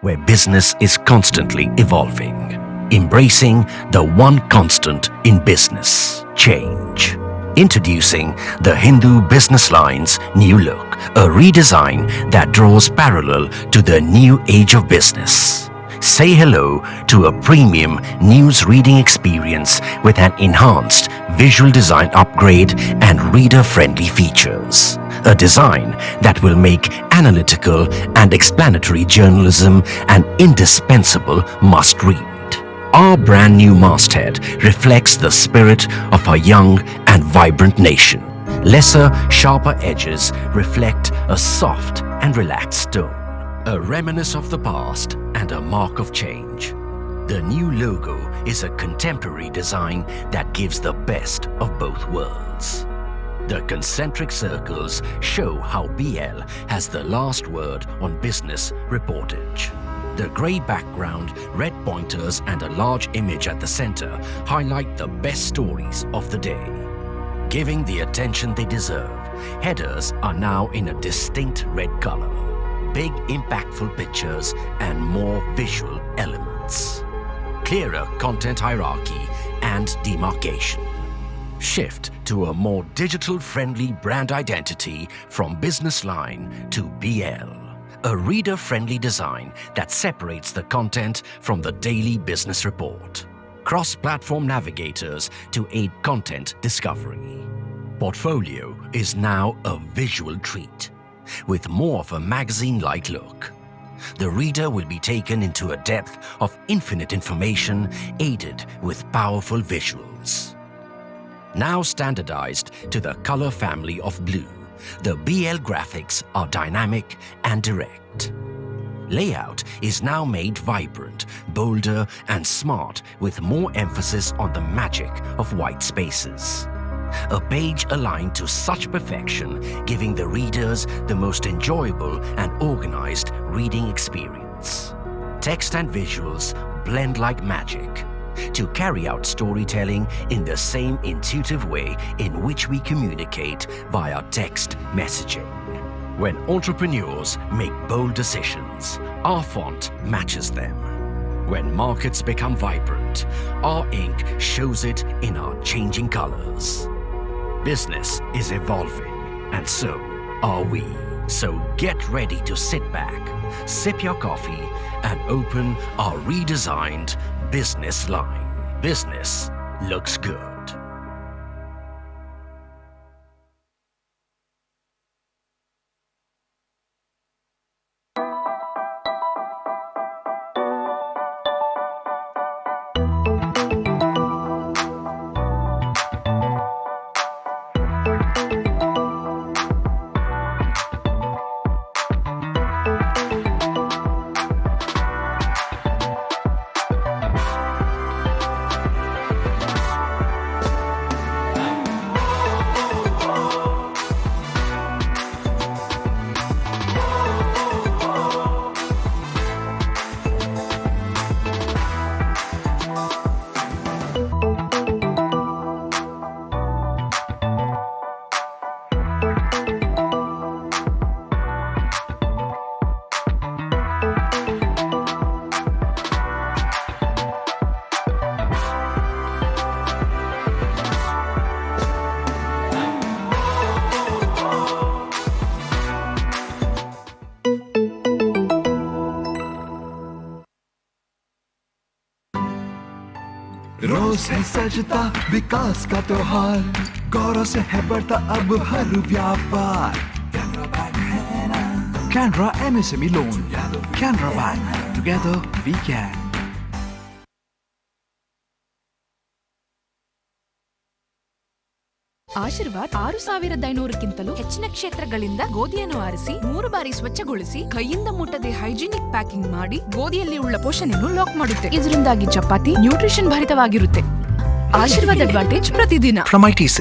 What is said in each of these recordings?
where business is constantly evolving, embracing the one constant in business, change. Introducing the Hindu BusinessLine's new look, a redesign that draws parallel to the new age of business. Say hello to a premium news reading experience with an enhanced visual design upgrade and reader-friendly features. A design that will make analytical and explanatory journalism an indispensable must-read. Our brand new masthead reflects the spirit of our young and vibrant nation. Lesser, sharper edges reflect a soft and relaxed tone, a reminiscence of the past and a mark of change. The new logo is a contemporary design that gives the best of both worlds. The concentric circles show how BL has the last word on business reportage. The grey background, red pointers and a large image at the center highlight the best stories of the day. Giving the attention they deserve, headers are now in a distinct red color. Big impactful pictures and more visual elements. Clearer content hierarchy and demarcation. Shift to a more digital-friendly brand identity from BusinessLine to BL. A reader-friendly design that separates the content from the daily business report. Cross-platform navigators to aid content discovery. Portfolio is now a visual treat, with more of a magazine-like look. The reader will be taken into a depth of infinite information aided with powerful visuals. Now standardized to the color family of blue, the BL graphics are dynamic and direct. Layout is now made vibrant, bolder and smart with more emphasis on the magic of white spaces. A page aligned to such perfection, giving the readers the most enjoyable and organized reading experience. Text and visuals blend like magic to carry out storytelling in the same intuitive way in which we communicate via text messaging. When entrepreneurs make bold decisions, our font matches them. When markets become vibrant, our ink shows it in our changing colors. Business is evolving, and so are we. So get ready to sit back, sip your coffee, and open our redesigned BusinessLine. Business looks good. रोज है सजता विकास का त्योहार, गौरव से है बढ़ता अब हर व्यापार। Canara MSME loan, Canara Bank, together we can. Aashirvaad 6500ಕ್ಕಿಂತಲೂ ಹೆಚ್ಚಿನ ಕ್ಷೇತ್ರಗಳಿಂದ ಗೋಧಿಯನ್ನು ಆರಿಸಿ 3 ಬಾರಿ ಸ್ವಚ್ಛಗೊಳಿಸಿ ಕೈಯಿಂದ ಮುಟ್ಟದೆ ಹೈಜಿನಿಕ್ ಪ್ಯಾಕಿಂಗ್ ಮಾಡಿ ಗೋಧಿಯಲ್ಲಿ ಉಳ್ಳ ಪೋಷಣೆಯನ್ನು ಲಾಕ್ ಮಾಡುತ್ತೆ. ಇದರಿಂದಾಗಿ ಚಪಾತಿ ನ್ಯೂಟ್ರಿಷನ್ ಭರಿತವಾಗಿರುತ್ತೆ. ಆಶೀರ್ವಾದ್ ಅಡ್ವಾಂಟೇಜ್ ಪ್ರತಿದಿನ From ITC.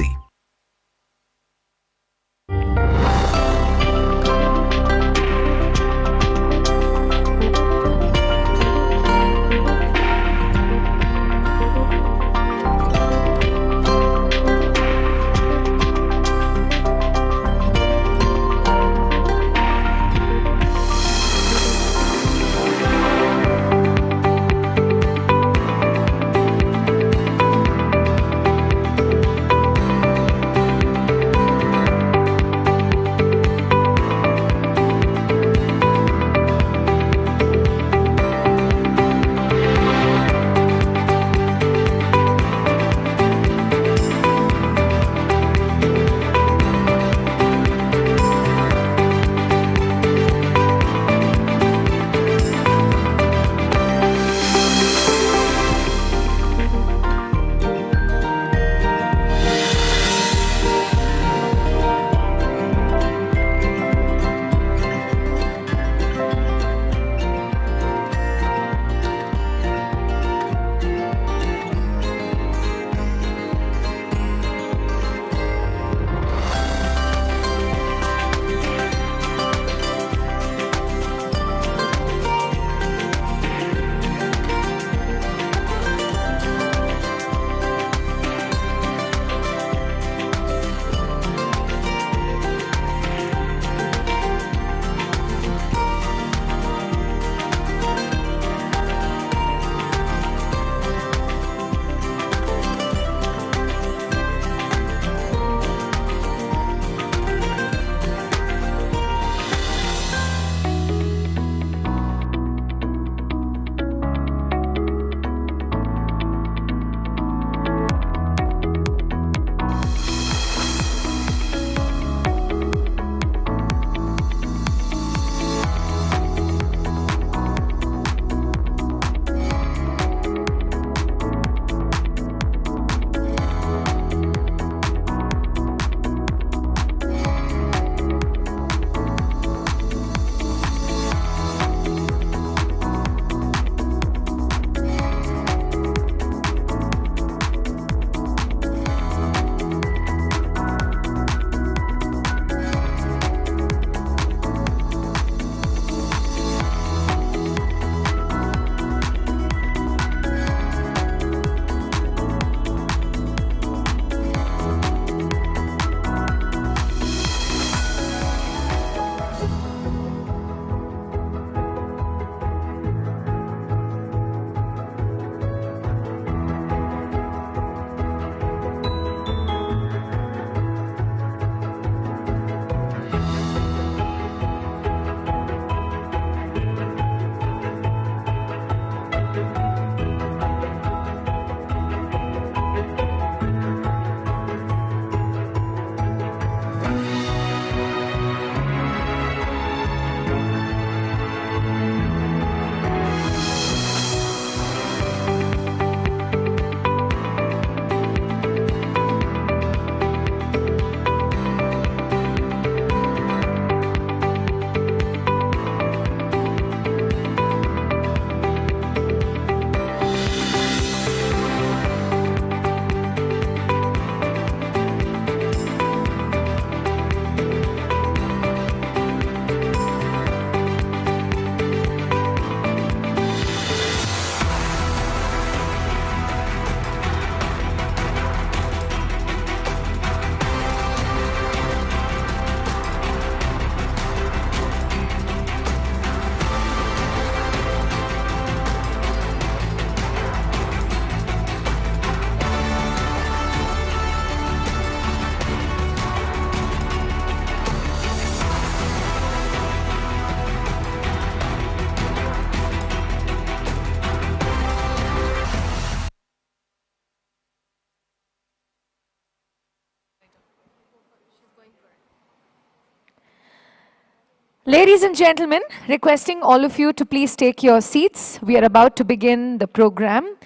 Ladies and gentlemen, requesting all of you to please take your seats. We are about to begin the program.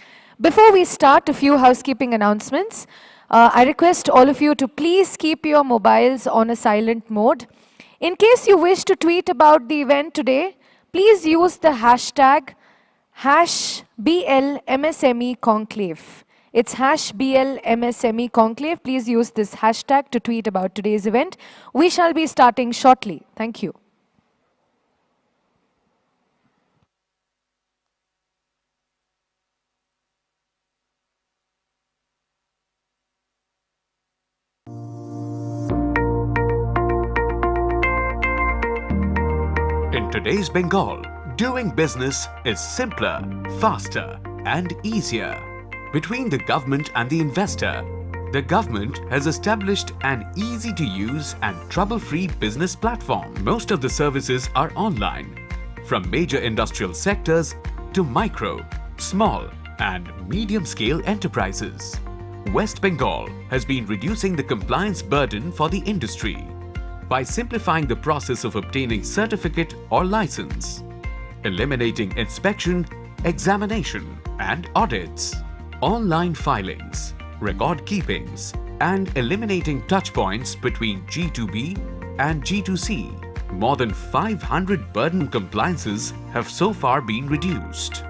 Before we start, a few housekeeping announcements. I request all of you to please keep your mobiles on a silent mode. In case you wish to tweet about the event today, please use the hashtag #BLMSME Conclave. It's #BLMSME Conclave. Please use this hashtag to tweet about today's event. We shall be starting shortly. Thank you. In today's Bengal, doing business is simpler, faster, and easier. Between the government and the investor, the government has established an easy-to-use and trouble-free business platform. Most of the services are online, from major industrial sectors to micro, small, and medium-scale enterprises. West Bengal has been reducing the compliance burden for the industry by simplifying the process of obtaining certificate or license, eliminating inspection, examination, and audits, online filings, record keepings, and eliminating touchpoints between G2B and G2C. More than 500 burden compliances have so far been reduced.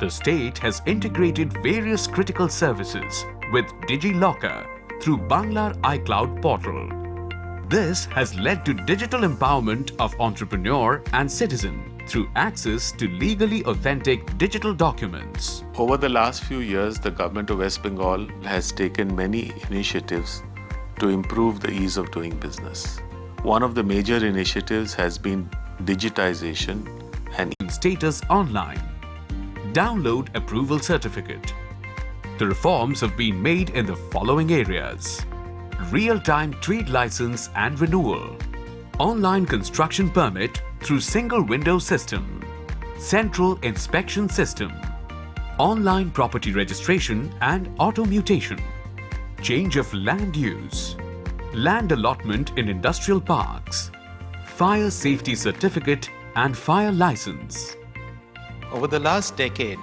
The state has integrated various critical services with DigiLocker through Banglar iCloud portal. This has led to digital empowerment of entrepreneur and citizen through access to legally authentic digital documents. Over the last few years, the government of West Bengal has taken many initiatives to improve the ease of doing business. One of the major initiatives has been digitization and Status online. Download approval certificate. The reforms have been made in the following areas: real-time trade license and renewal, online construction permit through single window system, central inspection system, online property registration and auto mutation, change of land use, land allotment in industrial parks, fire safety certificate and fire license. Over the last decade,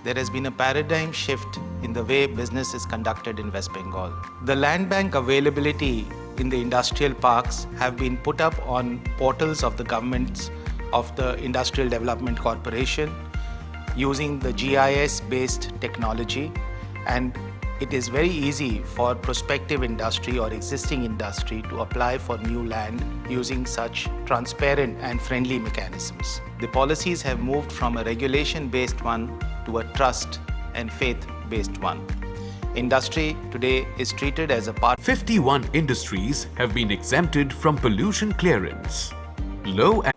there has been a paradigm shift in the way business is conducted in West Bengal. The land bank availability in the industrial parks have been put up on portals of the governments of the Industrial Development Corporation using the GIS-based technology, and it is very easy for prospective industry or existing industry to apply for new land using such transparent and friendly mechanisms. The policies have moved from a regulation-based one to a trust and faith-based one. Industry today is treated as a part. 51 industries have been exempted from pollution clearance. Low and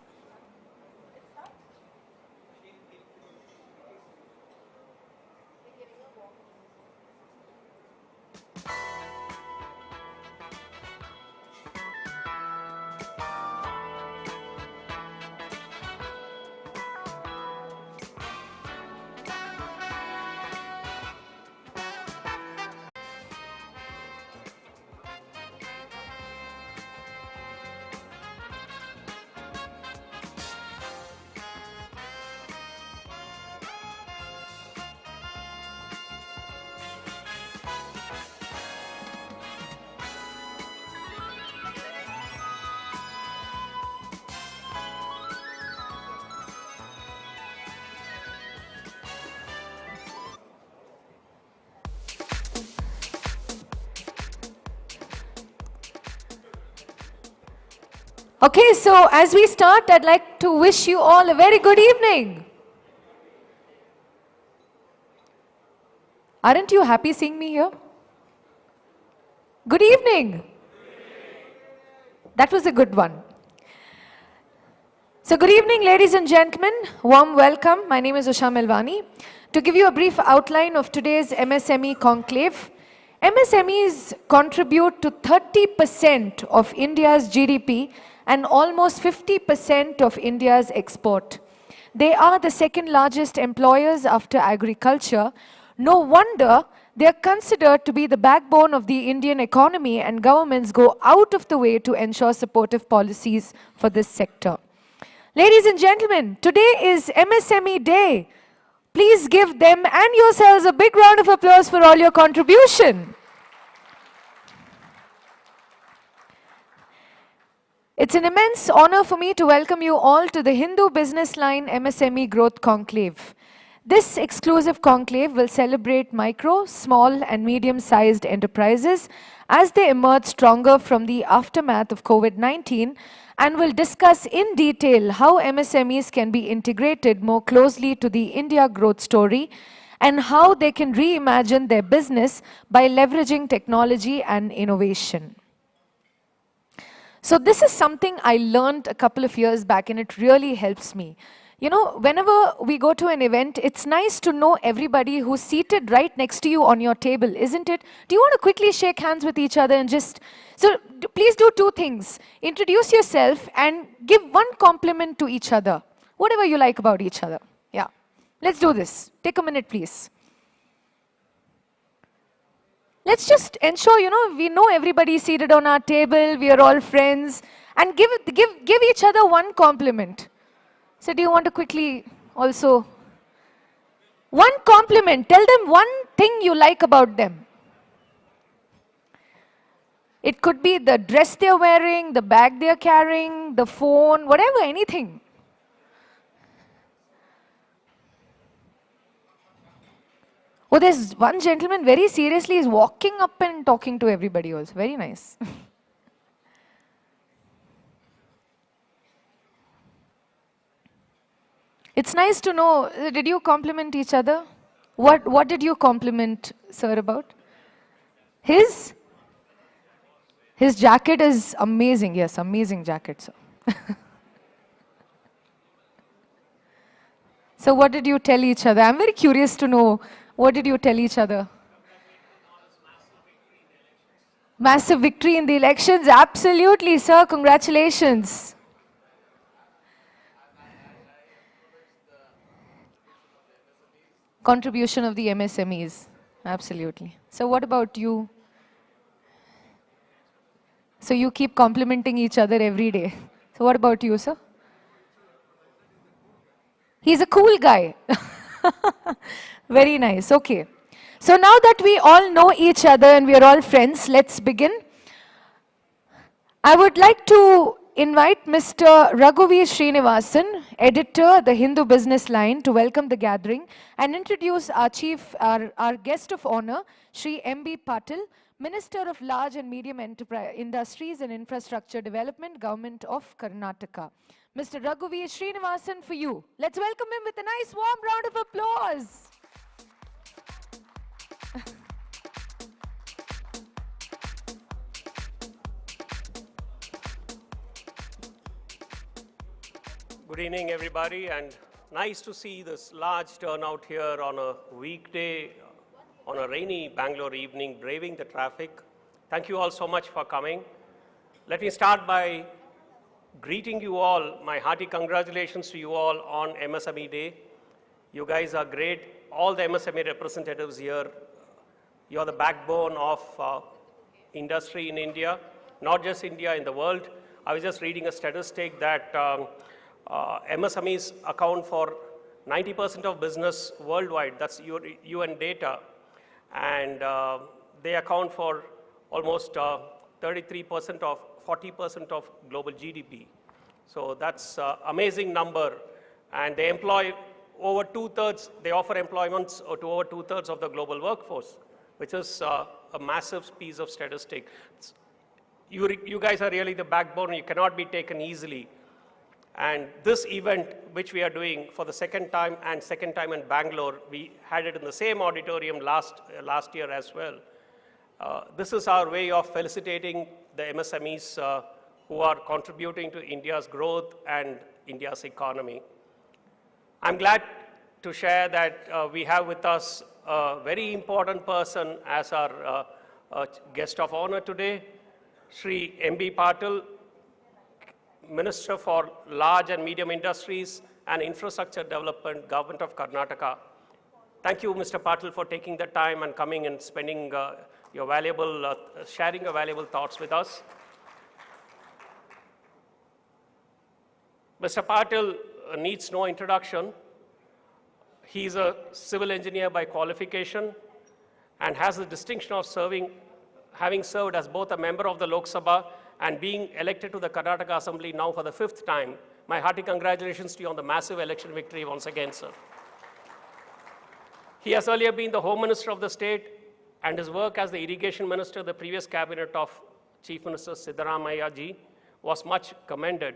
Okay, so as we start, I'd like to wish you all a very good evening. Aren't you happy seeing me here? Good evening. That was a good one. So good evening, ladies and gentlemen. Warm welcome. My name is Usha Melwani. To give you a brief outline of today's MSME Conclave, MSMEs contribute to 30% of India's GDP and almost 50% of India's export. They are the second largest employers after agriculture. No wonder they are considered to be the backbone of the Indian economy, and governments go out of the way to ensure supportive policies for this sector. Ladies and gentlemen, today is MSME Day. Please give them and yourselves a big round of applause for all your contribution. It's an immense honor for me to welcome you all to the Hindu BusinessLine MSME Growth Conclave. This exclusive conclave will celebrate micro, small and medium-sized enterprises as they emerge stronger from the aftermath of COVID-19 and will discuss in detail how MSMEs can be integrated more closely to the India growth story and how they can reimagine their business by leveraging technology and innovation. So this is something I learned a couple of years back and it really helps me. You know, whenever we go to an event, it's nice to know everybody who's seated right next to you on your table, isn't it? Do you want to quickly shake hands with each other and just... So please do two things. Introduce yourself and give one compliment to each other. Whatever you like about each other. Yeah. Let's do this. Take a minute, please. Let's just ensure, you know, we know everybody seated on our table, we are all friends, and give each other one compliment. So do you want to quickly also, one compliment, tell them one thing you like about them. It could be the dress they're wearing, the bag they're carrying, the phone, whatever, anything. Oh, there's one gentleman very seriously is walking up and talking to everybody also. Very nice. It's nice to know, did you compliment each other? What did you compliment sir about? His jacket is amazing. Yes, amazing jacket, sir. So what did you tell each other? I'm very curious to know. What did you tell each other? Massive victory in the elections. Absolutely, sir. Congratulations. Contribution of the MSMEs. Absolutely. So what about you? So you keep complimenting each other every day. So what about you, sir? He's a cool guy. Very nice. Okay. So now that we all know each other and we are all friends, let's begin. I would like to invite Mr. Raghav Srinivasan, editor, the Hindu BusinessLine, to welcome the gathering and introduce our guest of honor, Shri M.B. Patil, Minister of Large and Medium Industries and Infrastructure Development, Government of Karnataka. Mr. Raghav Srinivasan for you. Let's welcome him with a nice warm round of applause. Good evening, everybody, and nice to see this large turnout here on a weekday, on a rainy Bangalore evening, braving the traffic. Thank you all so much for coming. Let me start by greeting you all. My hearty congratulations to you all on MSME Day. You guys are great. All the MSME representatives here, you're the backbone of industry in India, not just India, in the world. I was just reading a statistic that MSMEs account for 90% of business worldwide. That's UN data. And they account for almost 33% of 40% of global GDP. So that's an amazing number. And they employ over 2/3, they offer employments to over 2/3 of the global workforce, which is a massive piece of statistic. You guys are really the backbone, and you cannot be taken easily. And this event, which we are doing for the second time in Bangalore, we had it in the same auditorium last year as well. This is our way of felicitating the MSMEs who are contributing to India's growth and India's economy. I'm glad to share that we have with us a very important person as our guest of honor today, Shri M.B. Patil, Minister for Large and Medium Industries and Infrastructure Development, Government of Karnataka. Thank you, Mr. Patil, for taking the time and coming and spending your valuable, sharing your valuable thoughts with us. Mr. Patil needs no introduction. He's a civil engineer by qualification and has the distinction of having served as both a member of the Lok Sabha and being elected to the Karnataka Assembly now for the 5th time. My hearty congratulations to you on the massive election victory once again, sir. He has earlier been the Home Minister of the state, and his work as the Irrigation Minister in the previous cabinet of Chief Minister Siddaramaiah ji was much commended.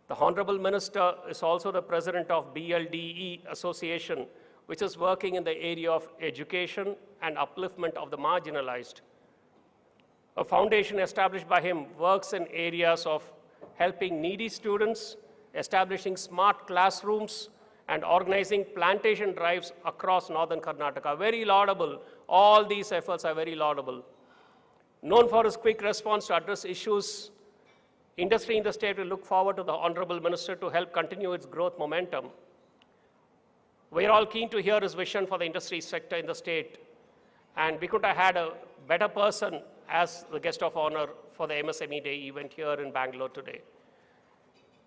The Honorable Minister is also the President of BLDE Association, which is working in the area of education and upliftment of the marginalized. A foundation established by him works in areas of helping needy students, establishing smart classrooms, and organizing plantation drives across northern Karnataka. Very laudable. All these efforts are very laudable. Known for his quick response to address issues, industry in the state will look forward to the Honorable Minister to help continue its growth momentum. We're all keen to hear his vision for the industry sector in the state, and we could have had a better person as the guest of honor for the MSME Day event here in Bangalore today.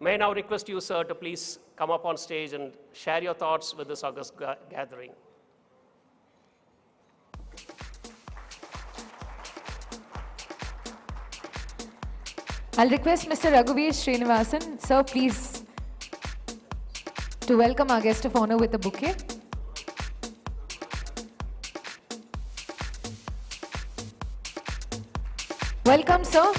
May I now request you, sir, to please come up on stage and share your thoughts with this august gathering. I'll request Mr. Raghav Srinivasan, sir, please, to welcome our guest of honor with a bouquet. Welcome, sir.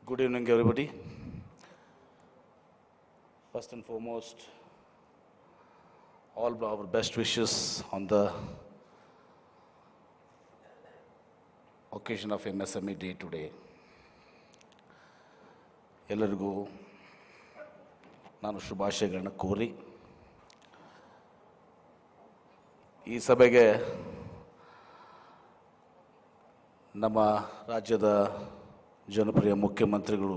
Good evening, everybody. First and foremost, all our best wishes on the occasion of MSME Day today. ಎಲ್ಲರಿಗೂ ನಾನು ಶುಭಾಶಯಗಳನ್ನು ಕೋರಿ ಈ ಸಭೆಗೆ ನಮ್ಮ ರಾಜ್ಯದ ಜನಪ್ರಿಯ ಮುಖ್ಯಮಂತ್ರಿಗಳು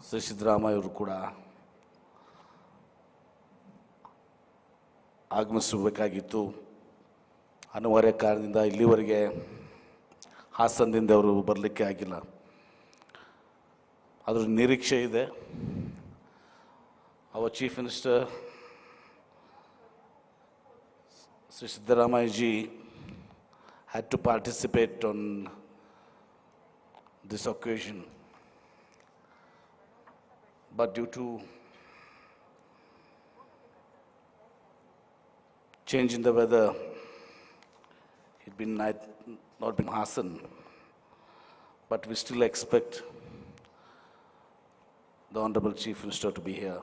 ಶ್ರೀ ಸಿದ್ದರಾಮಯ್ಯ ಅವರು ಕೂಡ ಆಗಮಿಸಬೇಕಾಗಿತ್ತು. ಅನಿವಾರ್ಯ ಕಾರಣದಿಂದ ಇಲ್ಲಿವರೆಗೆ ಹಾಸನದಿಂದ ಅವರು ಬರಲಿಕ್ಕೆ ಆಗಿಲ್ಲ. ಅದರ ನಿರೀಕ್ಷೆ ಇದೆ. Our chief minister Sri Siddaramaiah ji had to participate on this occasion, but due to change in the weather, it been not been Hassan, but we still expect the Honorable Chief Minister to be here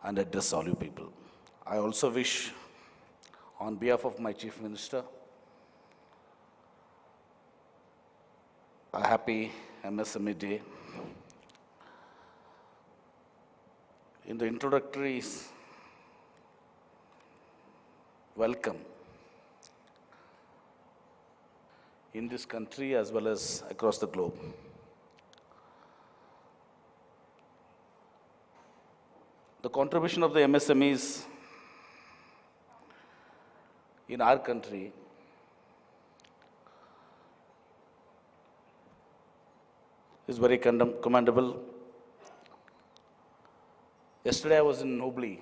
and address all you people. I also wish, on behalf of my Chief Minister, a happy MSME Day. In the introductory welcome in this country as well as across the globe, the contribution of the MSMEs in our country is very commendable. Yesterday I was in Hubli.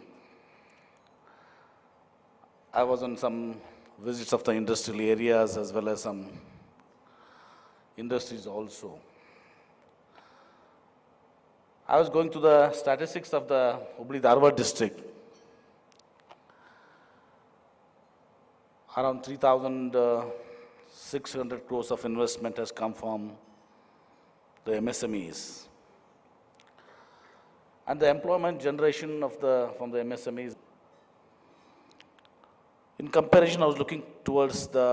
I was on some visits of the industrial areas as well as some industries also. I was going to the statistics of the Hubli-Dharwad district. Around 3,600 crores of investment has come from the MSMEs. And the employment generation from the MSMEs, in comparison, I was looking towards the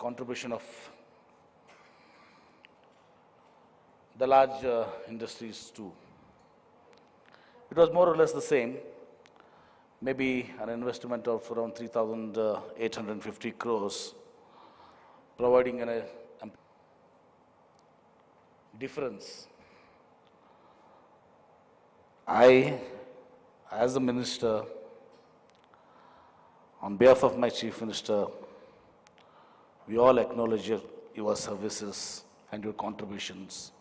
contribution of the large industries too. It was more or less the same. maybe an investment of around 3,850 crores, providing a difference. I, as a minister, on behalf of my Chief Minister, we all acknowledge your services and your contributions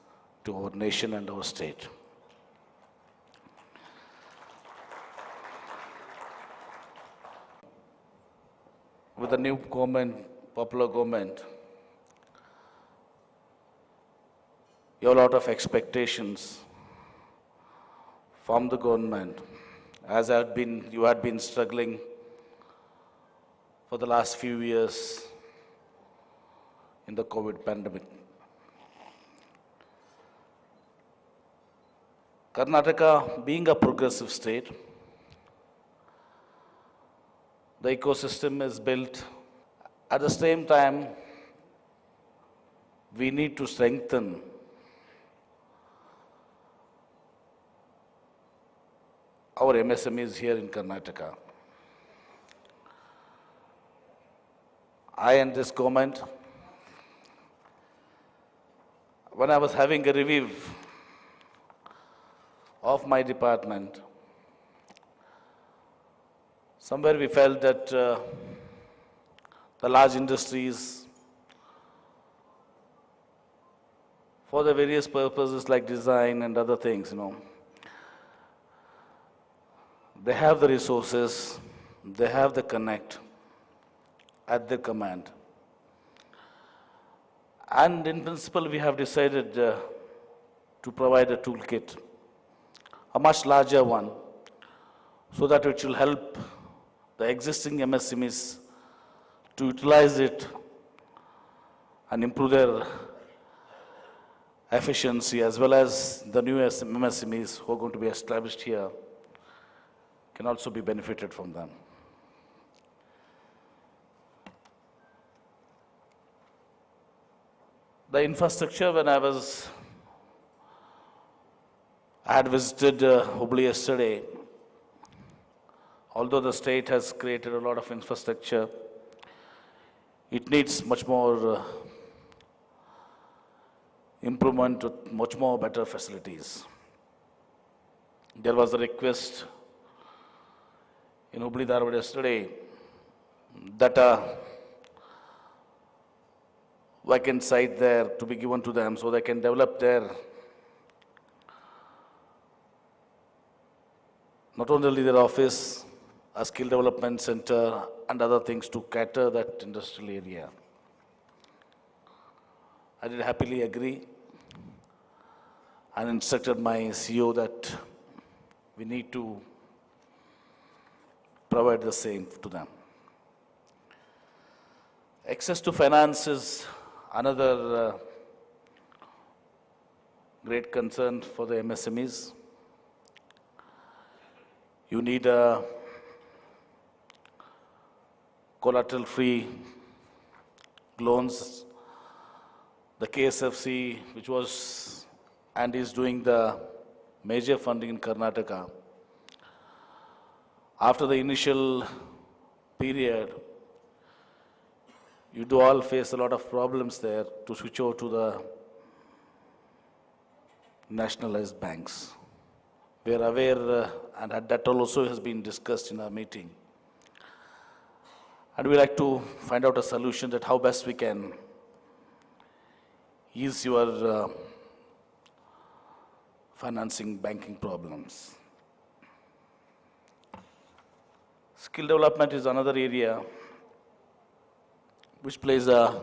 to our nation and our state. With the new government, popular government, you have a lot of expectations from the government, as you had been struggling for the last few years in the COVID pandemic. Karnataka, being a progressive state, the ecosystem is built. At the same time, we need to strengthen our MSMEs here in Karnataka. I and this government, when I was having a review of my department, somewhere we felt that the large industries, for the various purposes like design and other things, they have the resources, they have the connect at their command. And in principle, we have decided to provide a toolkit, a much larger one, so that it will help the existing MSMEs to utilize it and improve their efficiency, as well as the new MSMEs who are going to be established here can also be benefited from them. The infrastructure, when I had visited Hubli yesterday, although the state has created a lot of infrastructure, it needs much more improvement with much more better facilities. There was a request in Hubli Dharwad yesterday that a vacant site there to be given to them so they can develop their, not only their office, a skill development center and other things to cater that industrial area. I did happily agree and instructed my CEO that we need to provide the same to them. Access to finance is another great concern for the MSMEs. You need a collateral-free loans. The KSFC, which was and is doing the major funding in Karnataka, after the initial period, you do all face a lot of problems there to switch over to the nationalized banks. We are aware, and that also has been discussed in our meeting. And we like to find out a solution that how best we can ease your financing banking problems. Skill development is another area which plays a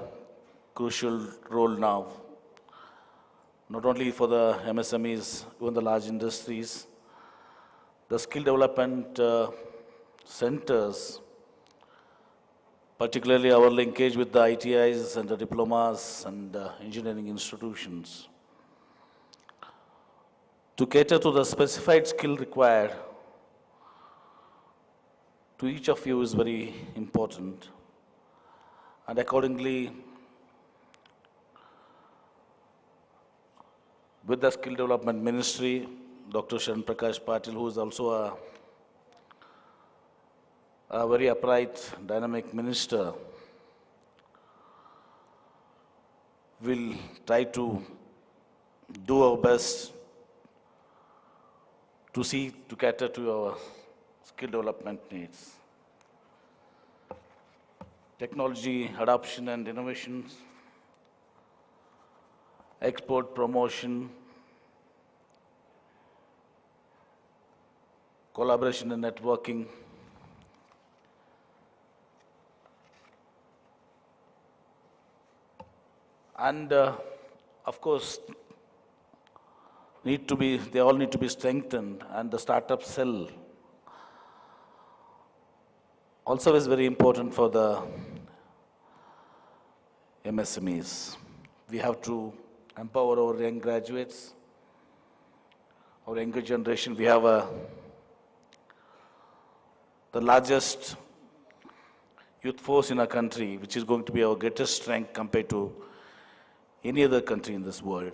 crucial role now, not only for the MSMEs, even the large industries. The skill development centers, particularly our linkage with the ITIs and the diplomas and engineering institutions, to cater to the specified skill required to each of you is very important. And accordingly, with the Skill Development Ministry, Dr. Sharan Prakash Patil, who is also a a very upright, dynamic minister will try to do our best to cater to our skill development needs. Technology adoption and innovations, export promotion, collaboration and networking, and of course, they all need to be strengthened, and the startup cell also is very important for the MSMEs. We have to empower our young graduates, our younger generation. We have the largest youth force in our country, which is going to be our greatest strength compared to any other country in this world.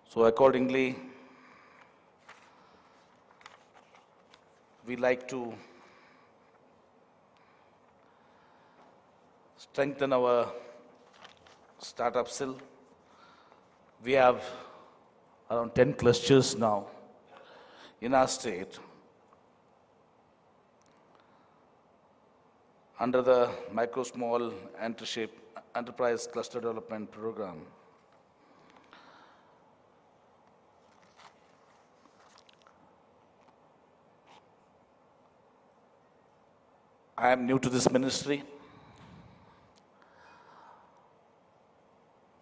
So accordingly, we like to strengthen our startup cell. We have around 10 clusters now in our state under the Micro Small Enterprise Cluster Development Program. I am new to this ministry.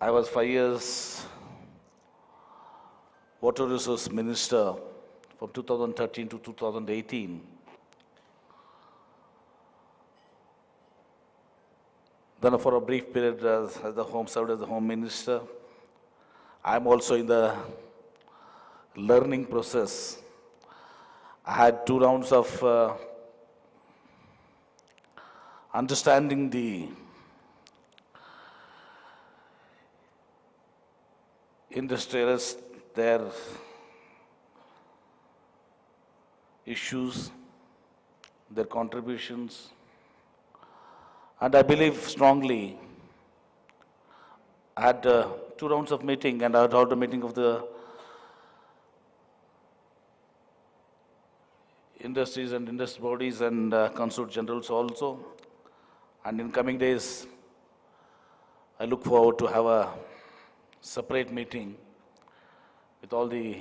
I was 5 years Water Resource Minister from 2013 to 2018. Then for a brief period served as the Home Minister. I am also in the learning process. I had 2 rounds of understanding the industrialists, their issues, their contributions, and I believe strongly. I had 2 rounds of meeting, and I had held a meeting of the industries and industry bodies and consul generals also. And in coming days, I look forward to have a separate meeting with all the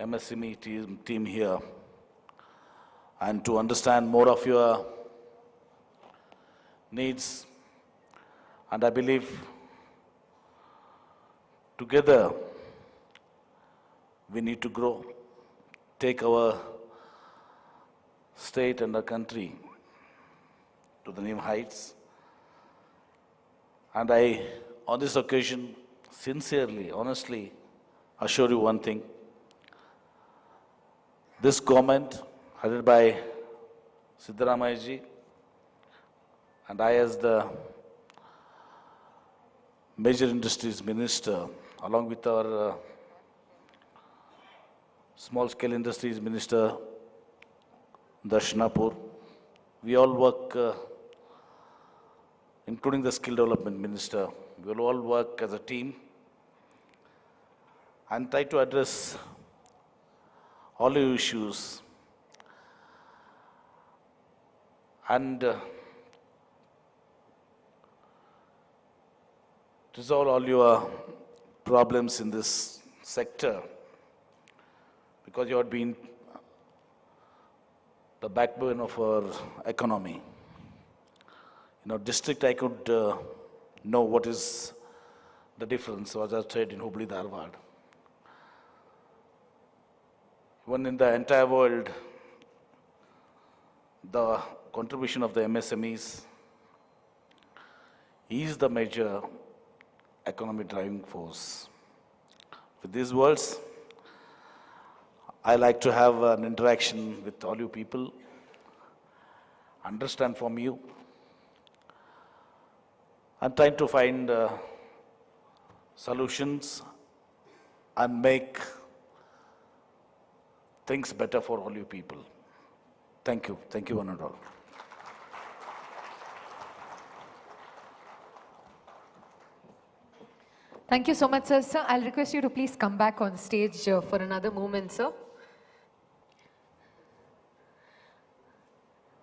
MSME team here, and to understand more of your needs. And I believe together we need to grow, take our state and our country to the new heights. And I, on this occasion, sincerely, honestly, assure you one thing. This government, headed by Siddaramaiah ji, and I as the Major Industries Minister, along with our Small Scale Industries Minister, Darshanapur, we all work, including the Skill Development Minister, we will all work as a team and try to address all your issues and resolve all your problems in this sector, because you have been the backbone of our economy. In our district, I could know what is the difference, as I said, in Hubli Dharwad. Even in the entire world, the contribution of the MSMEs is the major economic driving force. With these words, I like to have an interaction with all you people, understand from you, and trying to find solutions and make things better for all you people. Thank you. Thank you, one and all. Thank you so much, sir. Sir, I'll request you to please come back on stage for another moment, sir.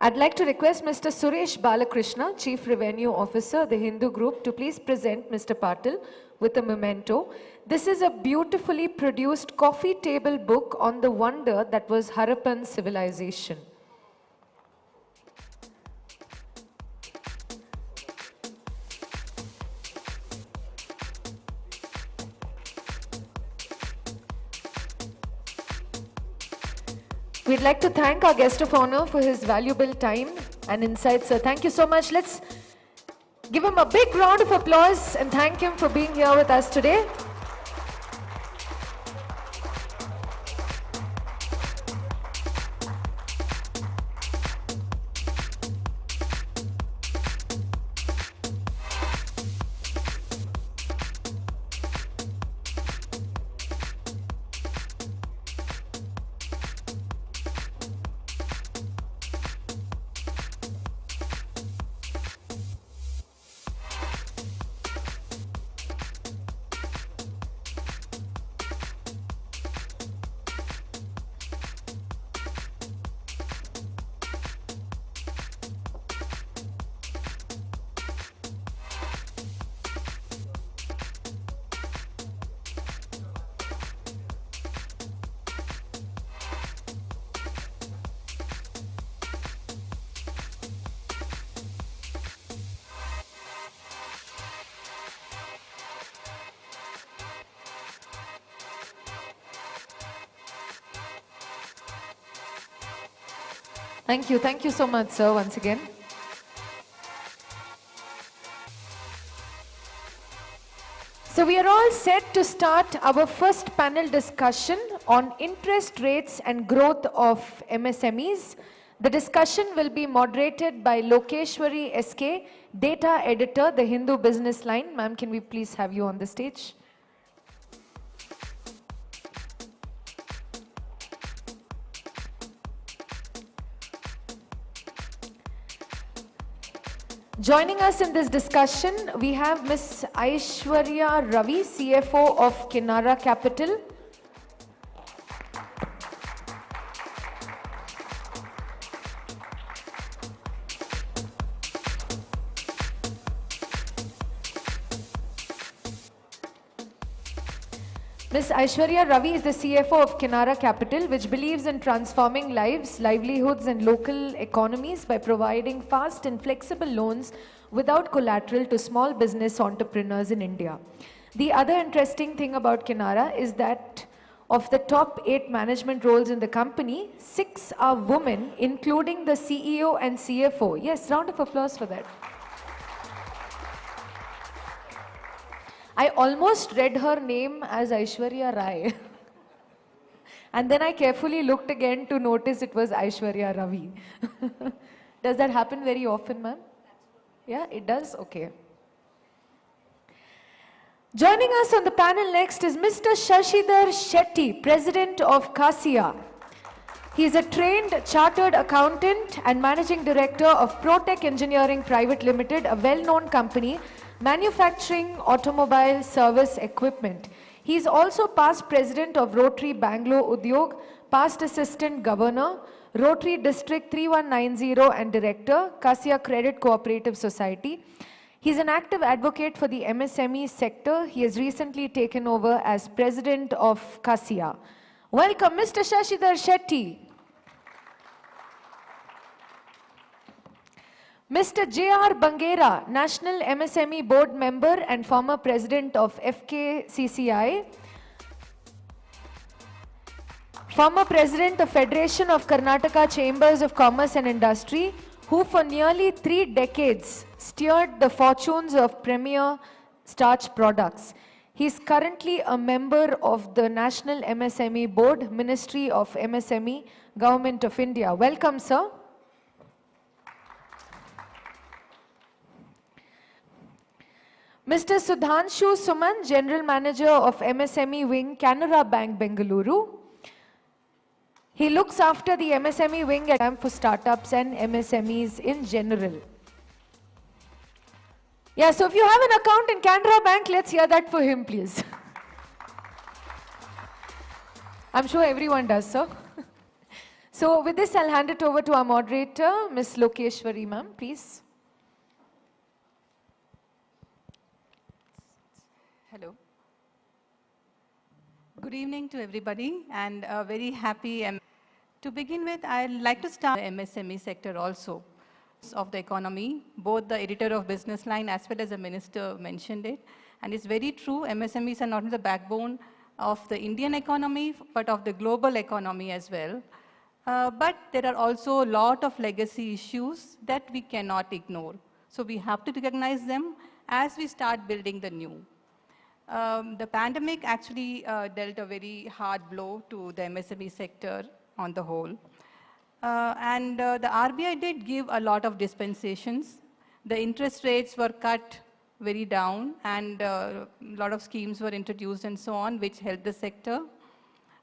I'd like to request Mr. Suresh Balakrishna, Chief Revenue Officer, the Hindu Group, to please present Mr. Patil with a memento. This is a beautifully produced coffee table book on the wonder that was Harappan civilization. We'd like to thank our guest of honor for his valuable time and insights, sir. Thank you so much. Let's give him a big round of applause and thank him for being here with us today. Thank you so much, sir, once again. So we are all set to start our first panel discussion on interest rates and growth of MSMEs. The discussion will be moderated by Lokeshwari SK, Data Editor, the Hindu BusinessLine. Ma'am, can we please have you on the stage? Joining us in this discussion, we have Ms. Aishwarya Ravi, CFO of Kinara Capital. Ms. Aishwarya Ravi is the CFO of Kinara Capital, which believes in transforming lives, livelihoods and local economies by providing fast and flexible loans without collateral to small business entrepreneurs in India. The other interesting thing about Kinara is that of the top 8 management roles in the company, 6 are women, including the CEO and CFO. Yes, round of applause for that. I almost read her name as Aishwarya Rai. And then I carefully looked again to notice it was Aishwarya Ravi. Does that happen very often, ma'am? Yeah, it does? Okay. Joining us on the panel next is Mr. Shashidhar Shetty, President of CASIA. He is a trained chartered accountant and Managing Director of Protech Engineering Private Limited, a well-known company manufacturing automobile service equipment. He is also past president of Rotary Bangalore Udyog, past assistant governor, Rotary District 3190 and director, CASIA Credit Cooperative Society. He is an active advocate for the MSME sector. He has recently taken over as president of CASIA. Welcome, Mr. Shashidhar Shetty. Mr. J.R. Bangera, National MSME Board Member and former President of FKCCI, former President of Federation of Karnataka Chambers of Commerce and Industry, who for nearly 3 decades steered the fortunes of premier starch products. He is currently a member of the National MSME Board, Ministry of MSME, Government of India. Welcome, sir. Mr. Sudhanshu Suman, General Manager of MSME Wing, Canara Bank, Bengaluru. He looks after the MSME wing at for startups and MSMEs in general. Yeah, so if you have an account in Canara Bank, let's hear that for him, please. I'm sure everyone does, sir. So with this, I'll hand it over to our moderator, Ms. Lokeshwari, ma'am, please. Hello. Good evening to everybody, and very happy. To begin with, I'd like to start the MSME sector also of the economy. Both the editor of BusinessLine as well as the minister mentioned it. And it's very true, MSMEs are not only the backbone of the Indian economy, but of the global economy as well. But there are also a lot of legacy issues that we cannot ignore. So we have to recognize them as we start building the new. The pandemic actually dealt a very hard blow to the MSME sector on the whole. The RBI did give a lot of dispensations. The interest rates were cut very down, and a lot of schemes were introduced and so on, which helped the sector.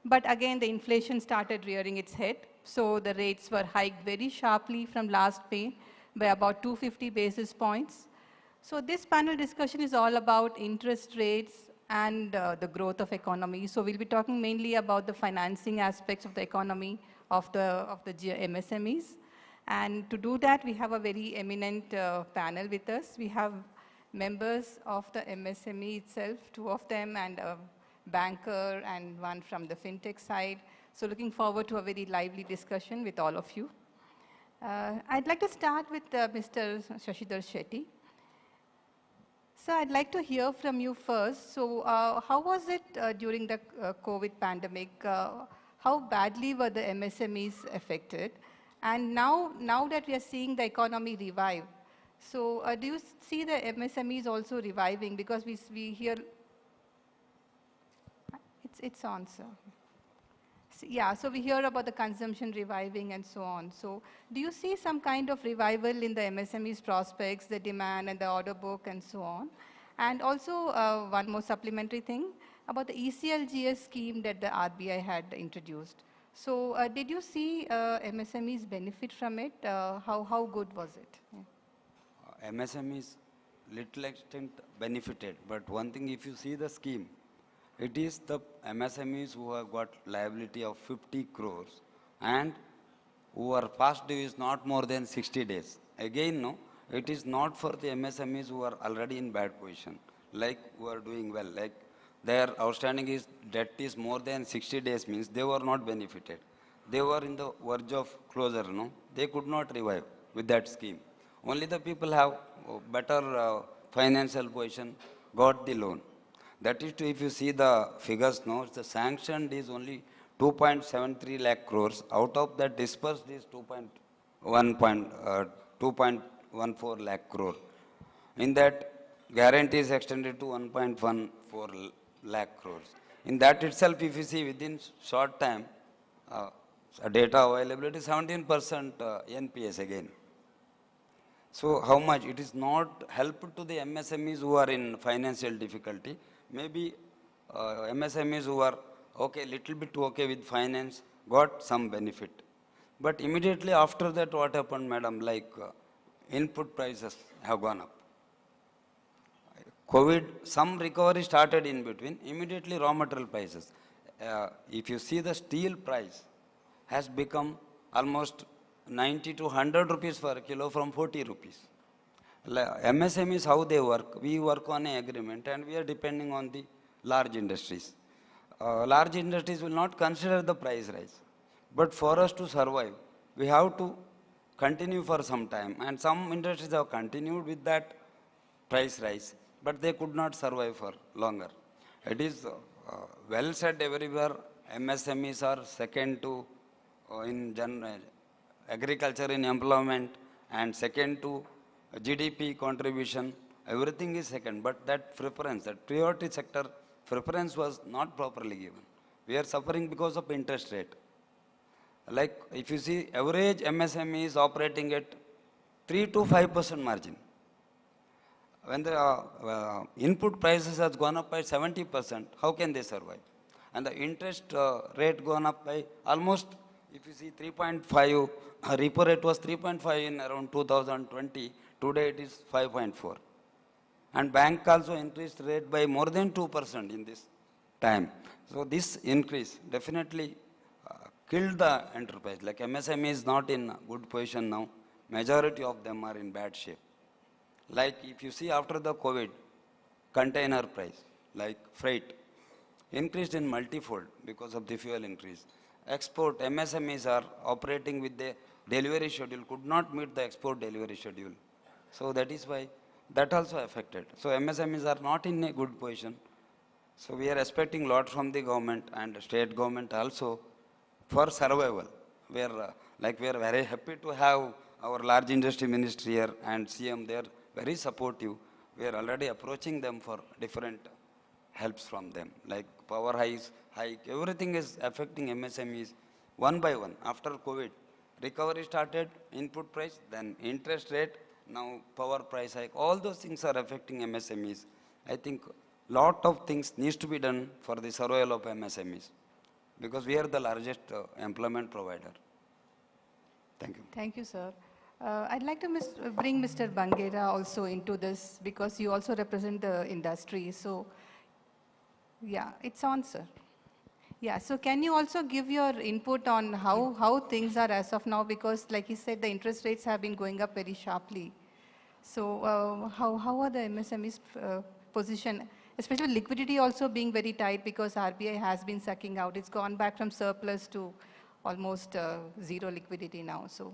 But again, the inflation started rearing its head. So the rates were hiked very sharply from last May by about 250 basis points. So this panel discussion is all about interest rates and the growth of economy. So we'll be talking mainly about the financing aspects of the economy of the MSMEs. And to do that, we have a very eminent panel with us. We have members of the MSME itself, two of them, and a banker and one from the fintech side. So looking forward to a very lively discussion with all of you. I'd like to start with Mr. Shashidhar Shetty. So I'd like to hear from you first. So how was it during the COVID pandemic? How badly were the MSMEs affected? And now that we are seeing the economy revive, so do you see the MSMEs also reviving? Because we hear, it's on, sir. Yeah, so we hear about the consumption reviving and so on. So do you see some kind of revival in the MSMEs prospects, the demand and the order book and so on? And also one more supplementary thing about the ECLGS scheme that the RBI had introduced. So did you see MSMEs benefit from it? How good was it? Yeah. MSMEs little extent benefited, but one thing, if you see the scheme, it is the MSMEs who have got liability of 50 crores and who are past due is not more than 60 days. Again, no, it is not for the MSMEs who are already in bad position, like who are doing well, like their outstanding debt is more than 60 days means they were not benefited. They were in the verge of closure, no? They could not revive with that scheme. Only the people have better financial position got the loan. That is, if you see the figures now, the sanctioned is only 2.73 lakh crores. Out of that, dispersed is 2.14 lakh crore. In that, guarantee is extended to 1.14 lakh crores. In that itself, if you see within short time, data availability 17% NPS again. So how much? It is not helped to the MSMEs who are in financial difficulty. Maybe MSMEs who are okay, little bit okay with finance, got some benefit. But immediately after that, what happened, madam? Like input prices have gone up. COVID, some recovery started in between. Immediately raw material prices. If you see the steel price has become almost 90 to 100 rupees per kilo from 40 rupees. MSMEs, how they work, we work on an agreement and we are depending on the large industries. Large industries will not consider the price rise. But for us to survive, we have to continue for some time. And some industries have continued with that price rise, but they could not survive for longer. It is well said everywhere, MSMEs are second to in agriculture in employment and second to GDP contribution. Everything is second, but that preference, that priority sector preference was not properly given. We are suffering because of interest rate. Like if you see average MSME is operating at 3 to 5% margin. When the input prices has gone up by 70%, how can they survive? And the interest rate gone up by almost If you see 3.5, repo rate was 3.5 in around 2020, today it is 5.4. And bank also increased rate by more than 2% in this time. So this increase definitely killed the enterprise. Like MSME is not in a good position now. Majority of them are in bad shape. Like if you see after the COVID, container price, like freight, increased in multifold because of the fuel increase. Export, MSMEs are operating with the delivery schedule, could not meet the export delivery schedule. So that is why that also affected. So MSMEs are not in a good position. So we are expecting a lot from the government and state government also for survival. We are very happy to have our large industry ministry here and CM. They are very supportive. We are already approaching them for different helps from them, like power hike, everything is affecting MSMEs one by one. After COVID, recovery started, input price, then interest rate, now power price hike, all those things are affecting MSMEs. I think lot of things needs to be done for the survival of MSMEs because we are the largest employment provider. Thank you. Thank you, sir. I'd like to bring Mr. Bangera also into this because you also represent the industry. So, yeah, it's on, sir. Yeah, so can you also give your input on how things are as of now? Because like you said, the interest rates have been going up very sharply. So how are the MSMEs position, especially liquidity also being very tight because RBI has been sucking out. It's gone back from surplus to almost zero liquidity now. So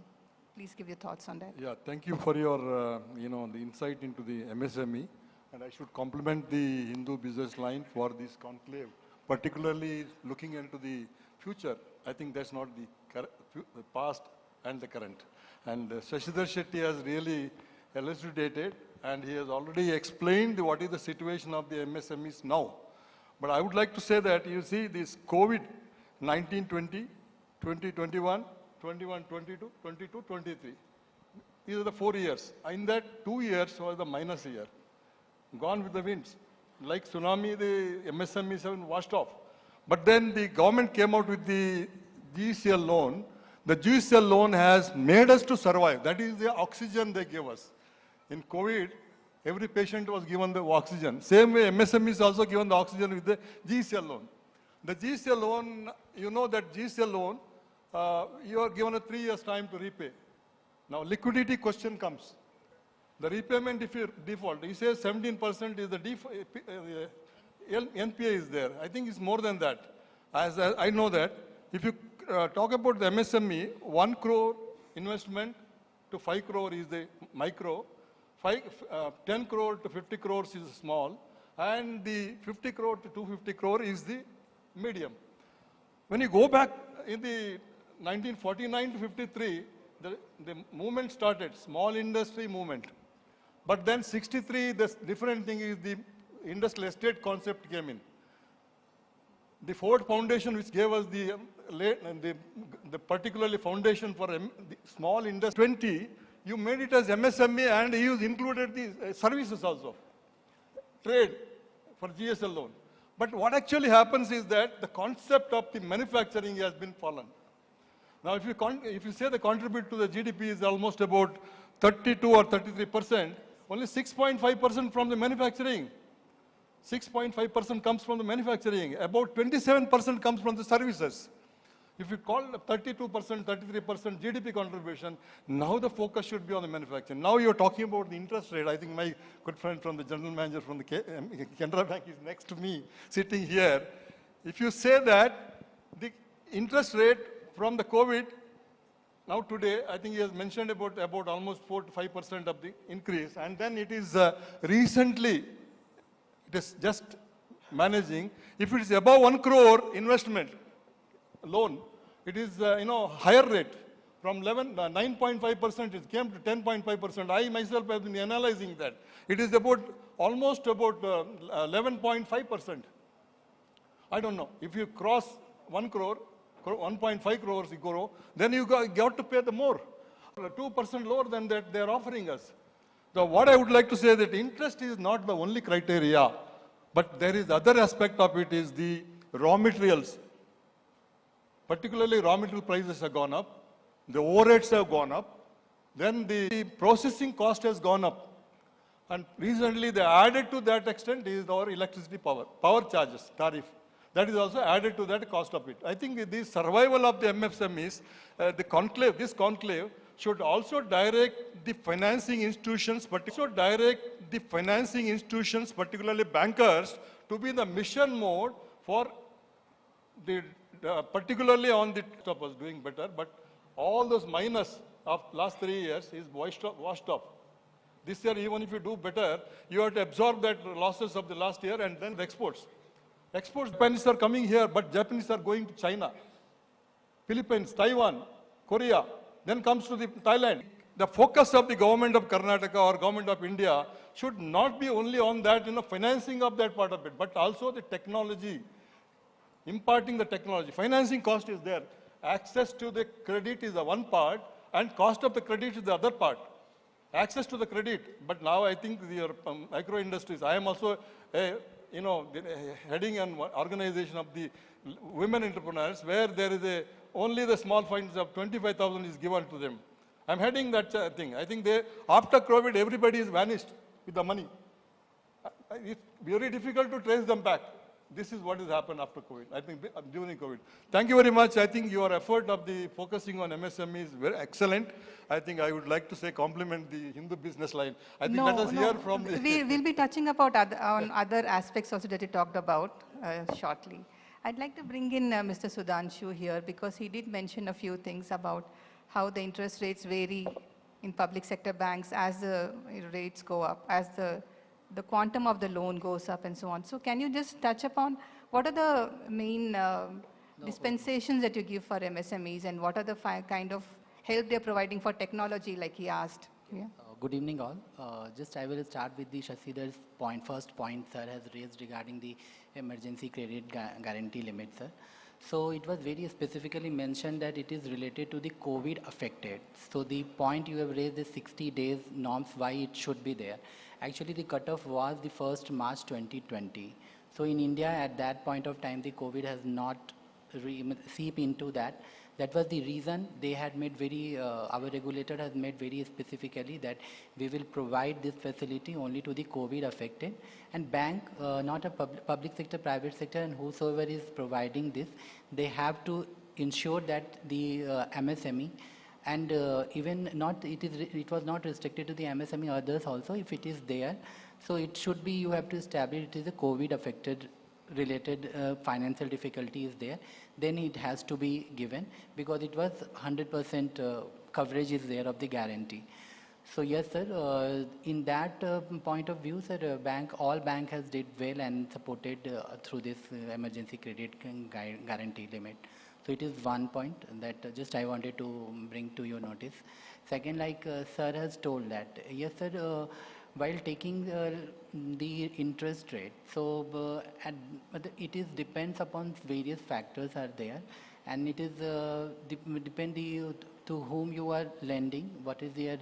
please give your thoughts on that. Yeah, thank you for your, the insight into the MSME. And I should compliment the Hindu BusinessLine for this conclave, particularly looking into the future. I think that's not the past and the current. And Shashidhar Shetty has really elucidated and he has already explained what is the situation of the MSMEs now. But I would like to say that you see this COVID 19-20, 2021, 21-22, 22-23. These are the 4 years. In that 2 years was the minus year. Gone with the winds. Like tsunami, the MSMEs have been washed off. But then the government came out with the GCL loan. The GCL loan has made us to survive. That is the oxygen they gave us. In COVID, every patient was given the oxygen. Same way, MSME is also given the oxygen with the GCL loan. The GCL loan, you know that GCL loan, you are given a 3 years time to repay. Now, liquidity question comes. The repayment, if you default, he says 17% is the NPA is there. I think it's more than that. As I know that, if you talk about the MSME, 1 crore investment to 5 crore is the micro, 10 crore to 50 crores is small, and the 50 crore to 250 crore is the medium. When you go back in the 1949 to 53, the movement started, small industry movement. But then 63, the different thing is the industrial estate concept came in. The Ford Foundation, which gave us the particularly foundation for the small industry, 20, you made it as MSME and you included the services also, trade for GSL loan. But what actually happens is that the concept of the manufacturing has been fallen. Now, if you say the contribute to the GDP is almost about 32 or 33%, only 6.5% from the manufacturing. 6.5% comes from the manufacturing. About 27% comes from the services. If you call 32%, 33% GDP contribution, now the focus should be on the manufacturing. Now you're talking about the interest rate. I think my good friend from the general manager from the Canara Bank is next to me, sitting here. If you say that the interest rate from the COVID, now today, I think he has mentioned about almost 4 to 5% of the increase. And then it is recently, it is just managing. If it is above 1 crore investment loan, it is, higher rate. From 9.5%, it came to 10.5%. I myself have been analyzing that. It is almost about 11.5%. I don't know. If you cross 1 crore, 1.5 crores you grow, then you got to pay the more. 2% lower than that they are offering us. So what I would like to say that interest is not the only criteria, but there is other aspect of it is the raw materials. particularly raw material prices have gone up, the overheads have gone up, then the processing cost has gone up. And recently they added to that extent is our electricity power charges, tariff. That is also added to that cost of it. I think the survival of the MSMEs, this conclave should also direct the financing institutions, particularly bankers, to be in the mission mode for the, particularly on the top was doing better, but all those minus of last 3 years is washed off. This year, even if you do better, you have to absorb that losses of the last year and then the exports. Exports, Japanese are coming here, but Japanese are going to China, Philippines, Taiwan, Korea, then comes to the Thailand. The focus of the government of Karnataka or government of India should not be only on that, financing of that part of it, but also the technology, imparting the technology. Financing cost is there. Access to the credit is the one part, and cost of the credit is the other part. Access to the credit, but now I think the micro industries, I am also heading an organization of the women entrepreneurs where there is only the small funds of 25,000 is given to them. I'm heading that thing. I think after COVID, everybody is vanished with the money. It's very difficult to trace them back. This is what has happened after COVID, I think during COVID. Thank you very much. I think your effort of the focusing on MSME is very excellent. I think I would like to say compliment the Hindu BusinessLine. I think let us hear from the... We'll be touching about other aspects also that you talked about shortly. I'd like to bring in Mr. Sudhanshu here because he did mention a few things about how the interest rates vary in public sector banks as the rates go up, as the quantum of the loan goes up and so on. So can you just touch upon what are the main dispensations that you give for MSMEs and what are the kind of help they're providing for technology like he asked? Yeah. Good evening all. I will start with the Shasidar's first point sir has raised regarding the emergency credit guarantee limit sir. So it was very specifically mentioned that it is related to the COVID affected. So the point you have raised is 60 days norms, why it should be there. Actually the cutoff was the 1st March 2020. So in India at that point of time the COVID has not seeped into that. That was the reason they had made our regulator has made very specifically that we will provide this facility only to the COVID affected and bank, not a public sector, private sector and whosoever is providing this, they have to ensure that the MSME and even not, it was not restricted to the MSME, others also if it is there. So it should be, you have to establish it is a COVID affected related financial difficulty is there, then it has to be given because it was 100% coverage is there of the guarantee. So yes sir, in that point of view sir, all bank has did well and supported through this emergency credit guarantee limit. So it is one point that just I wanted to bring to your notice. Second, like sir has told that, yes sir, while taking the interest rate, so it is depends upon various factors are there, and it is depend to whom you are lending, what is their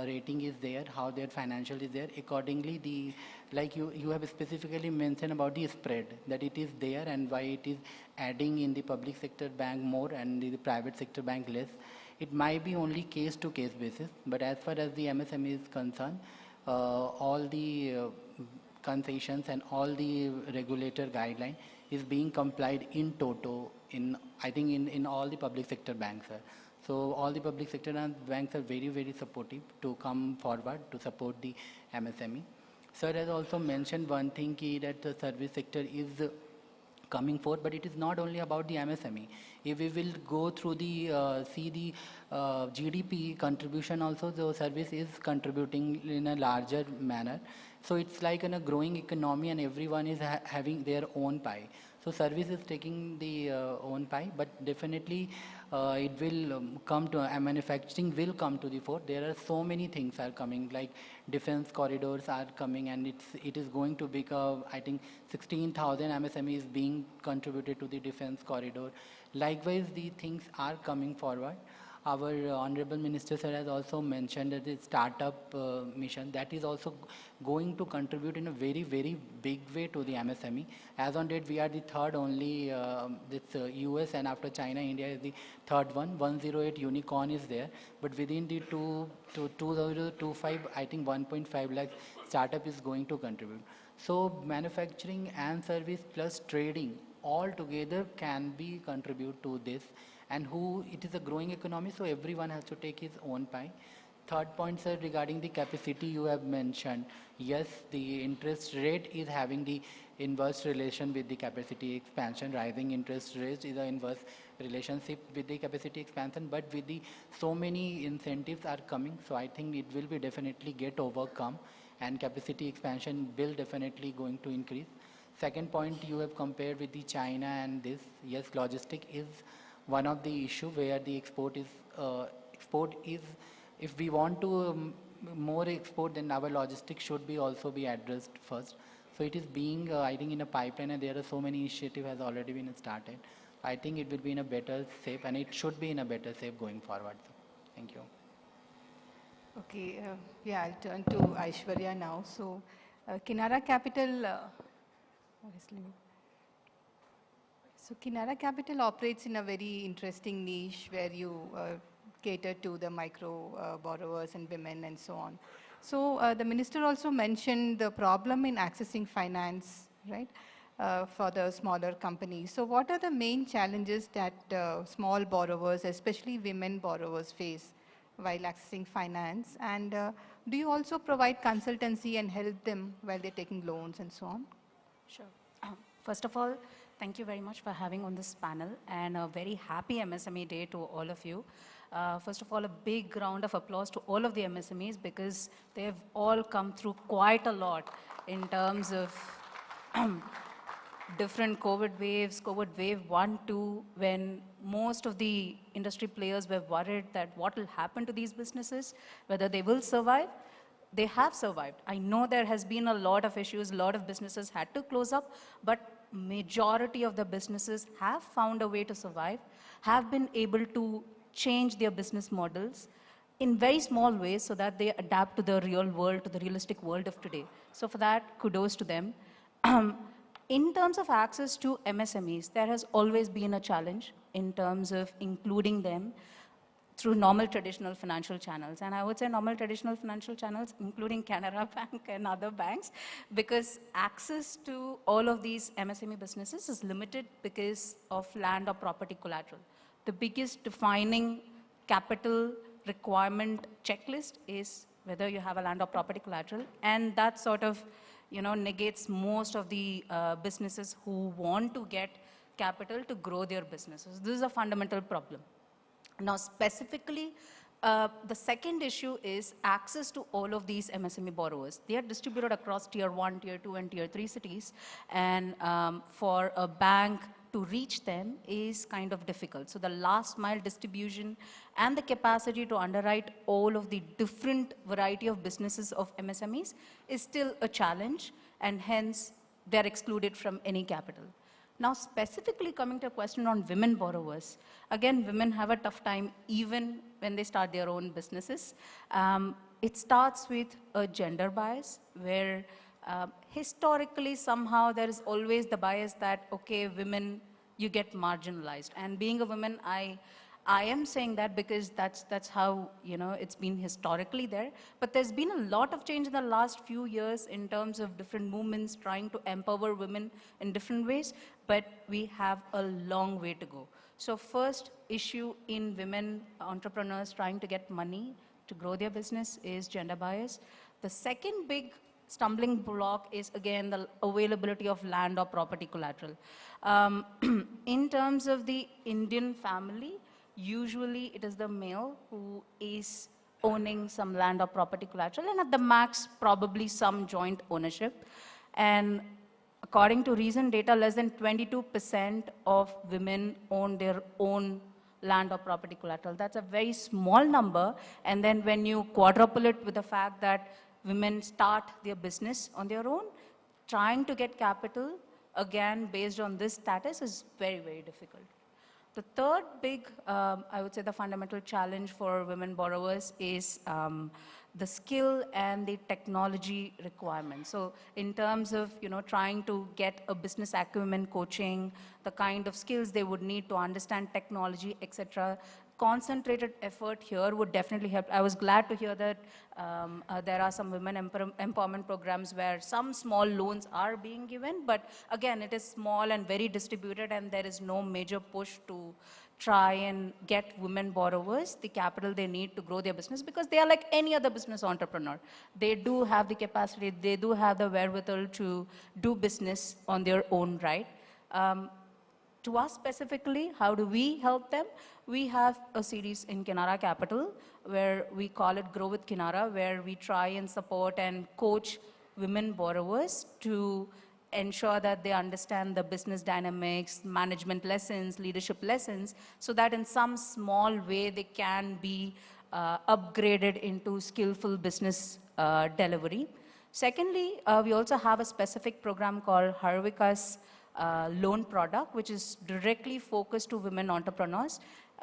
rating is there, how their financial is there. Accordingly, like you have specifically mentioned about the spread that it is there and why it is adding in the public sector bank more and the private sector bank less. It might be only case to case basis, but as far as the MSME is concerned, all the concessions and all the regulator guideline is being complied in toto I think in all the public sector banks. So all the public sector banks are very, very supportive to come forward to support the MSME. Sir has also mentioned one thing that the service sector is coming forth, but it is not only about the MSME. If we will go through the, see the GDP contribution also, the service is contributing in a larger manner. So it's like in a growing economy and everyone is having their own pie. So service is taking the own pie, but definitely it will come to, manufacturing will come to the fore. There are so many things are coming, like defense corridors are coming, and it is going to become, I think 16,000 MSMEs being contributed to the defense corridor. Likewise, the things are coming forward. our Honorable Minister Sir has also mentioned that the startup mission, that is also going to contribute in a very, very big way to the MSME. As on date, we are the third only, US, and after China, India is the third one. 108 unicorn is there, but within the 2025, I think 1.5 lakh startup is going to contribute. So manufacturing and service plus trading all together can be contribute to this, and it is a growing economy, so everyone has to take his own pie. Third point, sir, regarding the capacity you have mentioned. Yes, the interest rate is having the inverse relation with the capacity expansion. Rising interest rates is an inverse relationship with the capacity expansion, but with the so many incentives are coming, so I think it will be definitely get overcome, and capacity expansion will definitely going to increase. Second point, you have compared with the China and this. Yes, logistic is one of the issue where the export is, if we want to more export, then our logistics should be also be addressed first. So it is being, I think, in a pipeline, and there are so many initiatives has already been started. I think it will be in a better shape, and it should be in a better shape going forward. Thank you. Okay, yeah, I'll turn to Aishwarya now. So, Kinara Capital, obviously. So, Kinara Capital operates in a very interesting niche where you cater to the micro borrowers and women and so on. So, the minister also mentioned the problem in accessing finance, right, for the smaller companies. So, what are the main challenges that small borrowers, especially women borrowers, face while accessing finance? And do you also provide consultancy and help them while they're taking loans and so on? Sure. First of all, thank you very much for having on this panel, and a very happy MSME day to all of you. First of all, a big round of applause to all of the MSMEs, because they've all come through quite a lot in terms of different COVID waves, COVID wave 1, 2, when most of the industry players were worried that what will happen to these businesses, whether they will survive. They have survived. I know there has been a lot of issues, a lot of businesses had to close up, but majority of the businesses have found a way to survive, have been able to change their business models in very small ways so that they adapt to the real world, to the realistic world of today. So for that, kudos to them. In terms of access to MSMEs, there has always been a challenge in terms of including them through normal traditional financial channels. And I would say normal traditional financial channels, including Canara Bank and other banks, because access to all of these MSME businesses is limited because of land or property collateral. The biggest defining capital requirement checklist is whether you have a land or property collateral, and that sort of negates most of the businesses who want to get capital to grow their businesses. This is a fundamental problem. Now, specifically, the second issue is access to all of these MSME borrowers. They are distributed across Tier 1, Tier 2, and Tier 3 cities, and for a bank to reach them is kind of difficult. So the last mile distribution and the capacity to underwrite all of the different variety of businesses of MSMEs is still a challenge, and hence they're excluded from any capital. Now, specifically coming to a question on women borrowers, again, women have a tough time even when they start their own businesses. It starts with a gender bias, where historically somehow there is always the bias that, okay, women, you get marginalized. And being a woman, I am saying that because that's how it's been historically there. But there's been a lot of change in the last few years in terms of different movements trying to empower women in different ways, but we have a long way to go. So first issue in women entrepreneurs trying to get money to grow their business is gender bias. The second big stumbling block is, again, the availability of land or property collateral. In terms of the Indian family, usually it is the male who is owning some land or property collateral, and at the max, probably some joint ownership. And according to recent data, less than 22% of women own their own land or property collateral. That's a very small number. And then when you quadruple it with the fact that women start their business on their own, trying to get capital, again, based on this status is very, very difficult. The third big, I would say the fundamental challenge for women borrowers is the skill and the technology requirements. So in terms of, trying to get a business acumen coaching, the kind of skills they would need to understand technology, etc., concentrated effort here would definitely help. I was glad to hear that there are some women empowerment programs where some small loans are being given, but again, it is small and very distributed, and there is no major push to try and get women borrowers the capital they need to grow their business, because they are like any other business entrepreneur. They do have the capacity, they do have the wherewithal to do business on their own right. To us specifically, how do we help them? We have a series in Kinara Capital where we call it Grow with Kinara, where we try and support and coach women borrowers to ensure that they understand the business dynamics, management lessons, leadership lessons, so that in some small way they can be upgraded into skillful business delivery. Secondly, we also have a specific program called Harvika's loan product, which is directly focused to women entrepreneurs,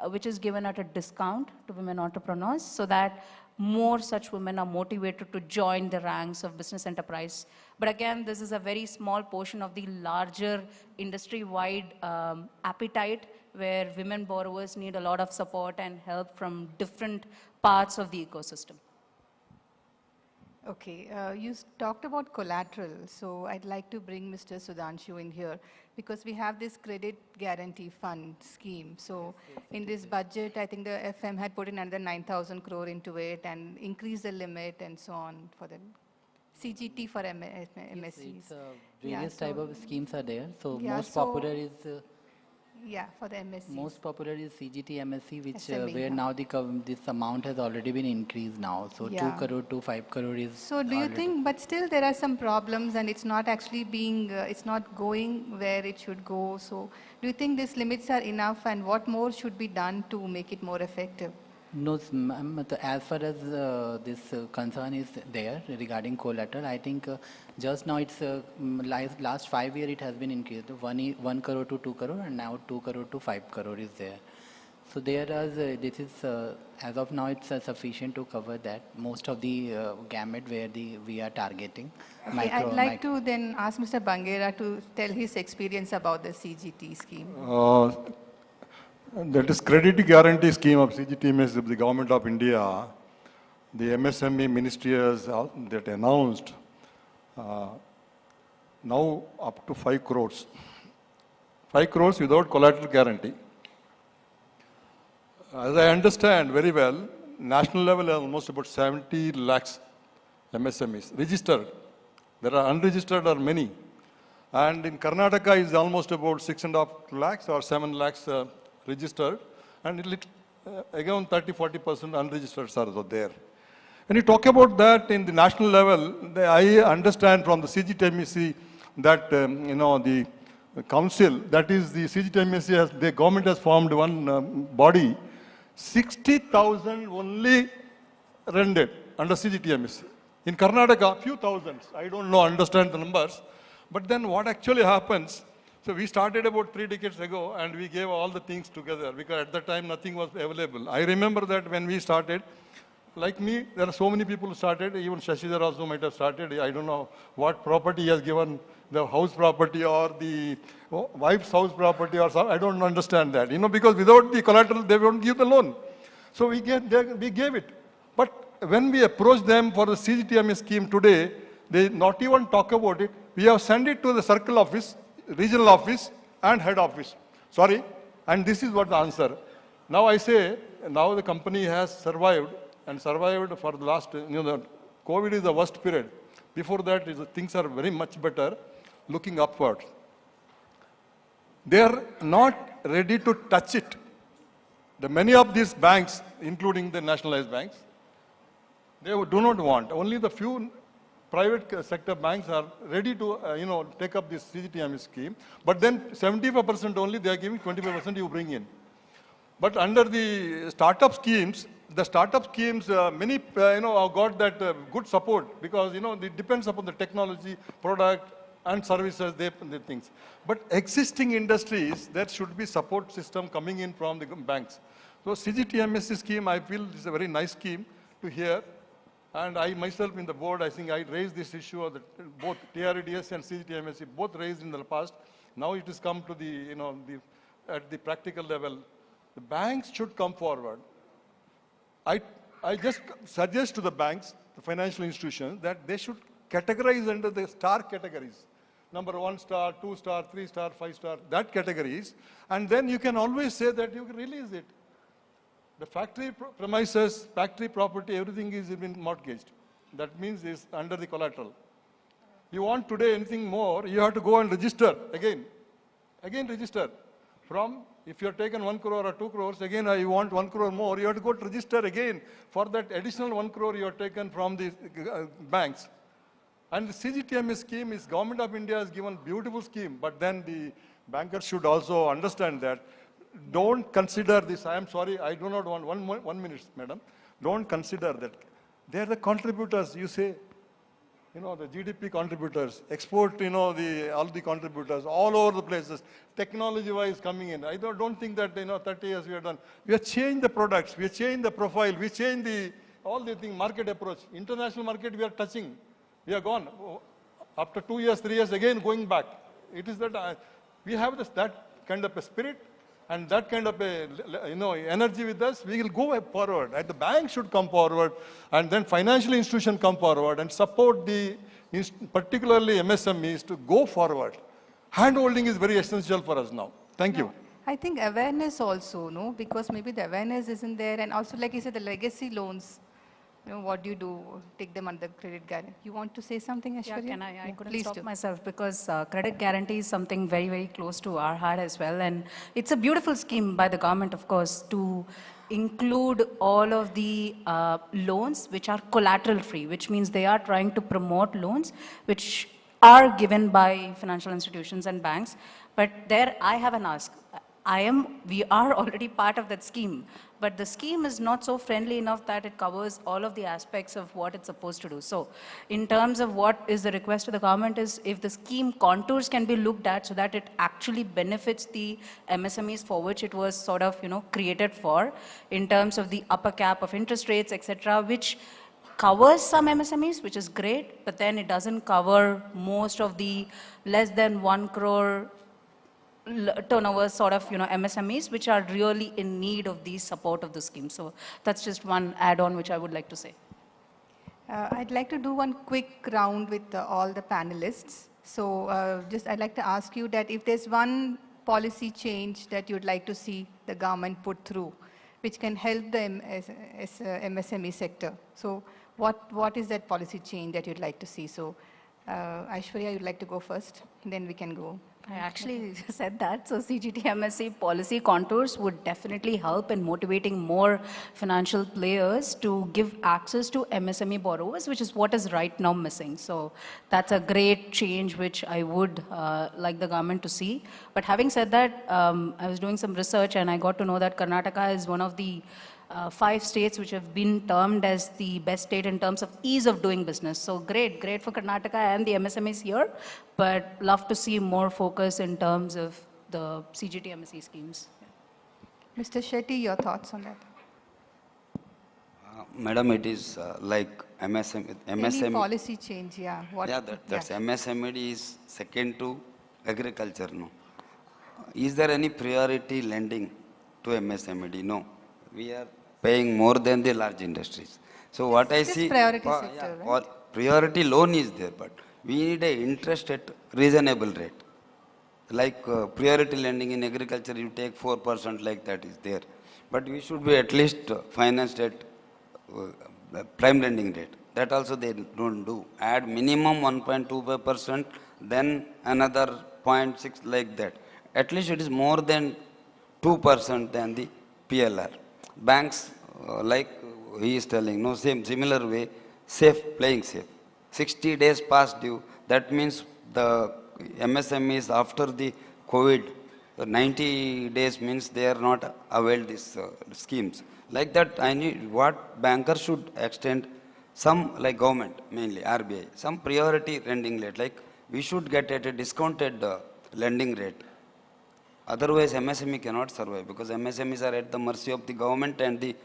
which is given at a discount to women entrepreneurs, so that more such women are motivated to join the ranks of business enterprise. But again, this is a very small portion of the larger industry-wide appetite, where women borrowers need a lot of support and help from different parts of the ecosystem. Okay, you talked about collateral, so I'd like to bring Mr. Sudhanshu in here, because we have this credit guarantee fund scheme. So in this budget, I think the FM had put in another 9,000 crore into it and increased the limit and so on for the CGT for MSEs. Various type of schemes are there. So most popular is for the MSEs. Most popular is CGTMSE, which SME, where now this amount has already been increased now. So 2 crore to 5 crore is. So do you think, but still there are some problems and it's not actually being, it's not going where it should go. So do you think these limits are enough, and what more should be done to make it more effective? No, as far as this concern is there regarding collateral, I think just now it's last 5 years it has been increased. 1 crore to 2 crore, and now 2 crore to 5 crore is there. So there is this is as of now it's sufficient to cover that most of the gamut where we are targeting. Okay, I'd like to then ask Mr. Bangera to tell his experience about the CGT scheme. That is credit guarantee scheme of CGTMSE of the Government of India. The MSME ministry has that announced now up to 5 crores. 5 crores without collateral guarantee. As I understand very well, national level is almost about 70 lakhs MSMEs registered. There are unregistered are many. And in Karnataka is almost about 6.5 lakhs or 7 lakhs registered, and again 30-40% unregistered are there. When you talk about that in the national level, I understand from the CGTMSE that the council, that is the CGTMSE, the government has formed one body, 60,000 only rendered under CGTMSE. In Karnataka, few thousands. I don't know, understand the numbers. But then what actually happens? So we started about 3 decades ago, and we gave all the things together, because at that time nothing was available. I remember that when we started, like me, there are so many people who started, even Shashidhar also might have started. I don't know what property he has given, the house property or the wife's house property or something. I don't understand that, because without the collateral, they won't give the loan. So we gave it. But when we approached them for the CGTMSE scheme today, they not even talk about it. We have sent it to the circle office, regional office and head office. Sorry, and this is what the answer. Now I say, now the company has survived and survived for the last, the COVID is the worst period. Before that, things are very much better, looking upward. They are not ready to touch it. Many of these banks, including the nationalized banks, they do not want. Only the few private sector banks are ready to, take up this CGTMSE scheme. But then 75% only, they are giving 25% you bring in. But under the startup schemes, many, have got that good support, because, it depends upon the technology, product, and services, the things. But existing industries, there should be support system coming in from the banks. So CGTMSE scheme, I feel is a very nice scheme to hear. And I myself in the board, I think I raised this issue of both TRDS and CGTMSE, both raised in the past. Now it has come to the, at the practical level. The banks should come forward. I just suggest to the banks, the financial institutions, that they should categorize under the star categories. Number 1 star, 2 star, 3 star, 5 star, that categories. And then you can always say that you can release it. The factory premises, factory property, everything is been mortgaged. That means it's under the collateral. You want today anything more, you have to go and register again. Again register. From, if you have taken 1 crore or 2 crores, again you want 1 crore more, you have to go to register again for that additional 1 crore you have taken from the banks. And the CGTMSE scheme is, Government of India has given beautiful scheme, but then the bankers should also understand that. Don't consider this, I am sorry, I do not want 1 minute, madam. Don't consider that. They are the contributors, you say. The GDP contributors, export, all the contributors, all over the places, technology-wise coming in. I don't think that, 30 years we have done. We have changed the products, we have changed the profile, we changed all the thing, market approach. International market we are touching. We are gone. After 2 years, 3 years, again going back. It is that we have that kind of a spirit and that kind of a, energy with us. We will go forward. And the bank should come forward, and then financial institution come forward and support particularly MSMEs to go forward. Hand-holding is very essential for us now. Thank you. I think awareness also, no, because maybe the awareness isn't there, and also like you said, the legacy loans. What do you do? Take them under credit guarantee. You want to say something, Aishwarya? Yeah, can I? I couldn't Please stop do. myself because credit guarantee is something very, very close to our heart as well. And it's a beautiful scheme by the government, of course, to include all of the loans which are collateral free, which means they are trying to promote loans which are given by financial institutions and banks. But there I have an ask. We are already part of that scheme, but the scheme is not so friendly enough that it covers all of the aspects of what it's supposed to do. So in terms of what is the request to the government is if the scheme contours can be looked at so that it actually benefits the MSMEs for which it was sort of, created for, in terms of the upper cap of interest rates, etc., which covers some MSMEs, which is great, but then it doesn't cover most of the less than 1 crore turnover sort of, MSMEs, which are really in need of the support of the scheme. So that's just one add-on which I would like to say. I'd like to do one quick round with all the panelists. So I'd like to ask you that if there's one policy change that you'd like to see the government put through, which can help the MSME sector. So what is that policy change that you'd like to see? So Aishwarya, you'd like to go first, then we can go. I actually said that. So CGTMSE policy contours would definitely help in motivating more financial players to give access to MSME borrowers, which is what is right now missing. So that's a great change which I would like the government to see. But having said that, I was doing some research and I got to know that Karnataka is one of the 5 states which have been termed as the best state in terms of ease of doing business. So great for Karnataka and the MSMEs here, but love to see more focus in terms of the CGTMSE schemes. Yeah. Mr. Shetty, your thoughts on that? Madam, it is like MSME. Any policy change, yeah. That's MSME is second to agriculture, no. Is there any priority lending to MSME? No. We are paying more than the large industries. So what I see, priority sector, right? Priority loan is there, but we need a interest at reasonable rate. Like priority lending in agriculture, you take 4% like that is there. But we should be at least financed at prime lending rate. That also they don't do. Add minimum 1.25%, then another 0.6 like that. At least it is more than 2% than the PLR. Banks, like he is telling, no, similar way, playing safe. 60 days past due, that means the MSMEs after the COVID, 90 days means they are not availed these schemes. Like that, I need what bankers should extend some, like government mainly, RBI, some priority lending rate. Like we should get at a discounted lending rate. Otherwise, MSME cannot survive because MSMEs are at the mercy of the government and the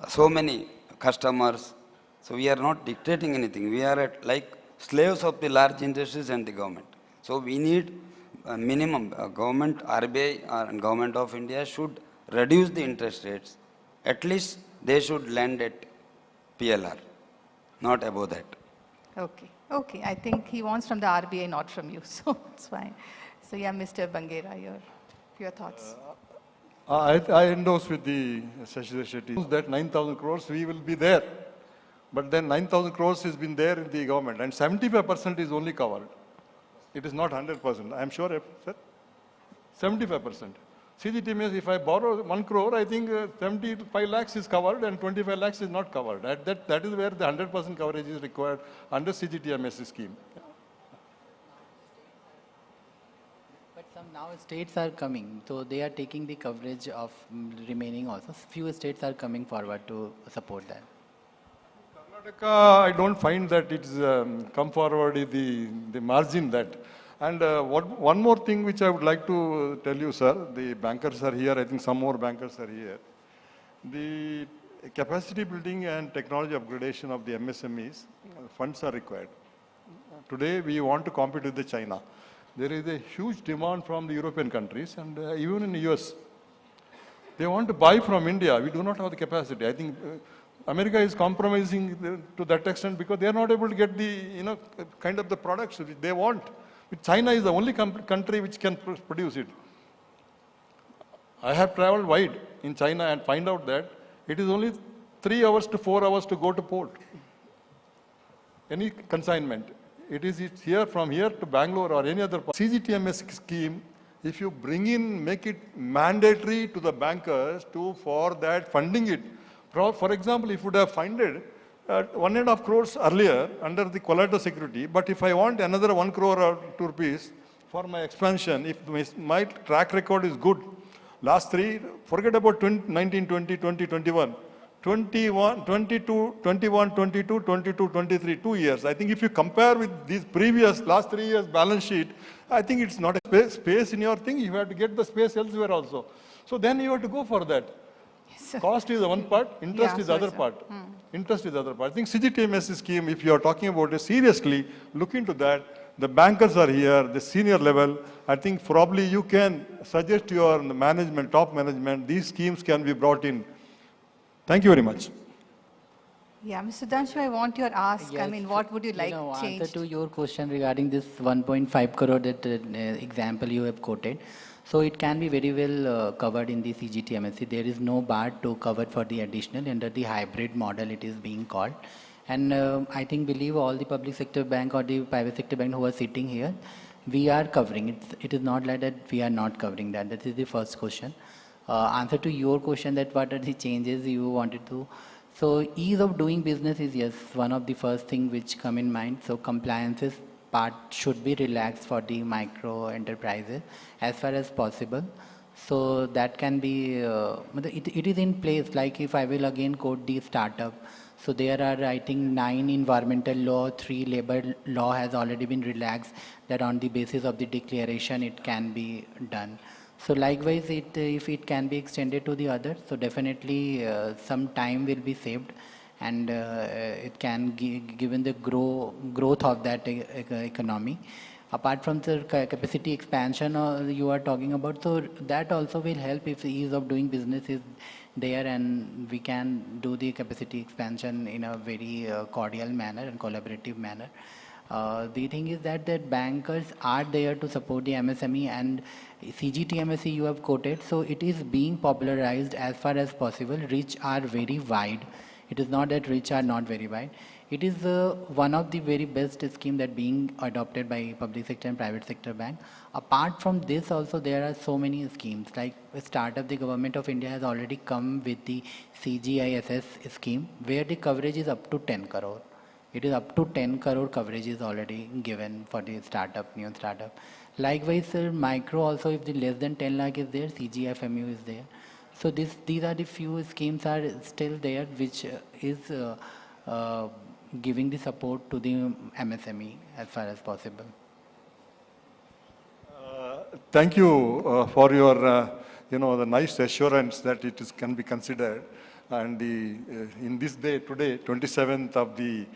so many customers. So we are not dictating anything. We are like slaves of the large industries and the government. So we need a minimum. Government, RBI and Government of India should reduce the interest rates. At least they should lend at PLR, not above that. Okay, okay. I think he wants from the RBI, not from you, so it's fine. So yeah, Mr. Bangera, your thoughts. I endorse with the Shashidhar Shetty that 9,000 crores, we will be there. But then 9,000 crores has been there in the government and 75% is only covered. It is not 100%. I am sure, sir. 75%. CGTMSE, if I borrow 1 crore, I think 75 lakhs is covered and 25 lakhs is not covered. That is where the 100% coverage is required under CGTMSE scheme. But some now states are coming, so they are taking the coverage of remaining also. Few states are coming forward to support that. Karnataka, I don't find that it's come forward in the margin that. And one more thing which I would like to tell you, sir, the bankers are here, I think some more bankers are here. The capacity building and technology upgradation of the MSMEs, funds are required. Today we want to compete with China. There is a huge demand from the European countries and even in the US. They want to buy from India. We do not have the capacity. I think America is compromising to that extent because they are not able to get the, kind of the products which they want. China is the only country which can produce it. I have traveled wide in China and find out that it is only 3 hours to 4 hours to go to port. Any consignment. It's here from here to Bangalore or any other part. CGTMS scheme, if you bring in, make it mandatory to the bankers for that funding it. For example, if you would have funded 1.5 crores earlier under the collateral security, but if I want another 1 crore or 2 rupees for my expansion, if my track record is good, last 3, forget about 19, 20, 20, 21, 21, 22, 21, 22, 22, 23, 2 years. I think if you compare with these previous last 3 years balance sheet, I think it's not a space in your thing. You have to get the space elsewhere also. So then you have to go for that. Cost is one part, interest is the other part. Interest is the other part. I think CGTMSE scheme, if you are talking about it seriously, look into that. The bankers are here, the senior level. I think probably you can suggest to your management, top management, these schemes can be brought in. Thank you very much. Yeah, Mr. Danshu, I want your ask. Yes, I mean, what would you like changed? Answer to your question regarding this 1.5 crore that example you have quoted. So it can be very well covered in the CGTMSE. There is no bar to cover for the additional under the hybrid model it is being called. And I believe all the public sector bank or the private sector bank who are sitting here, we are covering it. It is not like that we are not covering that. That is the first question. Answer to your question that what are the changes you wanted to. So ease of doing business is yes, one of the first thing which come in mind. So compliances part should be relaxed for the micro enterprises as far as possible. So that can be, it is in place. Like if I will again quote the startup. So there are, I think, 9 environmental law, 3 labor law has already been relaxed that on the basis of the declaration it can be done. So likewise, if it can be extended to the others, so definitely some time will be saved. And it can given the growth of that economy. Apart from the capacity expansion you are talking about, so that also will help if the ease of doing business is there and we can do the capacity expansion in a very cordial manner and collaborative manner. The thing is that bankers are there to support the MSME and CGTMSE you have quoted, so it is being popularized as far as possible. Rich are very wide. It is not that rich are not very wide. It is one of the very best scheme that being adopted by public sector and private sector bank. Apart from this also there are so many schemes like startup. The government of India has already come with the CGISS scheme where the coverage is up to 10 crore. It is up to 10 crore coverage is already given for the startup, new startup. Likewise, micro also if the less than 10 lakh is there, CGFMU is there. So these are the few schemes are still there which is giving the support to the MSME as far as possible. thank you for your, the nice assurance that it can be considered. And in this day, today, 27th of the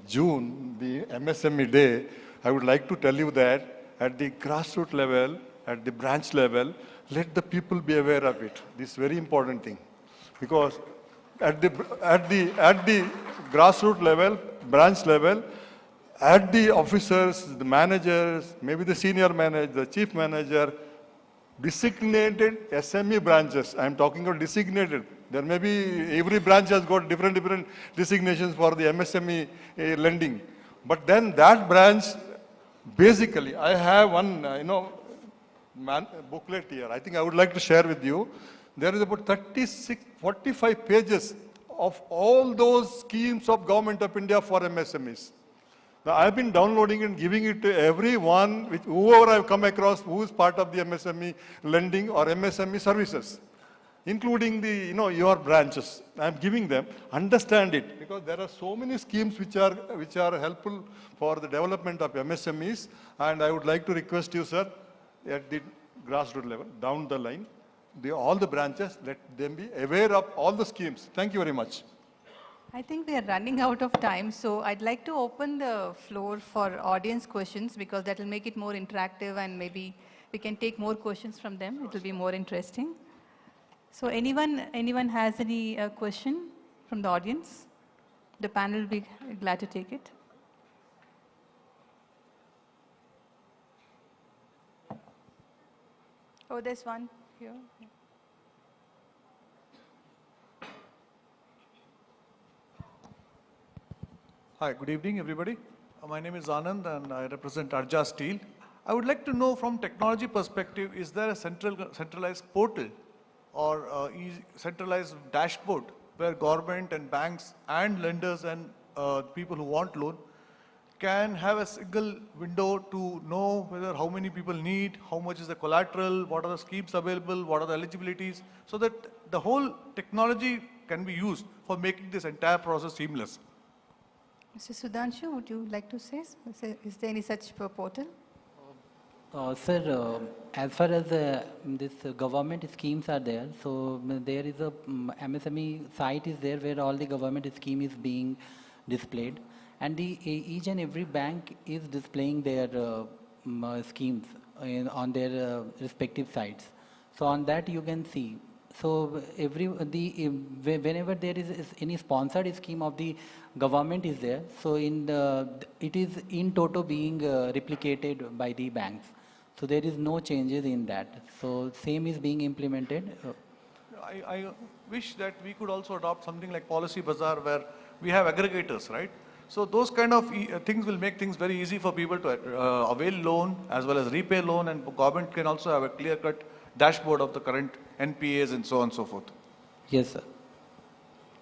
June, the MSME Day, I would like to tell you that at the grassroots level, at the branch level, let the people be aware of it. This is very important thing, because at the grassroots level, branch level, at the officers, the managers, maybe the senior manager, the chief manager, designated SME branches. I am talking about designated. There may be, every branch has got different designations for the MSME lending. But then that branch, basically, I have one, booklet here. I think I would like to share with you. There is about 45 pages of all those schemes of Government of India for MSMEs. Now, I've been downloading and giving it to everyone, whoever I've come across, who is part of the MSME lending or MSME services, including the, your branches. I'm giving them, understand it, because there are so many schemes which are helpful for the development of MSMEs, and I would like to request you, sir, at the grassroots level, down the line, all the branches, let them be aware of all the schemes. Thank you very much. I think we are running out of time, so I'd like to open the floor for audience questions, because that will make it more interactive and maybe we can take more questions from them. It will be more interesting. So anyone has any question from the audience? The panel will be glad to take it. Oh, there's one here. Hi, good evening, everybody. My name is Anand and I represent Arja Steel. I would like to know from technology perspective, is there a centralized portal or centralized dashboard where government and banks and lenders and people who want loan can have a single window to know whether how many people need, how much is the collateral, what are the schemes available, what are the eligibilities, so that the whole technology can be used for making this entire process seamless. Mr. Sudhanshu, would you like to say? Is there any such portal? Sir, as far as this government schemes are there, so there is a MSME site is there where all the government scheme is being displayed, and each and every bank is displaying their schemes on their respective sites. So on that you can see. So whenever there is any sponsored scheme of the government is there, so it is in toto being replicated by the banks. So there is no changes in that. So same is being implemented. I wish that we could also adopt something like Policy Bazaar, where we have aggregators, right? So those kind of things will make things very easy for people to avail loan as well as repay loan, and government can also have a clear-cut dashboard of the current NPAs and so on and so forth. Yes, sir.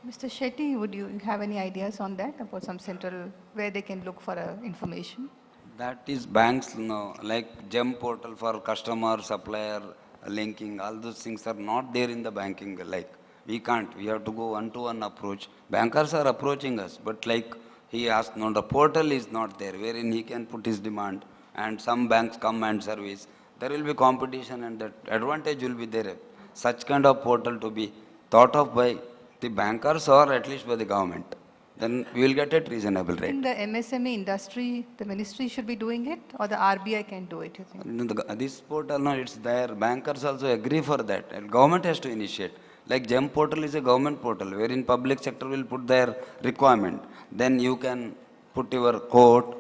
Mr. Shetty, would you have any ideas on that, about some central, where they can look for information? That is banks, like GEM portal for customer, supplier, linking, all those things are not there in the banking. Like, we can't, we have to go one-to-one approach. Bankers are approaching us, but like he asked, no, the portal is not there, wherein he can put his demand, and some banks come and service. There will be competition, and that advantage will be there. Such kind of portal to be thought of by the bankers or at least by the government. Then we will get it reasonable rate. In the MSME industry, the ministry should be doing it, or the RBI can do it, you think? This portal, no, it's there. Bankers also agree for that. And government has to initiate. Like GEM portal is a government portal, wherein public sector will put their requirement. Then you can put your code,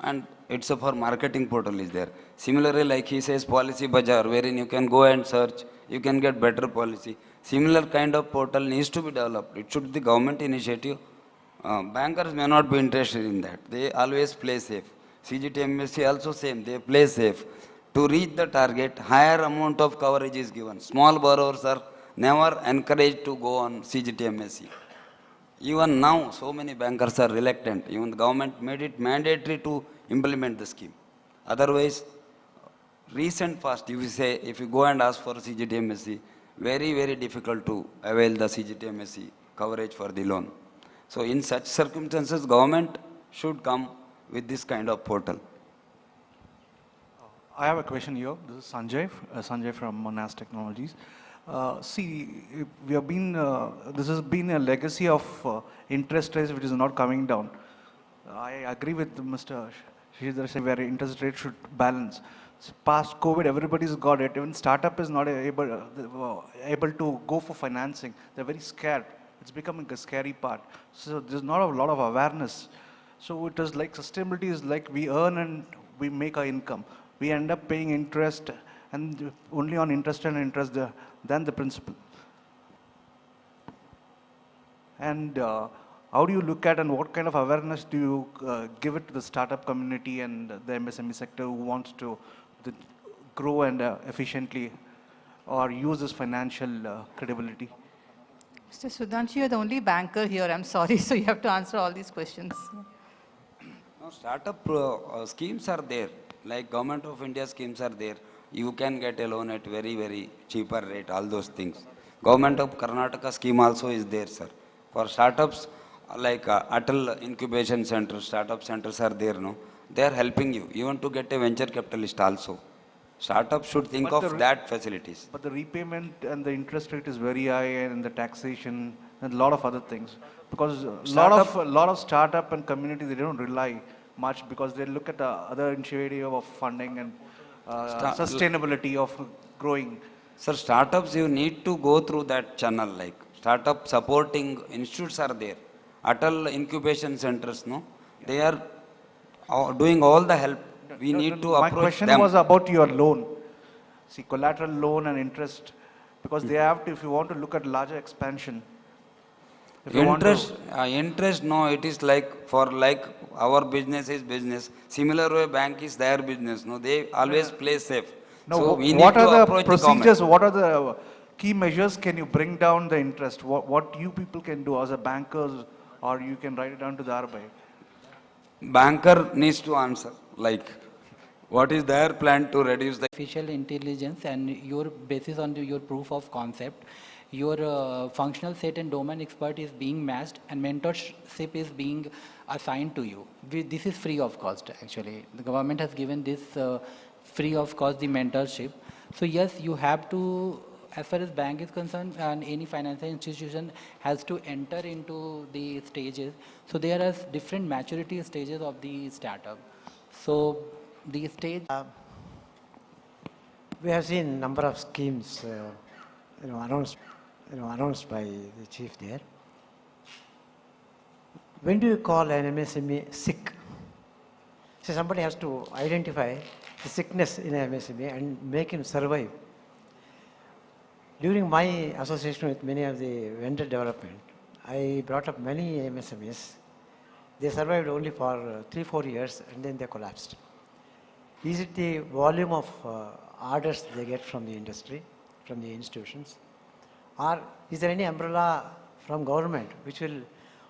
and it's a for marketing portal is there. Similarly, like he says, Policy Bazaar, wherein you can go and search, you can get better policy. Similar kind of portal needs to be developed. It should be the government initiative. Bankers may not be interested in that. They always play safe. CGTMSE also same, they play safe. To reach the target, higher amount of coverage is given. Small borrowers are never encouraged to go on CGTMSE. Even now, so many bankers are reluctant. Even the government made it mandatory to implement the scheme. Otherwise, recent past, if you go and ask for CGTMSE, very, very difficult to avail the CGTMSE coverage for the loan. So in such circumstances, government should come with this kind of portal. I have a question here. This is Sanjay from Monas Technologies. See, we have been, this has been a legacy of interest rates which is not coming down. I agree with Mr. Sridhar where interest rate should balance. Past COVID, everybody's got it. Even startup is not able to go for financing. They're very scared. It's becoming a scary part. So there's not a lot of awareness. So it is like sustainability is like we earn and we make our income. We end up paying interest and only on interest and interest than the principal. And how do you look at and what kind of awareness do you give it to the startup community and the MSME sector who wants to grow and efficiently or use this financial credibility? Mr. Sudhanshu, you're the only banker here. I'm sorry, so you have to answer all these questions. No, startup schemes are there. Like Government of India schemes are there. You can get a loan at very, very cheaper rate, all those things. Government of Karnataka scheme also is there, sir. For startups, like Atal Incubation Center, startup centers are there, no? They are helping you, even to get a venture capitalist also. Startups should think of that facilities. But the repayment and the interest rate is very high and the taxation and a lot of other things. Because a lot of startup and community, they don't rely much because they look at the other initiative of funding and sustainability of growing. Sir, startups, you need to go through that channel, like startup supporting institutes are there. Atal incubation centers, no? They are doing all the help. We need to approach them. My question was about your loan. See, collateral loan and interest, because they have to, if you want to look at larger expansion. Interest, no, it is like for like our business is business. Similar way, bank is their business, no? They always play safe. Now, so we what need to are the approach procedures, what are the key measures can you bring down the interest? What you people can do as a bankers, or you can write it down to the RBI? Banker needs to answer, like, what is their plan to reduce the artificial intelligence and your basis on your proof of concept, your functional set and domain expert is being matched and mentorship is being assigned to you. This is free of cost actually. The government has given this free of cost, the mentorship. So yes, you have to, as far as bank is concerned and any financial institution has to enter into the stages. So there are different maturity stages of the startup. So the stage. We have seen number of schemes announced by the chief there. When do you call an MSME sick? So somebody has to identify the sickness in an MSME and make him survive. During my association with many of the vendor development, I brought up many MSMEs. They survived only for 3-4 years and then they collapsed. Is it the volume of orders they get from the industry, from the institutions? Or is there any umbrella from government which will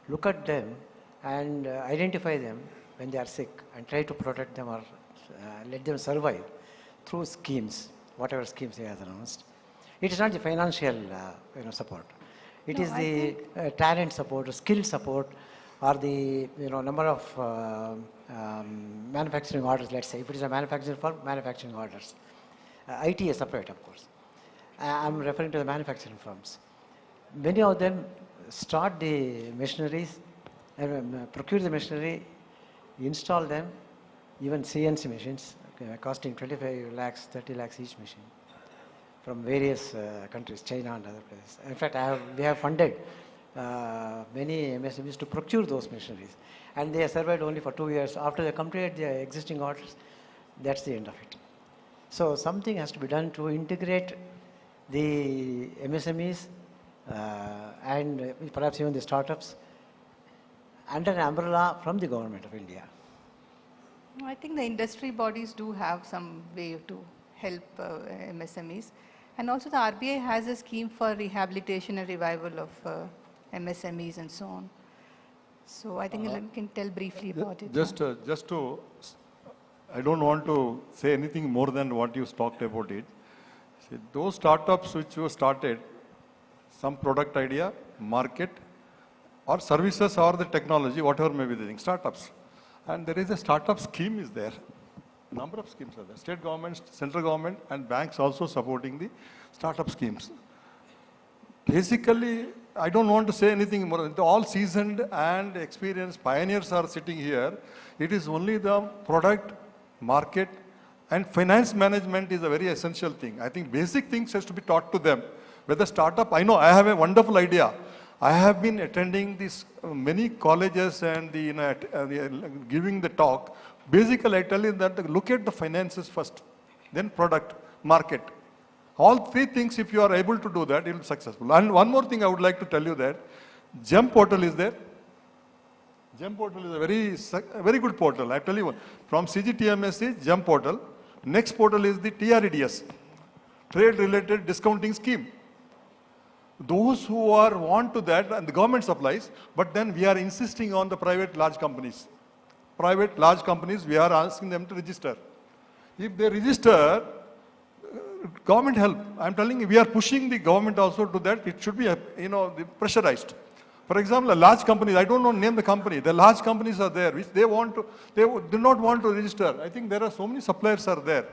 look at them and identify them when they are sick and try to protect them or let them survive through schemes, whatever schemes they have announced? It is not the financial support. It is the talent support, skill support, or the number of manufacturing orders, let's say. If it is a manufacturing firm, manufacturing orders. IT is separate, of course. I'm referring to the manufacturing firms. Many of them start the machineries, procure the machinery, install them, even CNC machines, costing 25 lakhs, 30 lakhs each machine, from various countries, China and other places. In fact, we have funded many MSMEs to procure those machineries. And they have survived only for 2 years. After they completed their existing orders, that's the end of it. So something has to be done to integrate the MSMEs and perhaps even the startups under an umbrella from the government of India. I think the industry bodies do have some way to help MSMEs. And also the RBI has a scheme for rehabilitation and revival of MSMEs and so on. So I think you can tell briefly about it. Just to, I don't want to say anything more than what you talked about it. See, those startups which you started, some product idea, market, or services or the technology, whatever may be the thing, startups. And there is a startup scheme is there. Number of schemes are there. State government, central government, and banks also supporting the startup schemes. Basically, I don't want to say anything more. All seasoned and experienced pioneers are sitting here. It is only the product, market, and finance management is a very essential thing. I think basic things has to be taught to them. Whether startup, I know I have a wonderful idea. I have been attending these many colleges and giving the talk. Basically, I tell you that look at the finances first, then product, market. All three things, if you are able to do that, it will be successful. And one more thing I would like to tell you that GEM portal is there. GEM portal is a very good portal. I tell you, from CGTMSE, GEM portal. Next portal is the TREDS, Trade Related Discounting Scheme. Those who want to that, and the government supplies, but then we are insisting on the private large companies. Private large companies, we are asking them to register. If they register, government help. I'm telling you, we are pushing the government also to that. It should be, pressurized. For example, a large company, I don't know name the company. The large companies are there, which they do not want to register. I think there are so many suppliers are there.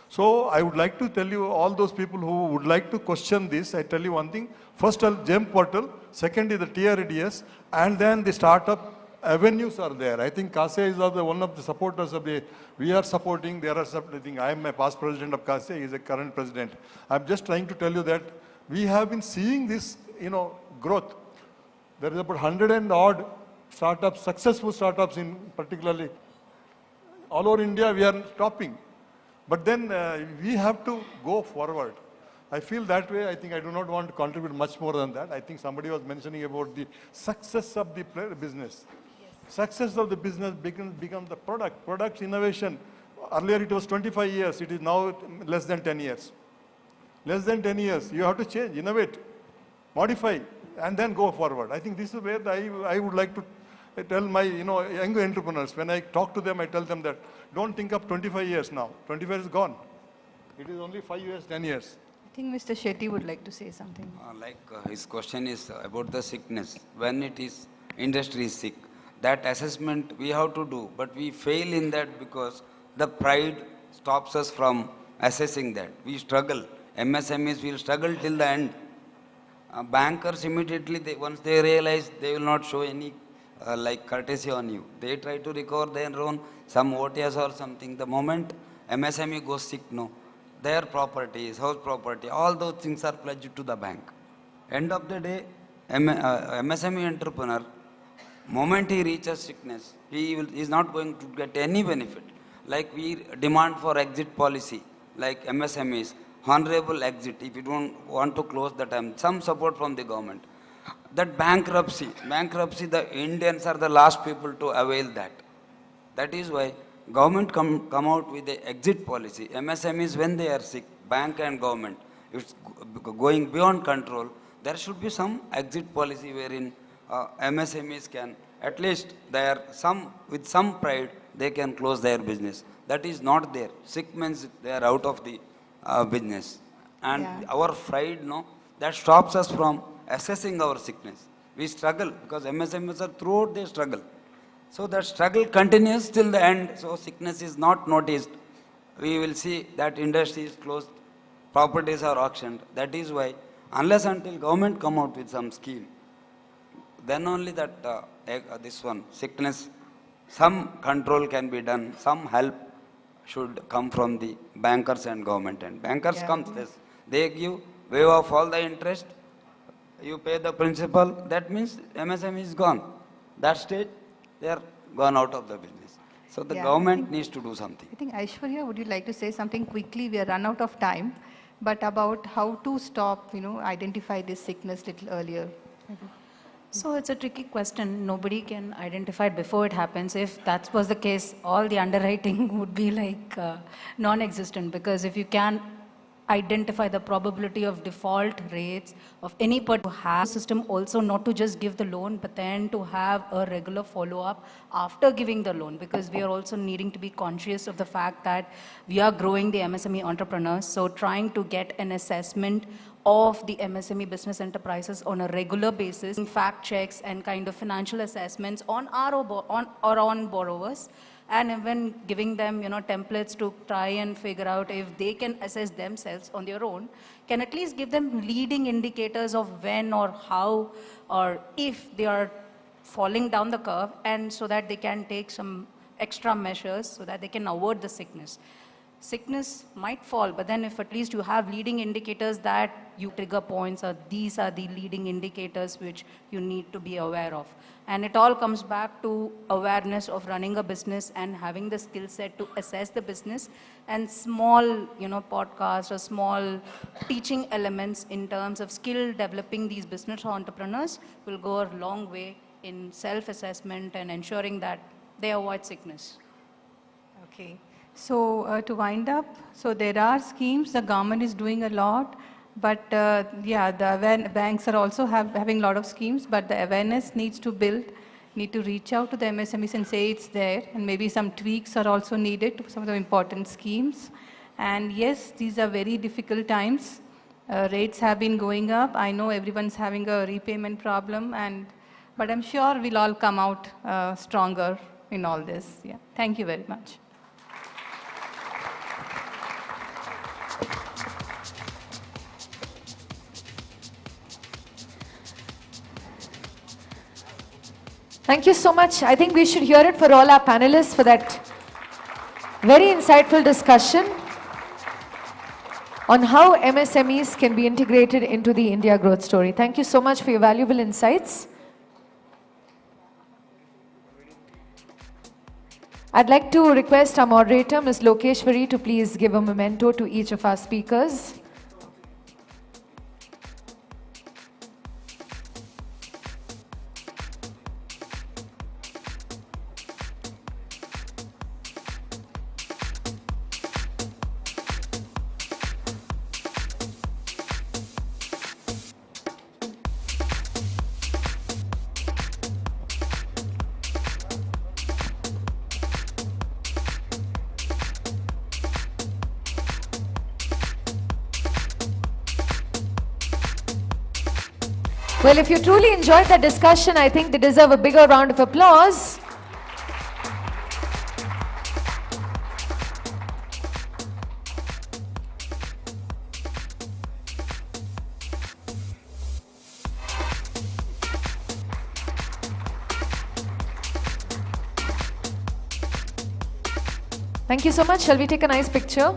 So I would like to tell you, all those people who would like to question this, I tell you one thing. First, GEM portal. Second is the TREDS. And then the startup avenues are there. I think CASE is one of the supporters of we are supporting, there are something. I am a past president of CASE, he is a current president. I'm just trying to tell you that we have been seeing this, growth. There is about 100 and odd startups, successful startups in particularly. All over India, we are stopping. But then we have to go forward. I feel that way. I think I do not want to contribute much more than that. I think somebody was mentioning about the success of the business. Yes. Success of the business become the product. Product innovation. Earlier it was 25 years. It is now less than 10 years. Less than 10 years. You have to change, innovate, modify, and then go forward. I think this is where I would like to tell my young entrepreneurs. When I talk to them, I tell them that don't think of 25 years now. 25 years is gone. It is only 5 years, 10 years. I think Mr. Shetty would like to say something. His question is about the sickness. When industry is sick, that assessment we have to do, but we fail in that because the pride stops us from assessing that. We struggle. MSMEs will struggle till the end. Bankers immediately, once they realize, they will not show any courtesy on you. They try to recover their own, some OTS or something. The moment MSME goes sick, no. Their properties, house property, all those things are pledged to the bank. End of the day, MSME entrepreneur, moment he reaches sickness, he is not going to get any benefit. Like we demand for exit policy, like MSMEs, honorable exit, if you don't want to close the time, some support from the government. That bankruptcy, the Indians are the last people to avail that. That is why government come out with the exit policy. MSMEs, when they are sick, bank and government, it's going beyond control. There should be some exit policy wherein MSMEs can, at least with some pride, they can close their business. That is not there. Sick means they are out of the business. And our pride, that stops us from assessing our sickness. We struggle because MSMEs are throughout their struggle. So that struggle continues till the end. So sickness is not noticed. We will see that industry is closed, properties are auctioned. That is why, unless until government come out with some scheme, then only that sickness, some control can be done, some help should come from the bankers and government. And bankers comes, they give waive off all the interest, you pay the principal, that means MSME is gone. That stage, they are gone out of the business. So the government needs to do something. I think Aishwarya, would you like to say something quickly? We are run out of time, but about how to stop, identify this sickness little earlier. So it's a tricky question. Nobody can identify it before it happens. If that was the case, all the underwriting would be like non-existent, because if you can identify the probability of default rates of any particular system, also not to just give the loan, but then to have a regular follow-up after giving the loan, because we are also needing to be conscious of the fact that we are growing the MSME entrepreneurs. So trying to get an assessment of the MSME business enterprises on a regular basis, fact checks and kind of financial assessments on our on borrowers, and even giving them, templates to try and figure out if they can assess themselves on their own, can at least give them leading indicators of when or how or if they are falling down the curve, and so that they can take some extra measures so that they can avoid the sickness. Sickness might fall, but then if at least you have leading indicators that you trigger points, or these are the leading indicators which you need to be aware of. And it all comes back to awareness of running a business and having the skill set to assess the business, and small, podcasts or small teaching elements in terms of skill developing these business entrepreneurs will go a long way in self-assessment and ensuring that they avoid sickness. Okay. So to wind up, so there are schemes, the government is doing a lot, but yeah, the banks are also having a lot of schemes, but the awareness needs to build, need to reach out to the MSMEs and say it's there, and maybe some tweaks are also needed to some of the important schemes. And yes, these are very difficult times. Rates have been going up. I know everyone's having a repayment problem, but I'm sure we'll all come out stronger in all this. Yeah. Thank you very much. Thank you so much. I think we should hear it for all our panelists for that very insightful discussion on how MSMEs can be integrated into the India growth story. Thank you so much for your valuable insights. I'd like to request our moderator, Ms. Lokeshwari, to please give a memento to each of our speakers. Well, if you truly enjoyed the discussion, I think they deserve a bigger round of applause. Thank you so much. Shall we take a nice picture?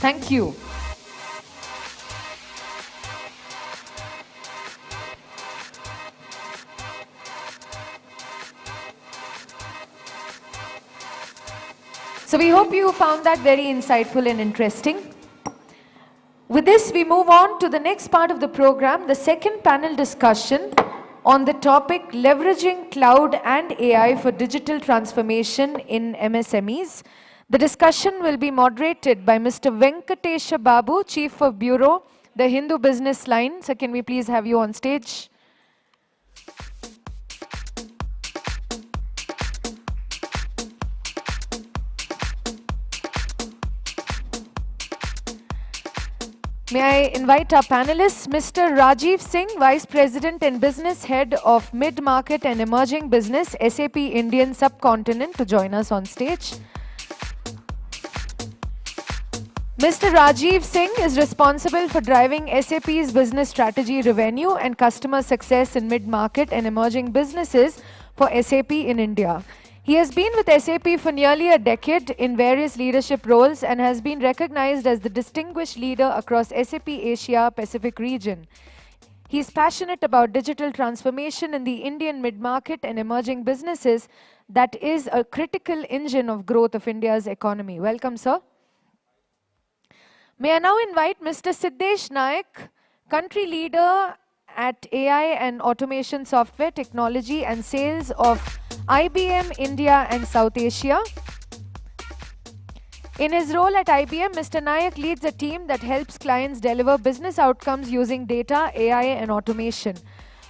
Thank you. So we hope you found that very insightful and interesting. With this, we move on to the next part of the program, the second panel discussion on the topic leveraging cloud and AI for digital transformation in MSMEs. The discussion will be moderated by Mr. Venkatesha Babu, Chief of Bureau, the Hindu BusinessLine. So can we please have you on stage? May I invite our panelists, Mr. Rajiv Singh, Vice President and Business Head of Mid-Market and Emerging Business, SAP Indian Subcontinent, to join us on stage. Mr. Rajiv Singh is responsible for driving SAP's business strategy, revenue and customer success in mid-market and emerging businesses for SAP in India. He has been with SAP for nearly a decade in various leadership roles and has been recognized as the distinguished leader across SAP Asia Pacific region. He is passionate about digital transformation in the Indian mid-market and emerging businesses that is a critical engine of growth of India's economy. Welcome, sir. May I now invite Mr. Siddesh Naik, Country Leader at AI and Automation Software Technology and Sales of IBM India and South Asia. In his role at IBM, Mr. Naik leads a team that helps clients deliver business outcomes using data, AI and automation.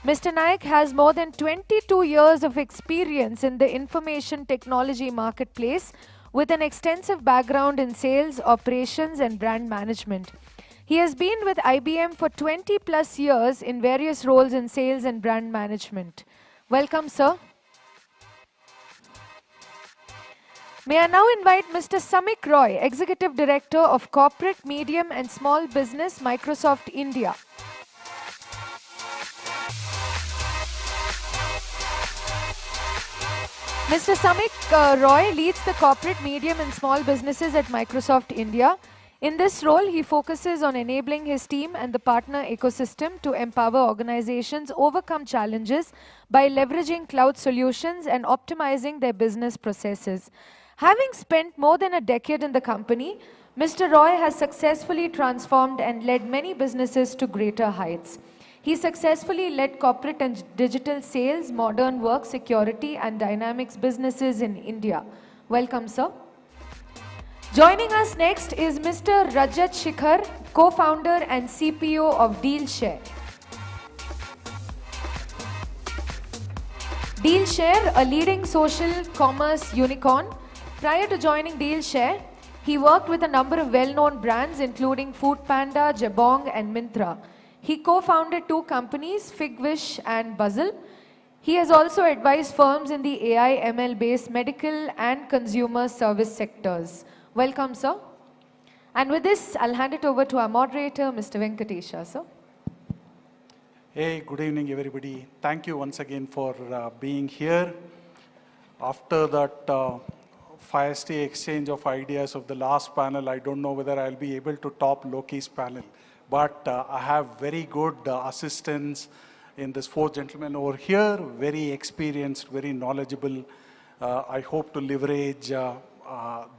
Mr. Naik has more than 22 years of experience in the information technology marketplace with an extensive background in sales, operations, and brand management. He has been with IBM for 20 plus years in various roles in sales and brand management. Welcome, sir. May I now invite Mr. Samik Roy, Executive Director of Corporate, Medium and Small Business, Microsoft India. Mr. Samik Roy leads the corporate, medium and small businesses at Microsoft India. In this role, he focuses on enabling his team and the partner ecosystem to empower organizations overcome challenges by leveraging cloud solutions and optimizing their business processes. Having spent more than a decade in the company, Mr. Roy has successfully transformed and led many businesses to greater heights. He successfully led corporate and digital sales, modern work, security and dynamics businesses in India. Welcome, sir. Joining us next is Mr. Rajat Shikhar, co-founder and CPO of DealShare. DealShare, a leading social commerce unicorn. Prior to joining DealShare, he worked with a number of well-known brands including Foodpanda, Jabong and Myntra. He co-founded two companies, Figwish and Buzzle. He has also advised firms in the AI, ML-based medical and consumer service sectors. Welcome, sir. And with this, I'll hand it over to our moderator, Mr. Venkatesha, sir. Hey, good evening, everybody. Thank you once again for being here. After that feisty exchange of ideas of the last panel, I don't know whether I'll be able to top Loki's panel. But I have very good assistants in this four gentlemen over here, very experienced, very knowledgeable. I hope to leverage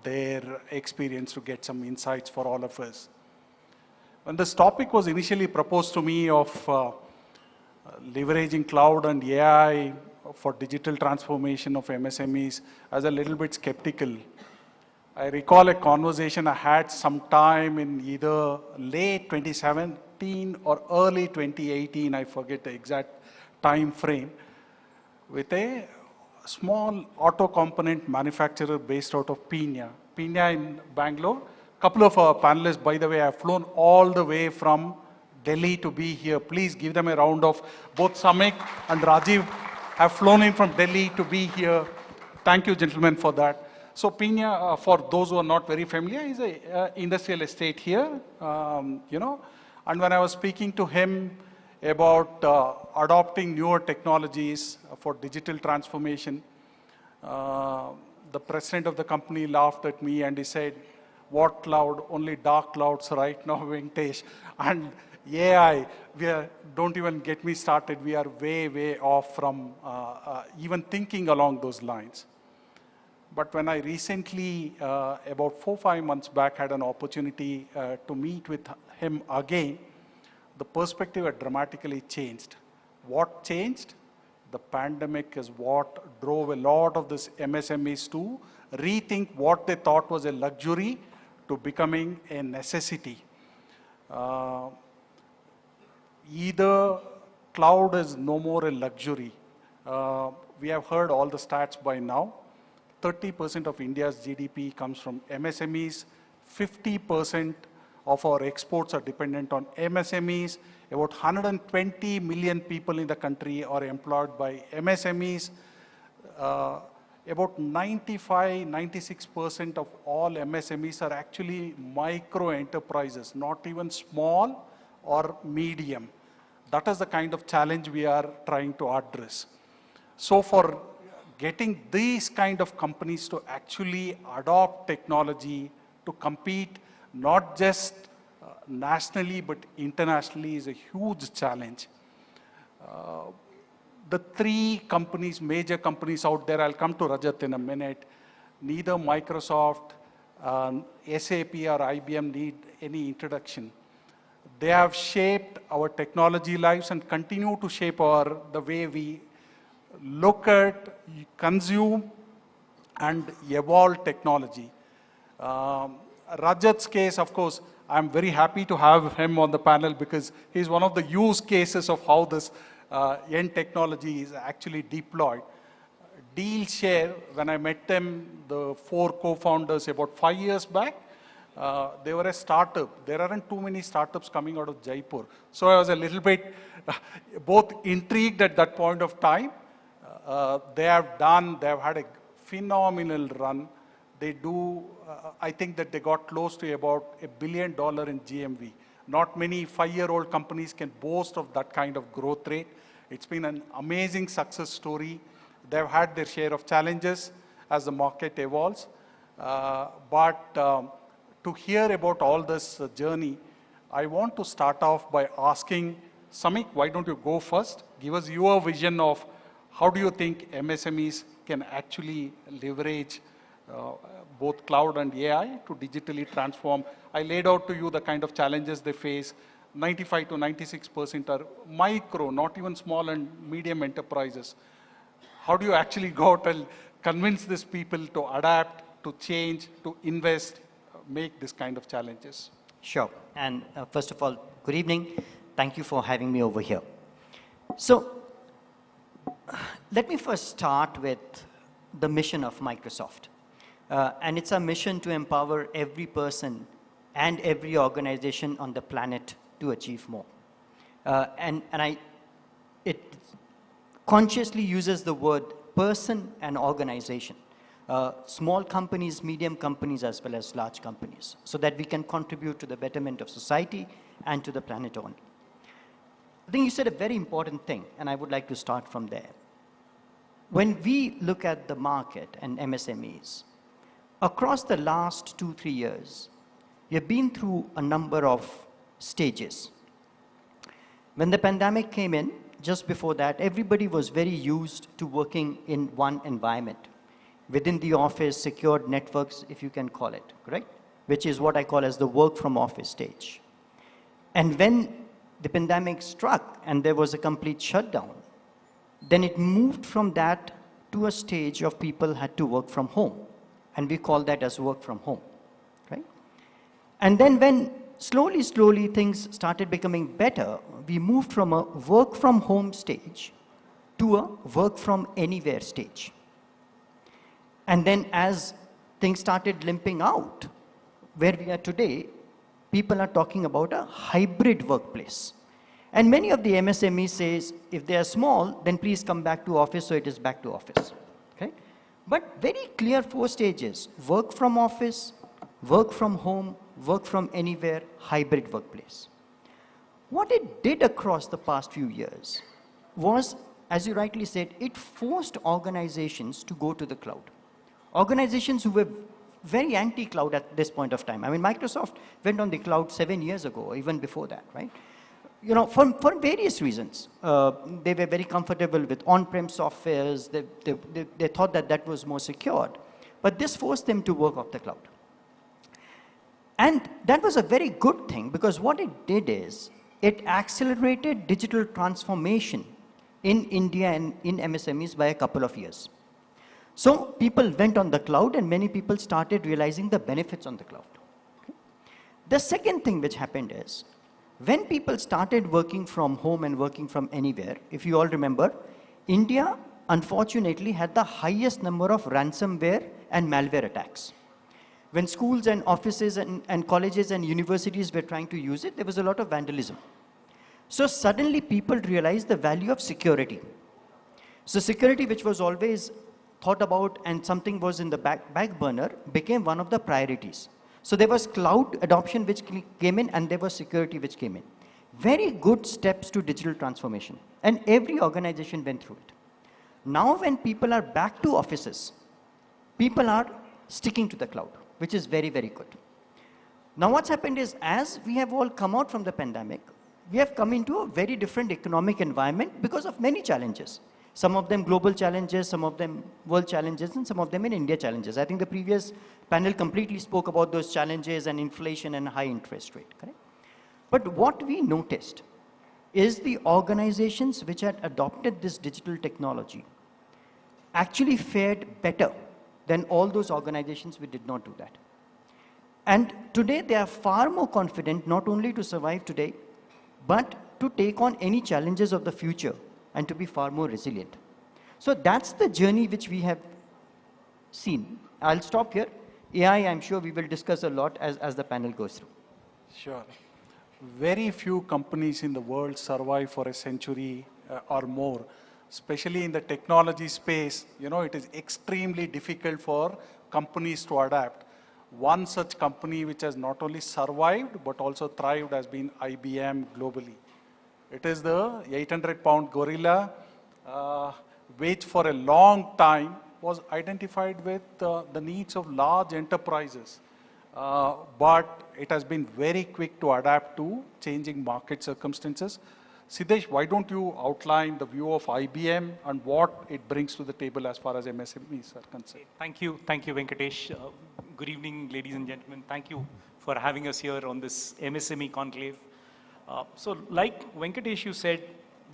their experience to get some insights for all of us. When this topic was initially proposed to me of leveraging cloud and AI for digital transformation of MSMEs, I was a little bit skeptical. I recall a conversation I had sometime in either late 2017 or early 2018, I forget the exact time frame, with a small auto component manufacturer based out of Pina in Bangalore. A couple of our panelists, by the way, have flown all the way from Delhi to be here. Please give them a round of, both Samik and Rajiv have flown in from Delhi to be here. Thank you, gentlemen, for that. So Pina, for those who are not very familiar, is an industrial estate here, you know. And when I was speaking to him about adopting newer technologies for digital transformation, the president of the company laughed at me and he said, "What cloud? Only dark clouds right now, Venkatesh." And AI, don't even get me started. We are way, way off from even thinking along those lines. But when I recently, about 4 or 5 months back, had an opportunity to meet with him again, the perspective had dramatically changed. What changed? The pandemic is what drove a lot of these MSMEs to rethink what they thought was a luxury to becoming a necessity. Either cloud is no more a luxury. We have heard all the stats by now. 30% of India's GDP comes from MSMEs. 50% of our exports are dependent on MSMEs. About 120 million people in the country are employed by MSMEs. About 95–96% of all MSMEs are actually micro enterprises, not even small or medium. That is the kind of challenge we are trying to address. So for getting these kind of companies to actually adopt technology to compete not just nationally but internationally is a huge challenge. The three companies, major companies out there, I'll come to Rajat in a minute, neither Microsoft, SAP or IBM need any introduction. They have shaped our technology lives and continue to shape the way we look at, consume, and evolve technology. Rajat's case, of course, I'm very happy to have him on the panel because he's one of the use cases of how this end technology is actually deployed. Deal share, when I met them, the 4 co-founders about 5 years back, they were a startup. There aren't too many startups coming out of Jaipur. So I was a little bit both intrigued at that point of time. They have had a phenomenal run. They do, I think that they got close to about $1 billion in GMV. Not many 5-year-old companies can boast of that kind of growth rate. It's been an amazing success story. They've had their share of challenges as the market evolves. To hear about all this journey, I want to start off by asking Samik, why don't you go first? Give us your vision of how do you think MSMEs can actually leverage both cloud and AI to digitally transform. I laid out to you the kind of challenges they face. 95 to 96% are micro, not even small and medium enterprises. How do you actually go out and convince these people to adapt, to change, to invest, make this kind of challenges? Sure. And first of all, good evening. Thank you for having me over here. So let me first start with the mission of Microsoft. And it's a mission to empower every person and every organization on the planet to achieve more. It consciously uses the word person and organization. Small companies, medium companies, as well as large companies, so that we can contribute to the betterment of society and to the planet only. I think you said a very important thing, and I would like to start from there. When we look at the market and MSMEs, across the last 2-3 years, we have been through a number of stages. When the pandemic came in, just before that, everybody was very used to working in one environment. Within the office, secured networks, if you can call it, correct? Which is what I call as the work from office stage. And when the pandemic struck and there was a complete shutdown, then it moved from that to a stage of people had to work from home. And we call that as work from home, right? And then when slowly things started becoming better, we moved from a work from home stage to a work from anywhere stage. And then as things started limping out, where we are today, people are talking about a hybrid workplace. And many of the MSMEs says, if they are small, then please come back to office, so it is back to office, okay? But very clear 4 stages: work from office, work from home, work from anywhere, hybrid workplace. What it did across the past few years was, as you rightly said, it forced organizations to go to the cloud. Organizations who were very anti-cloud at this point of time. I mean, Microsoft went on the cloud 7 years ago, or even before that, right? You know, for various reasons. They were very comfortable with on-prem softwares. They thought that that was more secured. But this forced them to work off the cloud. And that was a very good thing, because what it did is, it accelerated digital transformation in India and in MSMEs by a couple of years. So people went on the cloud, and many people started realizing the benefits on the cloud. Okay? The second thing which happened is, when people started working from home and working from anywhere, if you all remember, India unfortunately had the highest number of ransomware and malware attacks. When schools and offices and colleges and universities were trying to use it, there was a lot of vandalism. So suddenly people realized the value of security. So security, which was always thought about and something was in the back burner, became one of the priorities. So there was cloud adoption which came in, and there was security which came in. Very good steps to digital transformation. And every organization went through it. Now when people are back to offices, people are sticking to the cloud, which is very, very good. Now what's happened is, as we have all come out from the pandemic, we have come into a very different economic environment because of many challenges. Some of them global challenges, some of them world challenges, and some of them in India challenges. I think the previous panel completely spoke about those challenges and inflation and high interest rate, correct? But what we noticed is the organizations which had adopted this digital technology actually fared better than all those organizations which did not do that. And today they are far more confident not only to survive today, but to take on any challenges of the future and to be far more resilient. So that's the journey which we have seen. I'll stop here. AI, I'm sure we will discuss a lot as the panel goes through. Sure. Very few companies in the world survive for a century or more, especially in the technology space. You know, it is extremely difficult for companies to adapt. One such company which has not only survived but also thrived has been IBM globally. It is the 800-pound gorilla, which for a long time was identified with the needs of large enterprises. But it has been very quick to adapt to changing market circumstances. Siddesh, why don't you outline the view of IBM and what it brings to the table as far as MSMEs are concerned? Thank you, Venkatesh. Good evening, ladies and gentlemen. Thank you for having us here on this MSME conclave. So like Venkatesh, you said,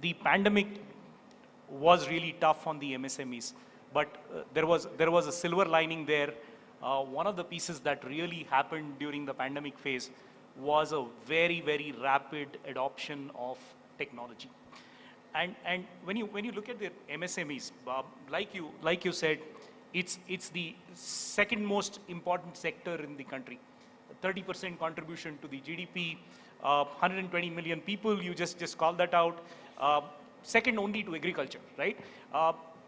the pandemic was really tough on the MSMEs, but there was a silver lining there. One of the pieces that really happened during the pandemic phase was a very, very rapid adoption of technology. And when you look at the MSMEs, like you said, it's the second most important sector in the country. 30% contribution to the GDP, 120 million people, you just call that out. Second only to agriculture, right?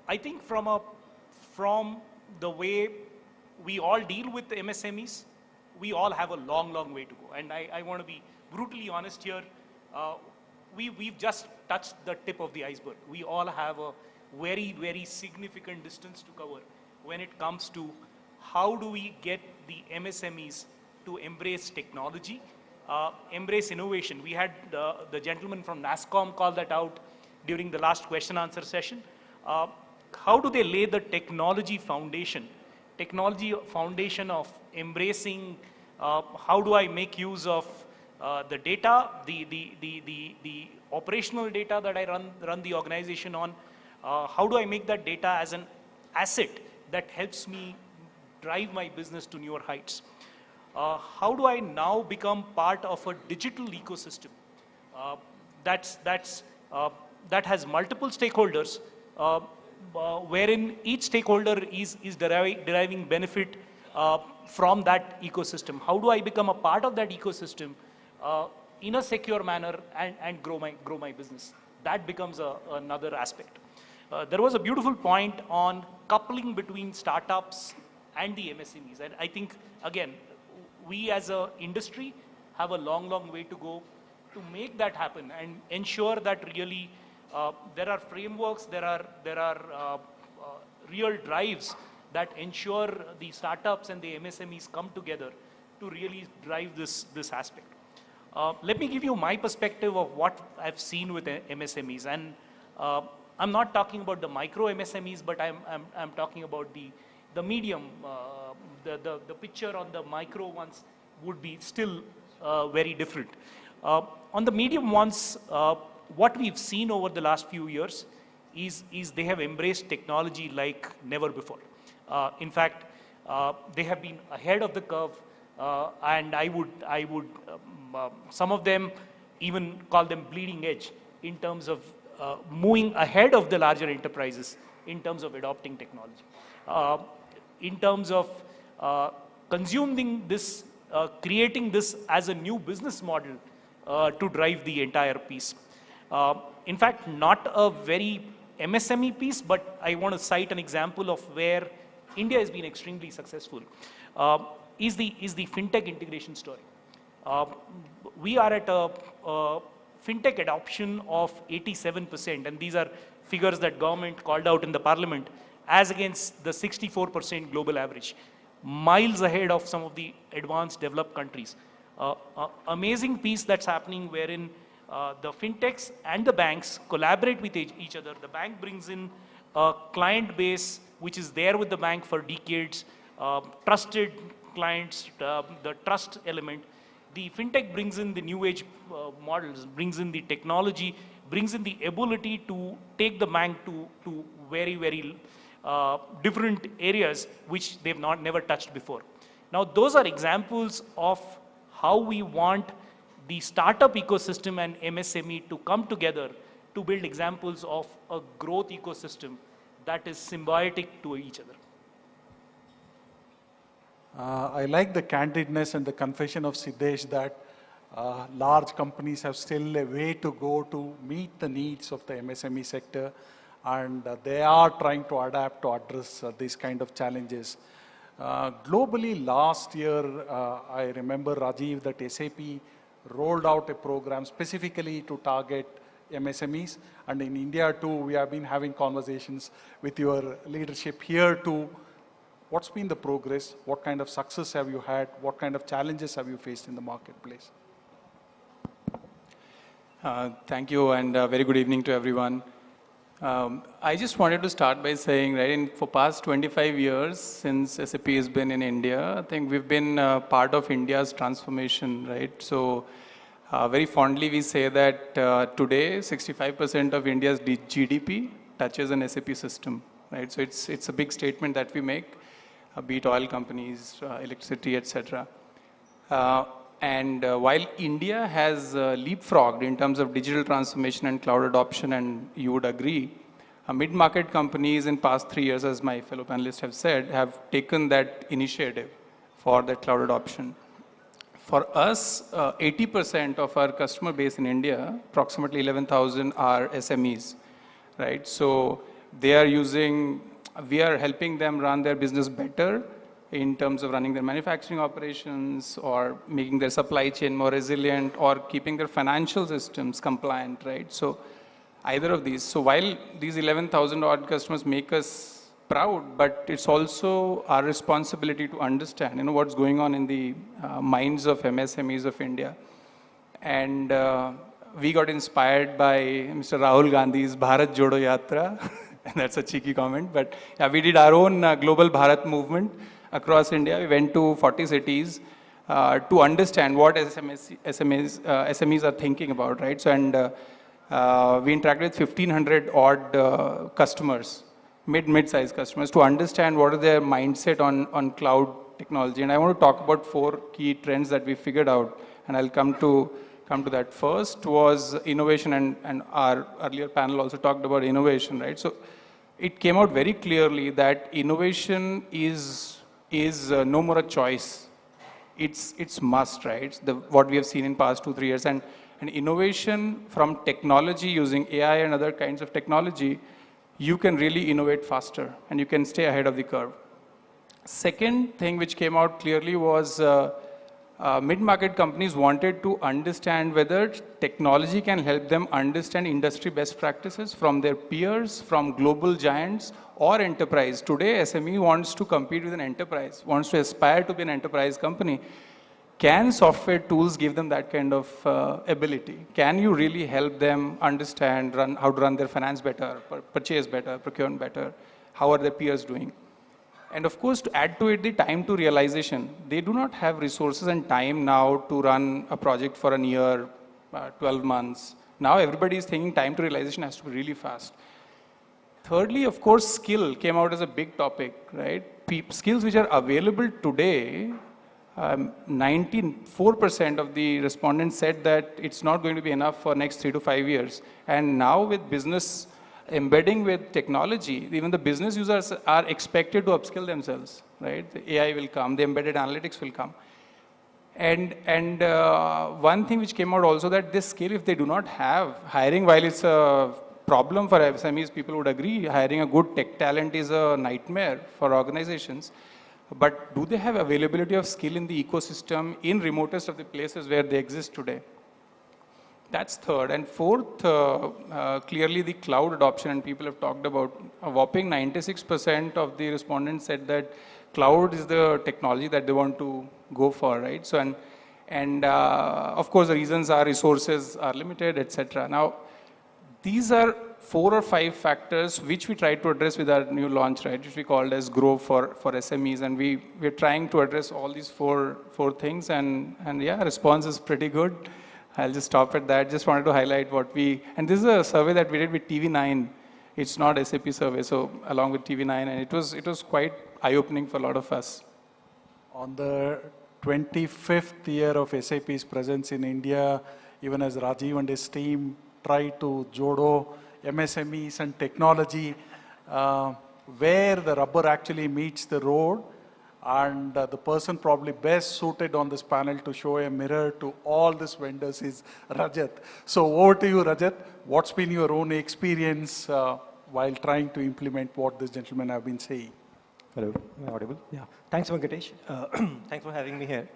I think from the way we all deal with the MSMEs, we all have a long, long way to go. And I want to be brutally honest here. We've just touched the tip of the iceberg. We all have a very, very significant distance to cover when it comes to how do we get the MSMEs to embrace technology, embrace innovation. We had the gentleman from NASSCOM call that out during the last question answer session. How do they lay the technology foundation of embracing, how do I make use of the data, the operational data that I run the organization on, how do I make that data as an asset that helps me drive my business to newer heights? How do I now become part of a digital ecosystem that has multiple stakeholders, wherein each stakeholder is deriving benefit from that ecosystem? How do I become a part of that ecosystem in a secure manner and grow my business? That becomes another aspect. There was a beautiful point on coupling between startups and the MSMEs. And I think, again, we as an industry have a long, long way to go to make that happen and ensure that really there are frameworks, there are real drives that ensure the startups and the MSMEs come together to really drive this aspect. Let me give you my perspective of what I've seen with MSMEs. And I'm not talking about the micro MSMEs, but I'm talking about the medium. The picture on the micro ones would be still very different. On the medium ones, what we've seen over the last few years is they have embraced technology like never before. In fact, they have been ahead of the curve, and I would some of them even call them bleeding edge in terms of moving ahead of the larger enterprises in terms of adopting technology, in terms of consuming this, creating this as a new business model to drive the entire piece. In fact, not a very MSME piece, but I want to cite an example of where India has been extremely successful, is the fintech integration story. We are at a fintech adoption of 87%, and these are figures that government called out in the parliament, as against the 64% global average, miles ahead of some of the advanced developed countries. Amazing piece that's happening wherein the fintechs and the banks collaborate with each other. The bank brings in a client base which is there with the bank for decades, trusted clients, the trust element. The fintech brings in the new age models, brings in the technology, brings in the ability to take the bank to very, very different areas which they've never touched before. Now, those are examples of how we want the startup ecosystem and MSME to come together to build examples of a growth ecosystem that is symbiotic to each other? I like the candidness and the confession of Siddesh that large companies have still a way to go to meet the needs of the MSME sector, and they are trying to adapt to address these kind of challenges. Globally, last year, I remember, Rajiv, that SAP rolled out a program specifically to target MSMEs, and in India too, we have been having conversations with your leadership here too. What's been the progress? What kind of success have you had? What kind of challenges have you faced in the marketplace? Thank you, and very good evening to everyone. I just wanted to start by saying, right, for past 25 years since SAP has been in India, I think we've been part of India's transformation, right? So very fondly we say that today 65% of India's GDP touches an SAP system, right? So it's a big statement that we make, be it oil companies, electricity, etc. And while India has leapfrogged in terms of digital transformation and cloud adoption, and you would agree, mid-market companies in past 3 years, as my fellow panelists have said, have taken that initiative for that cloud adoption. For us, 80% of our customer base in India, approximately 11,000, are SMEs, right? So they are we are helping them run their business better in terms of running their manufacturing operations or making their supply chain more resilient or keeping their financial systems compliant, right? So either of these. So while these 11,000 odd customers make us proud, but it's also our responsibility to understand, what's going on in the minds of MSMEs of India. And we got inspired by Mr. Rahul Gandhi's Bharat Jodo Yatra. And that's a cheeky comment, but yeah, we did our own global Bharat movement across India. We went to 40 cities to understand what SMEs are thinking about, right? So, and we interacted with 1,500 odd customers, mid-sized customers, to understand what is their mindset on cloud technology. And I want to talk about 4 key trends that we figured out, and I'll come to that. First was innovation, and our earlier panel also talked about innovation, right? So it came out very clearly that innovation is no more a choice. It's must, right? What we have seen in past 2-3 years. And innovation from technology, using AI and other kinds of technology, you can really innovate faster and you can stay ahead of the curve. Second thing which came out clearly was mid-market companies wanted to understand whether technology can help them understand industry best practices from their peers, from global giants or enterprise. Today, SME wants to compete with an enterprise, wants to aspire to be an enterprise company. Can software tools give them that kind of ability? Can you really help them understand how to run their finance better, purchase better, procure better? How are their peers doing? And of course, to add to it, the time to realization. They do not have resources and time now to run a project for a year, 12 months. Now everybody is thinking time to realization has to be really fast. Thirdly, of course, skill came out as a big topic, right? Skills which are available today, 94% of the respondents said that it's not going to be enough for next 3 to 5 years. And now with business embedding with technology, even the business users are expected to upskill themselves, right? The AI will come, the embedded analytics will come. And one thing which came out also, that this skill, if they do not have, hiring, while it's a problem for SMEs, people would agree, hiring a good tech talent is a nightmare for organizations. But do they have availability of skill in the ecosystem in remotest of the places where they exist today? That's third. And fourth, clearly the cloud adoption, and people have talked about a whopping 96% of the respondents said that cloud is the technology that they want to go for, right? So, and of course the reasons are resources are limited, etc. Now, these are 4 or 5 factors which we tried to address with our new launch, right, which we called as Grow for SMEs, and we're trying to address all these four things, and yeah, response is pretty good. I'll just stop at that. Just wanted to highlight and this is a survey that we did with TV9. It's not SAP survey, so along with TV9, and it was quite eye-opening for a lot of us. On the 25th year of SAP's presence in India, even as Rajiv and his team try to jodo MSMEs and technology, where the rubber actually meets the road. And the person probably best suited on this panel to show a mirror to all these vendors is Rajat. So over to you, Rajat. What's been your own experience while trying to implement what this gentleman have been saying? Hello, am I audible? Yeah. Thanks, Venkatesh. Thanks for having me here.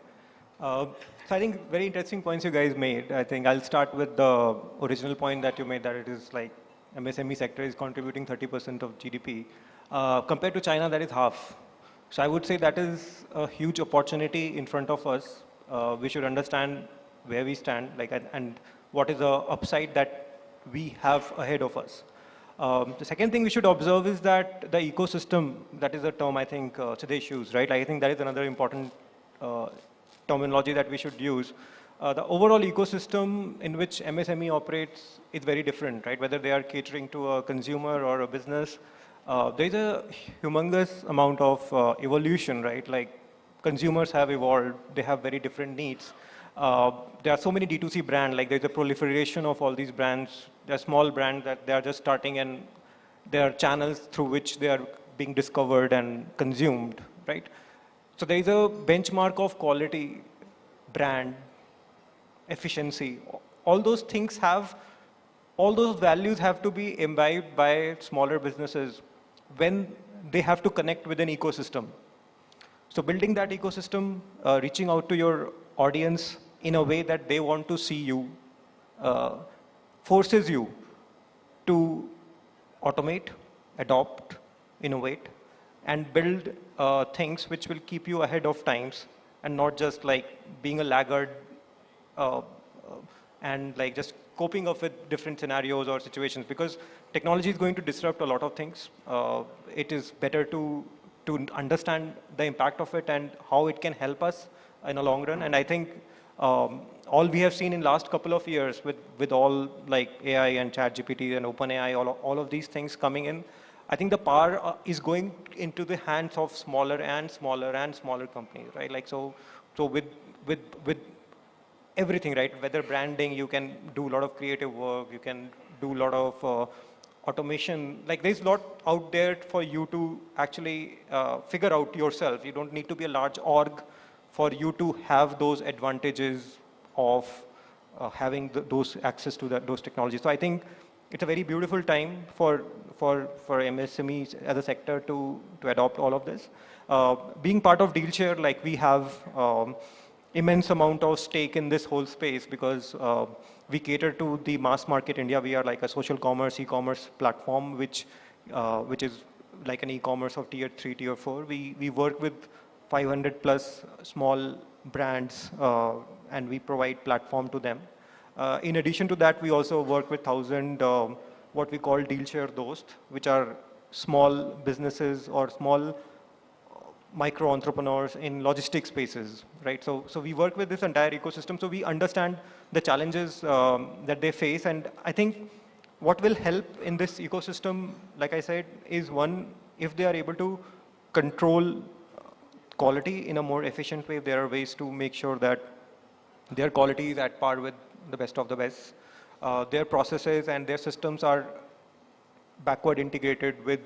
So I think very interesting points you guys made. I think I'll start with the original point that you made, that it is like MSME sector is contributing 30% of GDP. Compared to China, that is half. So I would say that is a huge opportunity in front of us. We should understand where we stand, like, and what is the upside that we have ahead of us. The second thing we should observe is that the ecosystem, that is a term I think Siddesh used, right? I think that is another important terminology that we should use. The overall ecosystem in which MSME operates is very different, right? Whether they are catering to a consumer or a business, there is a humongous amount of evolution, right? Like consumers have evolved, they have very different needs. There are so many D2C brands, like there's a proliferation of all these brands. They're small brands that they are just starting, and there are channels through which they are being discovered and consumed, right? So there is a benchmark of quality, brand, efficiency. All those things have, all those values have to be imbibed by smaller businesses when they have to connect with an ecosystem. So building that ecosystem, reaching out to your audience in a way that they want to see you, forces you to automate, adopt, innovate, and build things which will keep you ahead of times, and not just like being a laggard and like just coping up with different scenarios or situations, because technology is going to disrupt a lot of things. It is better to understand the impact of it and how it can help us in a long run. And I think all we have seen in last couple of years with all like AI and ChatGPT and OpenAI, all of these things coming in, I think the power is going into the hands of smaller and smaller and smaller companies, right? Like so with everything, right? Whether branding, you can do a lot of creative work, you can do a lot of automation. Like there's a lot out there for you to actually figure out yourself. You don't need to be a large org for you to have those advantages of having those access to those technologies. So I think it's a very beautiful time for MSMEs as a sector to adopt all of this. Being part of DealShare, like we have immense amount of stake in this whole space, because we cater to the mass market India. We are like a social commerce, e-commerce platform, which is like an e-commerce of tier 3, tier 4. We work with 500 plus small brands and we provide platform to them. In addition to that, we also work with 1,000 what we call DealShare Dost, which are small businesses or small micro entrepreneurs in logistics spaces, right? So we work with this entire ecosystem, so we understand the challenges that they face. And I think what will help in this ecosystem, like I said, is one, if they are able to control quality in a more efficient way, there are ways to make sure that their quality is at par with the best of the best. Their processes and their systems are backward integrated with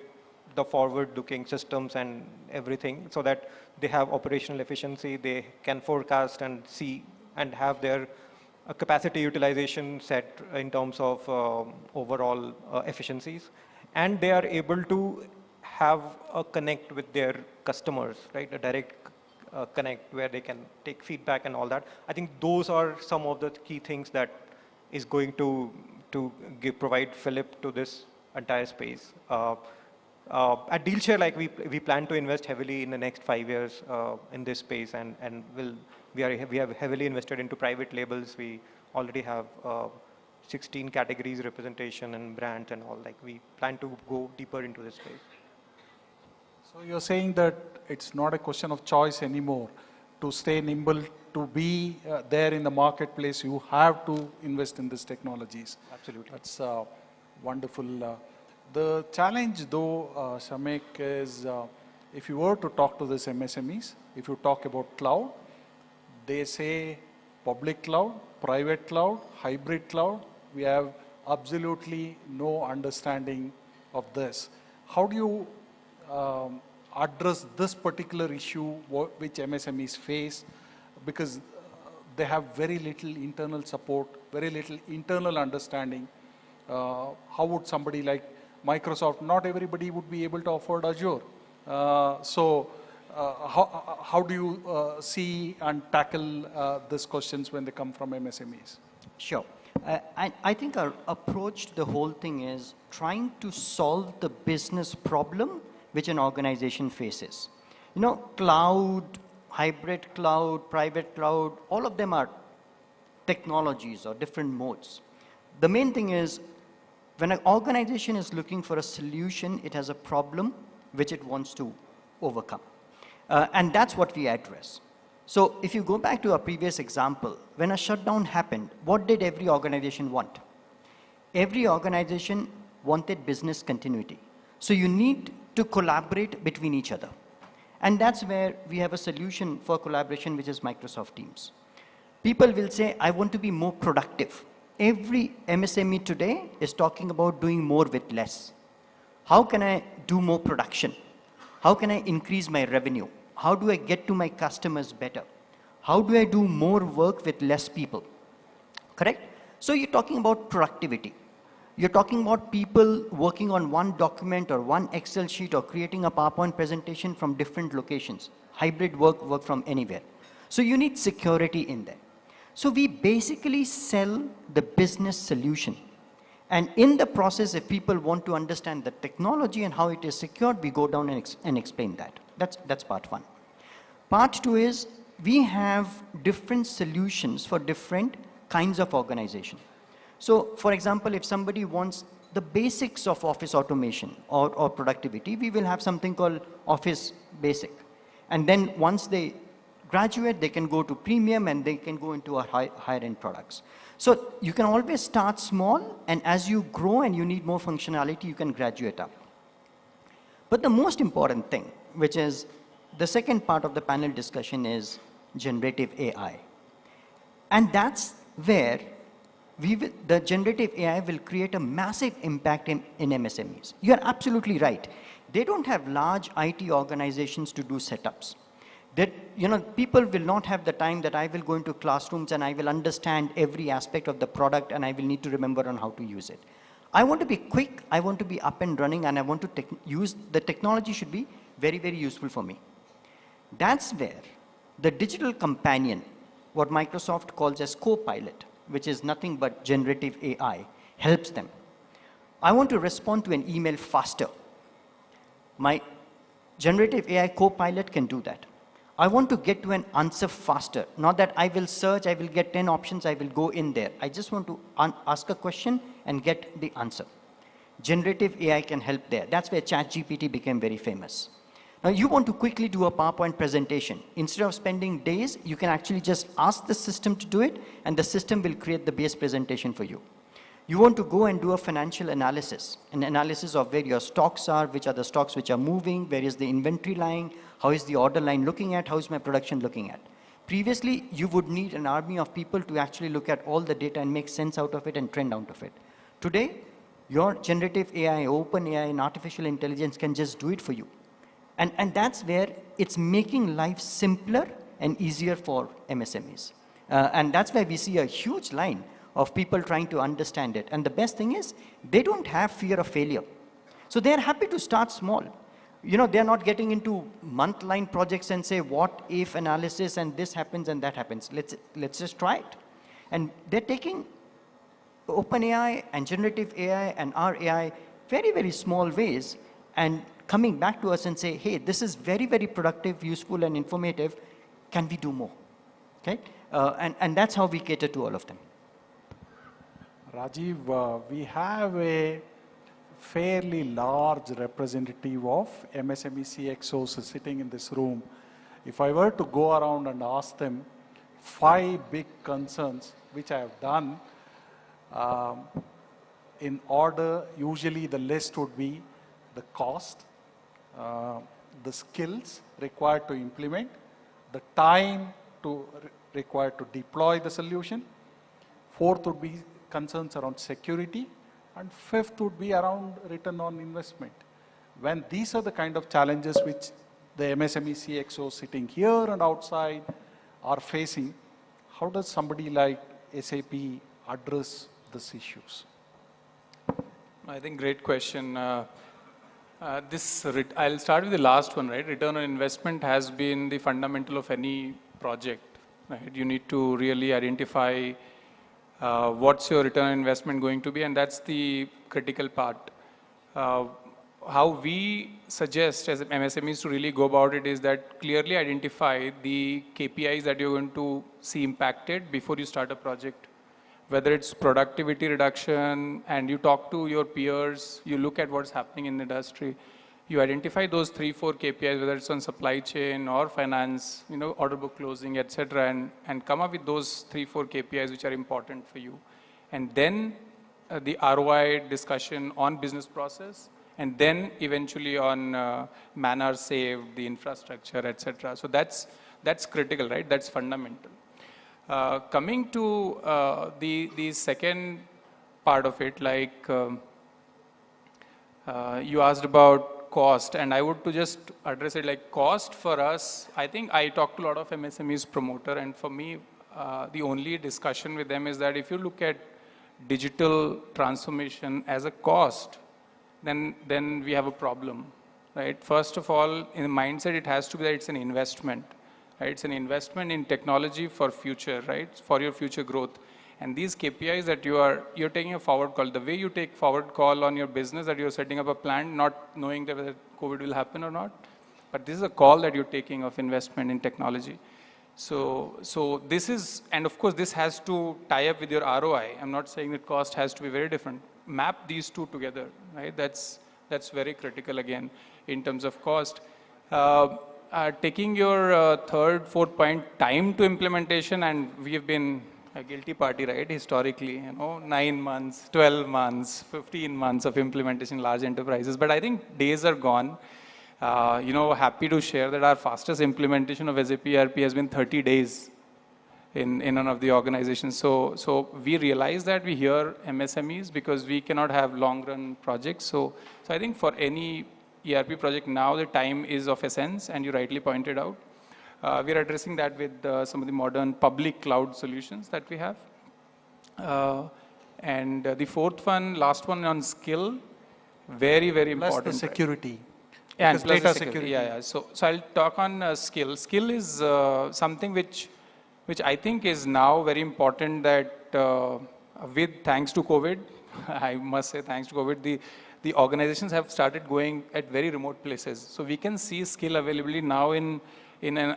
the forward-looking systems and everything, so that they have operational efficiency, they can forecast and see and have their capacity utilization set in terms of overall efficiencies. And they are able to have a connect with their customers, right? A direct connect where they can take feedback and all that. I think those are some of the key things that is going to provide fillip to this entire space. At DealShare, like we plan to invest heavily in the next 5 years in this space, and we have heavily invested into private labels. We already have 16 categories representation and brands and all. Like we plan to go deeper into this space. So you're saying that it's not a question of choice anymore. To stay nimble, to be there in the marketplace, you have to invest in these technologies. Absolutely. That's wonderful. The challenge though, Shamek, is if you were to talk to these MSMEs, if you talk about cloud, they say public cloud, private cloud, hybrid cloud. We have absolutely no understanding of this. How do you address this particular issue which MSMEs face? Because they have very little internal support, very little internal understanding. How would somebody like Microsoft, not everybody would be able to afford Azure. How do you see and tackle these questions when they come from MSMEs? Sure. I think our approach to the whole thing is trying to solve the business problem which an organization faces. You know, cloud, hybrid cloud, private cloud, all of them are technologies or different modes. The main thing is, when an organization is looking for a solution, it has a problem which it wants to overcome. And that's what we address. So if you go back to our previous example, when a shutdown happened, what did every organization want? Every organization wanted business continuity. So you need to collaborate between each other. And that's where we have a solution for collaboration, which is Microsoft Teams. People will say, I want to be more productive. Every MSME today is talking about doing more with less. How can I do more production? How can I increase my revenue? How do I get to my customers better? How do I do more work with less people? Correct? So you're talking about productivity. You're talking about people working on one document or one Excel sheet or creating a PowerPoint presentation from different locations. Hybrid work from anywhere. So you need security in there. So we basically sell the business solution. And in the process, if people want to understand the technology and how it is secured, we go down and explain that. That's part one. Part two is we have different solutions for different kinds of organization. So for example, if somebody wants the basics of office automation or productivity, we will have something called Office Basic. And then once they graduate, they can go to premium and they can go into our higher end products. So you can always start small, and as you grow and you need more functionality, you can graduate up. But the most important thing, which is the second part of the panel discussion, is generative AI. And that's where the generative AI will create a massive impact in MSMEs. You're absolutely right. They don't have large IT organizations to do setups. That, you know, people will not have the time that I will go into classrooms and I will understand every aspect of the product and I will need to remember on how to use it. I want to be quick, I want to be up and running, and I want to use the technology should be very, very useful for me. That's where the digital companion, what Microsoft calls as Copilot, which is nothing but generative AI, helps them. I want to respond to an email faster. My generative AI Copilot can do that. I want to get to an answer faster. Not that I will search, I will get 10 options, I will go in there. I just want to ask a question and get the answer. Generative AI can help there. That's where ChatGPT became very famous. Now you want to quickly do a PowerPoint presentation. Instead of spending days, you can actually just ask the system to do it, and the system will create the base presentation for you. You want to go and do a financial analysis, an analysis of where your stocks are, which are the stocks which are moving, where is the inventory lying, how is the order line looking at, how is my production looking at. Previously, you would need an army of people to actually look at all the data and make sense out of it and trend out of it. Today, your generative AI, open AI, and artificial intelligence can just do it for you. And that's where it's making life simpler and easier for MSMEs. And that's why we see a huge line of people trying to understand it. And the best thing is, they don't have fear of failure. So they're happy to start small. You know, they're not getting into month-line projects and say, what if analysis and this happens and that happens. Let's just try it. And they're taking OpenAI and generative AI and our AI very, very small ways and coming back to us and say, hey, this is very, very productive, useful, and informative. Can we do more? Okay? And that's how we cater to all of them. Rajiv, we have a fairly large representative of MSME CXOs sitting in this room. If I were to go around and ask them 5 big concerns, which I have done, in order, usually the list would be the cost, the skills required to implement, the time required to deploy the solution. 4th would be concerns around security, and fifth would be around return on investment. When these are the kind of challenges which the MSME CXO sitting here and outside are facing, how does somebody like SAP address these issues? I think great question. I'll start with the last one, right? Return on investment has been the fundamental of any project, right? You need to really identify what's your return on investment going to be, and that's the critical part. How we suggest as MSMEs to really go about it is that clearly identify the KPIs that you're going to see impacted before you start a project. Whether it's productivity reduction, and you talk to your peers, you look at what's happening in the industry, you identify those 3-4 KPIs, whether it's on supply chain or finance, order book closing, etc., and come up with those 3-4 KPIs which are important for you. And then the ROI discussion on business process, and then eventually on man-hours saved, the infrastructure, etc. So that's critical, right? That's fundamental. Coming to the second part of it, like you asked about cost, and I would to just address it like cost for us. I think I talk to a lot of MSMEs promoter, and for me, the only discussion with them is that if you look at digital transformation as a cost, then we have a problem, right? First of all, in the mindset, it has to be that it's an investment. Right? It's an investment in technology for future, right? For your future growth. And these KPIs that you're taking a forward call, the way you take forward call on your business, that you're setting up a plan, not knowing that whether COVID will happen or not, but this is a call that you're taking of investment in technology. So this is, and of course this has to tie up with your ROI. I'm not saying that cost has to be very different. Map these two together, right? That's very critical again in terms of cost. Taking your third, fourth point, time to implementation, and we have been a guilty party, right, historically, 9 months, 12 months, 15 months of implementation in large enterprises. But I think days are gone. Happy to share that our fastest implementation of SAP ERP has been 30 days in one of the organizations. So we realize that we hear MSMEs because we cannot have long-run projects. So I think for any ERP project now, the time is of essence, and you rightly pointed out. We are addressing that with some of the modern public cloud solutions that we have. And the fourth one, last one on skill, very, very important. Plus the security. Right? Yeah, and data security. Yeah. So I'll talk on skill. Skill is something which I think is now very important that thanks to COVID, I must say thanks to COVID, the organizations have started going at very remote places. So we can see skill availability now in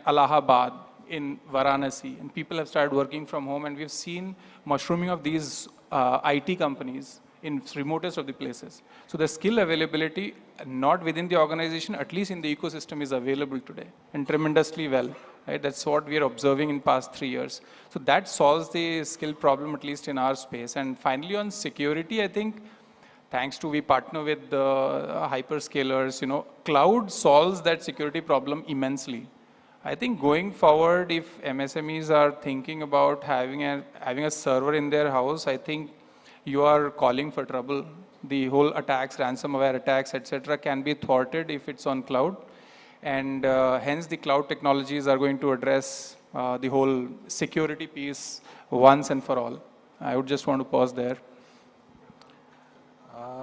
Allahabad, in Varanasi, and people have started working from home, and we've seen mushrooming of these IT companies in remotest of the places. So the skill availability, not within the organization, at least in the ecosystem, is available today, and tremendously well. Right? That's what we are observing in past 3 years. So that solves the skill problem, at least in our space. And finally, on security, I think, thanks to we partner with the hyperscalers, cloud solves that security problem immensely. I think going forward, if MSMEs are thinking about having a server in their house, I think you are calling for trouble. The whole attacks, ransomware attacks, etc., can be thwarted if it's on cloud. And hence the cloud technologies are going to address the whole security piece once and for all. I would just want to pause there.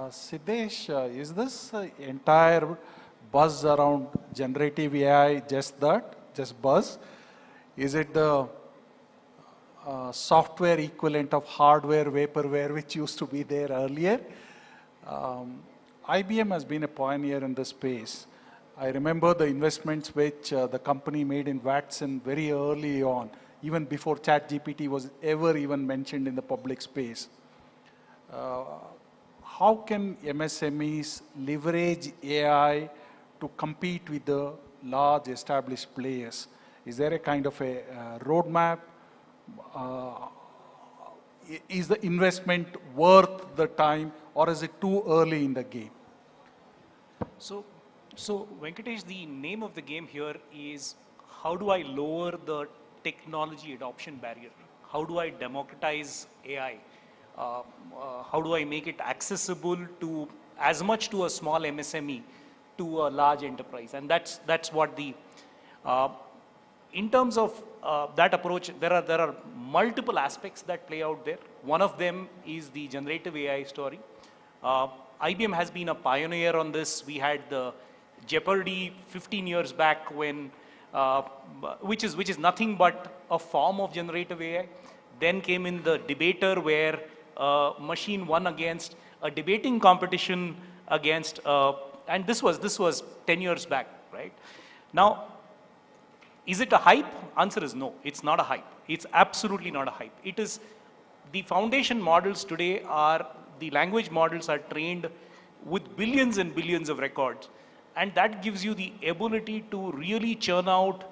Siddesh, is this entire buzz around generative AI just buzz? Is it the software equivalent of hardware, vaporware, which used to be there earlier? IBM has been a pioneer in this space. I remember the investments which the company made in Watson very early on, even before ChatGPT was ever even mentioned in the public space. How can MSMEs leverage AI to compete with the large established players? Is there a kind of a roadmap? Is the investment worth the time, or is it too early in the game? So Venkatesh, the name of the game here is how do I lower the technology adoption barrier? How do I democratize AI? how do I make it accessible to as much to a small MSME to a large enterprise? And that's what the, in terms of that approach, there are multiple aspects that play out there. One of them is the generative AI story. IBM has been a pioneer on this. We had the Jeopardy 15 years back when, which is nothing but a form of generative AI. Then came in the debater where machine won against a debating competition against, and this was 10 years back, right? Now, is it a hype? Answer is no, it's not a hype. It's absolutely not a hype. It is, the foundation models today are, the language models are trained with billions and billions of records. And that gives you the ability to really churn out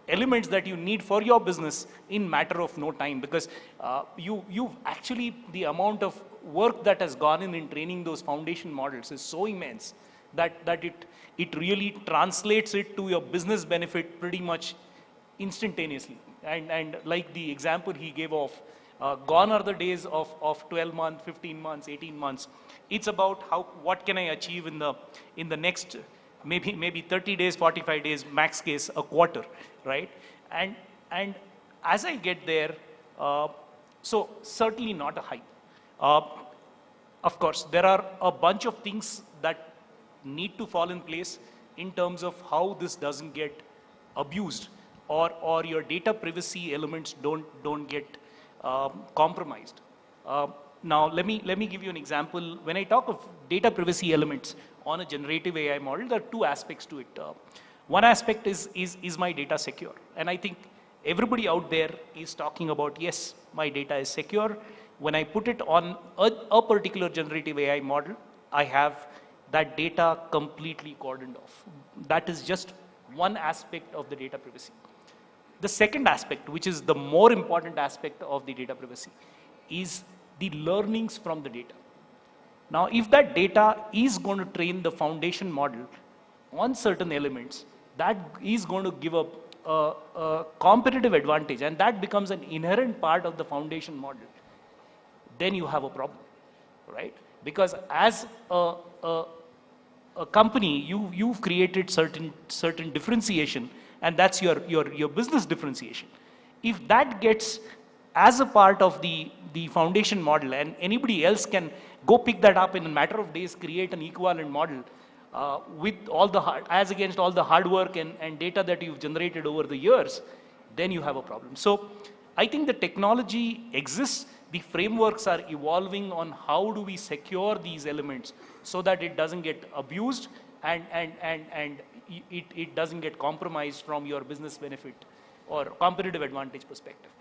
elements that you need for your business in matter of no time, because you've actually, the amount of work that has gone in training those foundation models is so immense that it really translates it to your business benefit pretty much instantaneously. And like the example he gave of, gone are the days of 12 months, 15 months, 18 months. It's about what can I achieve in the next maybe 30 days, 45 days, max case, a quarter, right? And as I get there, so certainly not a hype. Of course, there are a bunch of things that need to fall in place in terms of how this doesn't get abused, or your data privacy elements don't get compromised. Now, let me give you an example. When I talk of data privacy elements on a generative AI model, there are two aspects to it. One aspect is my data secure? And I think everybody out there is talking about, yes, my data is secure. When I put it on a particular generative AI model, I have that data completely cordoned off. That is just one aspect of the data privacy. The second aspect, which is the more important aspect of the data privacy, is the learnings from the data. Now, if that data is going to train the foundation model on certain elements, that is going to give a competitive advantage, and that becomes an inherent part of the foundation model, then you have a problem, right? Because as a company, you've created certain differentiation, and that's your business differentiation. If that gets as a part of the foundation model, and anybody else can go pick that up in a matter of days, create an equivalent model with all the as against all the hard work and data that you've generated over the years, then you have a problem. So I think the technology exists, the frameworks are evolving on how do we secure these elements so that it doesn't get abused and it doesn't get compromised from your business benefit or competitive advantage perspective.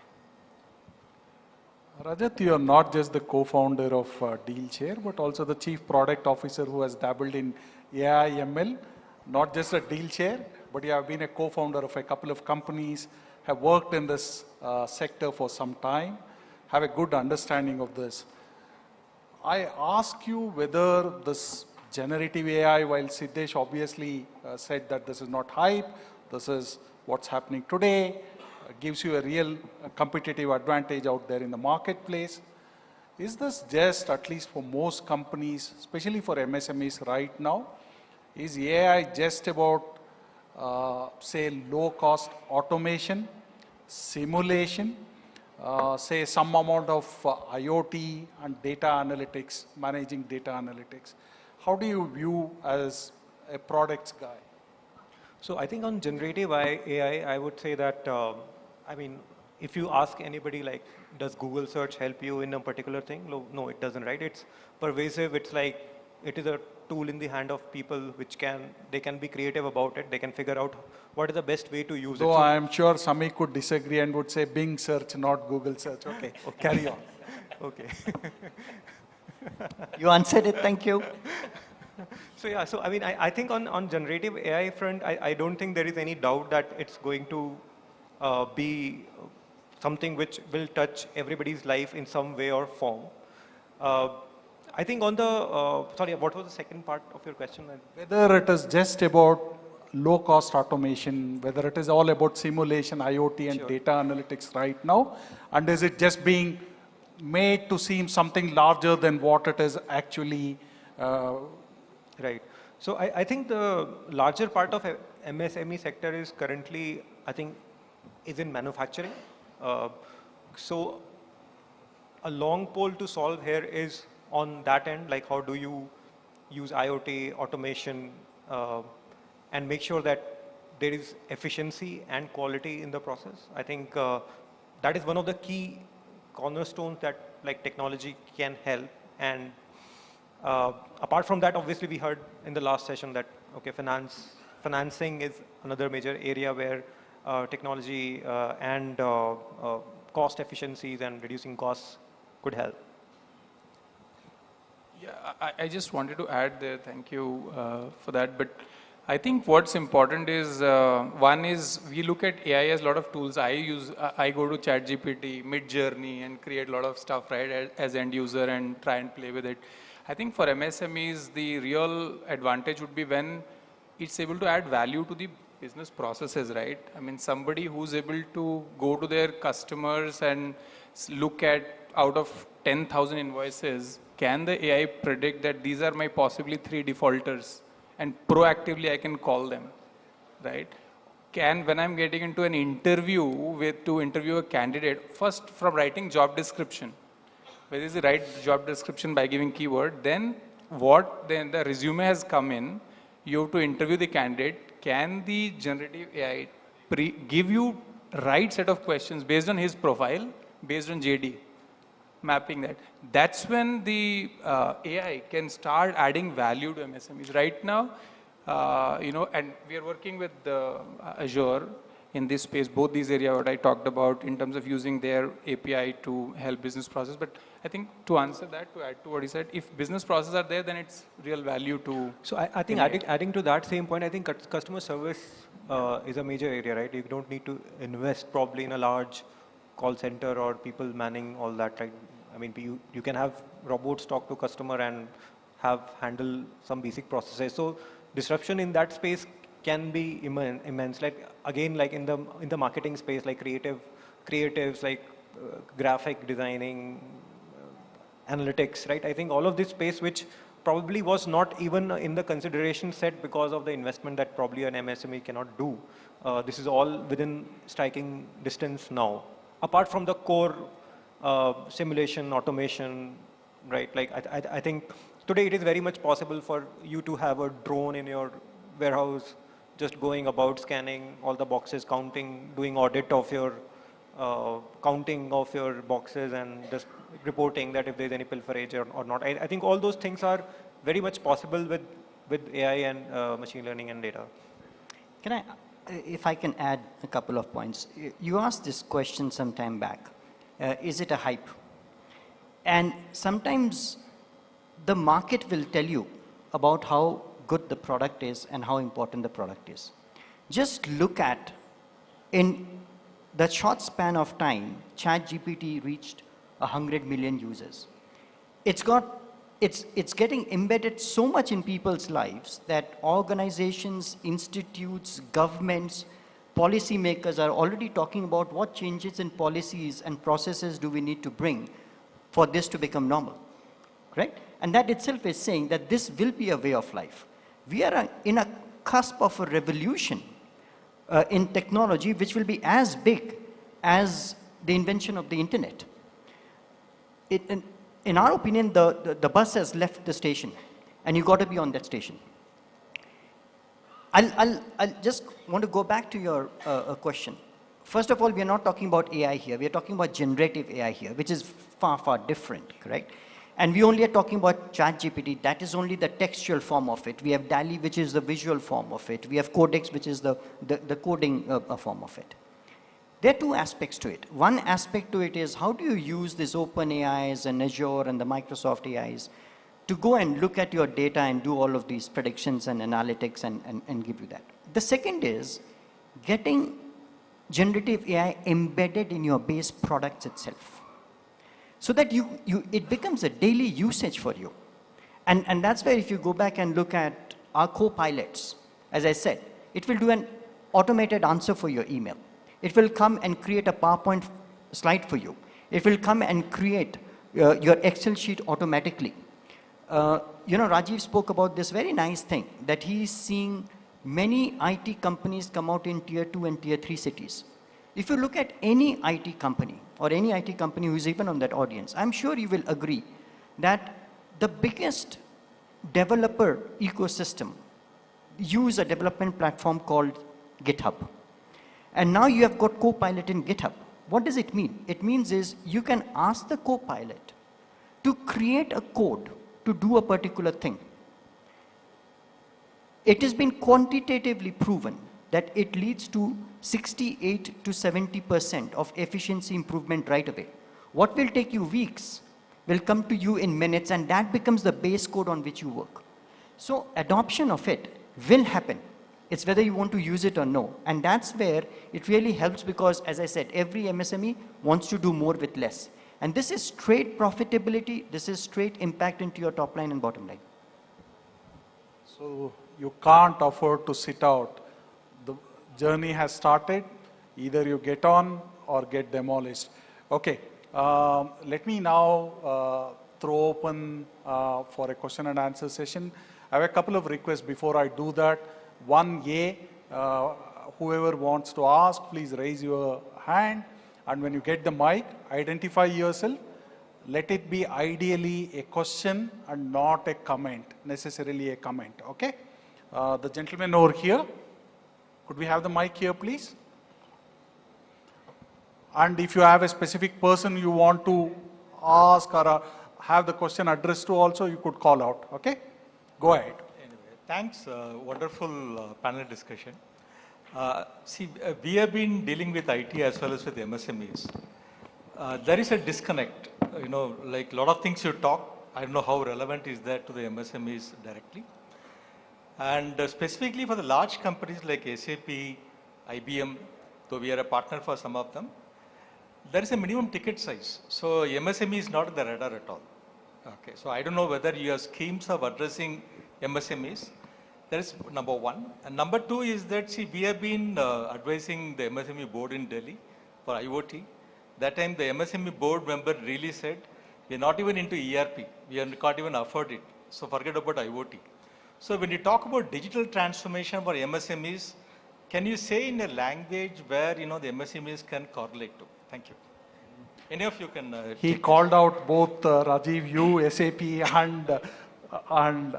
Rajat, you are not just the co-founder of DealChair, but also the chief product officer who has dabbled in AI, ML, not just at DealChair, but you have been a co-founder of a couple of companies, have worked in this sector for some time, have a good understanding of this. I ask you whether this generative AI, while Siddesh obviously said that this is not hype, this is what's happening today, gives you a real competitive advantage out there in the marketplace. Is this just, at least for most companies, especially for MSMEs right now, is AI just about, say, low-cost automation, simulation, say some amount of IoT and data analytics, managing data analytics? How do you view as a products guy? So I think on generative AI, I would say that, I mean, if you ask anybody like, does Google search help you in a particular thing? No, it doesn't, right? It's pervasive. It's like, it is a tool in the hand of people which they can be creative about it. They can figure out what is the best way to use it. So I am sure Sami could disagree and would say Bing search, not Google search. Okay, carry on. Okay. You answered it, thank you. So yeah, so I mean, I think on generative AI front, I don't think there is any doubt that it's going to be something which will touch everybody's life in some way or form. I think on the, sorry, what was the second part of your question? Whether it is just about low-cost automation, whether it is all about simulation, IoT and data analytics right now, and is it just being made to seem something larger than what it is actually. Right. So I think the larger part of MSME sector is currently, I think, is in manufacturing. So a long pole to solve here is on that end, like how do you use IoT, automation, and make sure that there is efficiency and quality in the process. I think that is one of the key cornerstones that like technology can help. And apart from that, obviously we heard in the last session that, okay, financing is another major area where technology and cost efficiencies and reducing costs could help. Yeah, I just wanted to add there, thank you for that. But I think what's important is, one is we look at AI as a lot of tools. I go to ChatGPT, Mid-Journey and create a lot of stuff, right, as end user and try and play with it. I think for MSMEs, the real advantage would be when it's able to add value to the business processes, right? I mean, somebody who's able to go to their customers and look at out of 10,000 invoices, can the AI predict that these are my possibly 3 defaulters and proactively I can call them, right? When I'm getting into an interview to interview a candidate, first from writing job description, whether it's the right job description by giving keyword, then the resume has come in, you have to interview the candidate. Can the generative AI give you right set of questions based on his profile, based on JD, mapping that? That's when the AI can start adding value to MSMEs. Right now, and we are working with Azure in this space, both these areas what I talked about in terms of using their API to help business process. But I think to answer that, to add to what he said, if business processes are there, then it's real value to. So I think adding to that same point, I think customer service is a major area, right? You don't need to invest probably in a large call center or people manning all that, right? I mean, you can have robots talk to customer and handle some basic processes. So disruption in that space can be immense. Like again, like in the marketing space, like creatives, like graphic designing, analytics, right? I think all of this space, which probably was not even in the consideration set because of the investment that probably an MSME cannot do. This is all within striking distance now. Apart from the core simulation, automation, right? Like I think today it is very much possible for you to have a drone in your warehouse, just going about scanning all the boxes, doing audit of your counting of your boxes and just reporting that if there's any pilferage or not. I think all those things are very much possible with AI and machine learning and data. If I can add a couple of points. You asked this question some time back. Is it a hype? And sometimes the market will tell you about how good the product is and how important the product is. Just look at, in the short span of time, ChatGPT reached 100 million users. It's getting embedded so much in people's lives that organizations, institutes, governments, policymakers are already talking about what changes in policies and processes do we need to bring for this to become normal, correct? And that itself is saying that this will be a way of life. We are in a cusp of a revolution in technology which will be as big as the invention of the internet. In our opinion, the bus has left the station and you got to be on that station. I'll just want to go back to your question. First of all, we are not talking about AI here. We are talking about generative AI here, which is far, far different, correct? And we only are talking about ChatGPT. That is only the textual form of it. We have DALL-E, which is the visual form of it. We have Codex, which is the coding form of it. There are two aspects to it. One aspect to it is how do you use these open AIs and Azure and the Microsoft AIs to go and look at your data and do all of these predictions and analytics and give you that. The second is getting generative AI embedded in your base products itself, so that it becomes a daily usage for you. And that's where if you go back and look at our co-pilots, as I said, it will do an automated answer for your email. It will come and create a PowerPoint slide for you. It will come and create your Excel sheet automatically. You know, Rajiv spoke about this very nice thing, that he is seeing many IT companies come out in tier 2 and tier 3 cities. If you look at any IT company, or any IT company who is even on that audience, I'm sure you will agree that the biggest developer ecosystem use a development platform called GitHub. And now you have got Copilot in GitHub. What does it mean? It means is you can ask the Copilot to create a code to do a particular thing. It has been quantitatively proven that it leads to 68 to 70% of efficiency improvement right away. What will take you weeks will come to you in minutes, and that becomes the base code on which you work. So adoption of it will happen. It's whether you want to use it or no. And that's where it really helps, because, as I said, every MSME wants to do more with less. And this is straight profitability. This is straight impact into your top line and bottom line. So you can't afford to sit out. The journey has started. Either you get on or get demolished. Okay, let me now throw open for a question and answer session. I have a couple of requests before I do that. One, whoever wants to ask, please raise your hand. And when you get the mic, identify yourself. Let it be ideally a question and not a comment, necessarily a comment, okay? The gentleman over here, could we have the mic here, please? And if you have a specific person you want to ask or have the question addressed to also, you could call out, okay? Go ahead. Anyway, thanks, wonderful panel discussion. We have been dealing with IT as well as with MSMEs. There is a disconnect, you know, like a lot of things you talk, I don't know how relevant is that to the MSMEs directly. And specifically for the large companies like SAP, IBM, though we are a partner for some of them, there is a minimum ticket size. So MSME is not on the radar at all. Okay, so I don't know whether your schemes of addressing MSMEs. That is number one. And number two is that, see, we have been advising the MSME board in Delhi for IoT. That time the MSME board member really said, we are not even into ERP. We can't even afford it. So forget about IoT. So when you talk about digital transformation for MSMEs, can you say in a language where, you know, the MSMEs can correlate to? Thank you. Any of you can... He called out both Rajiv, you, SAP and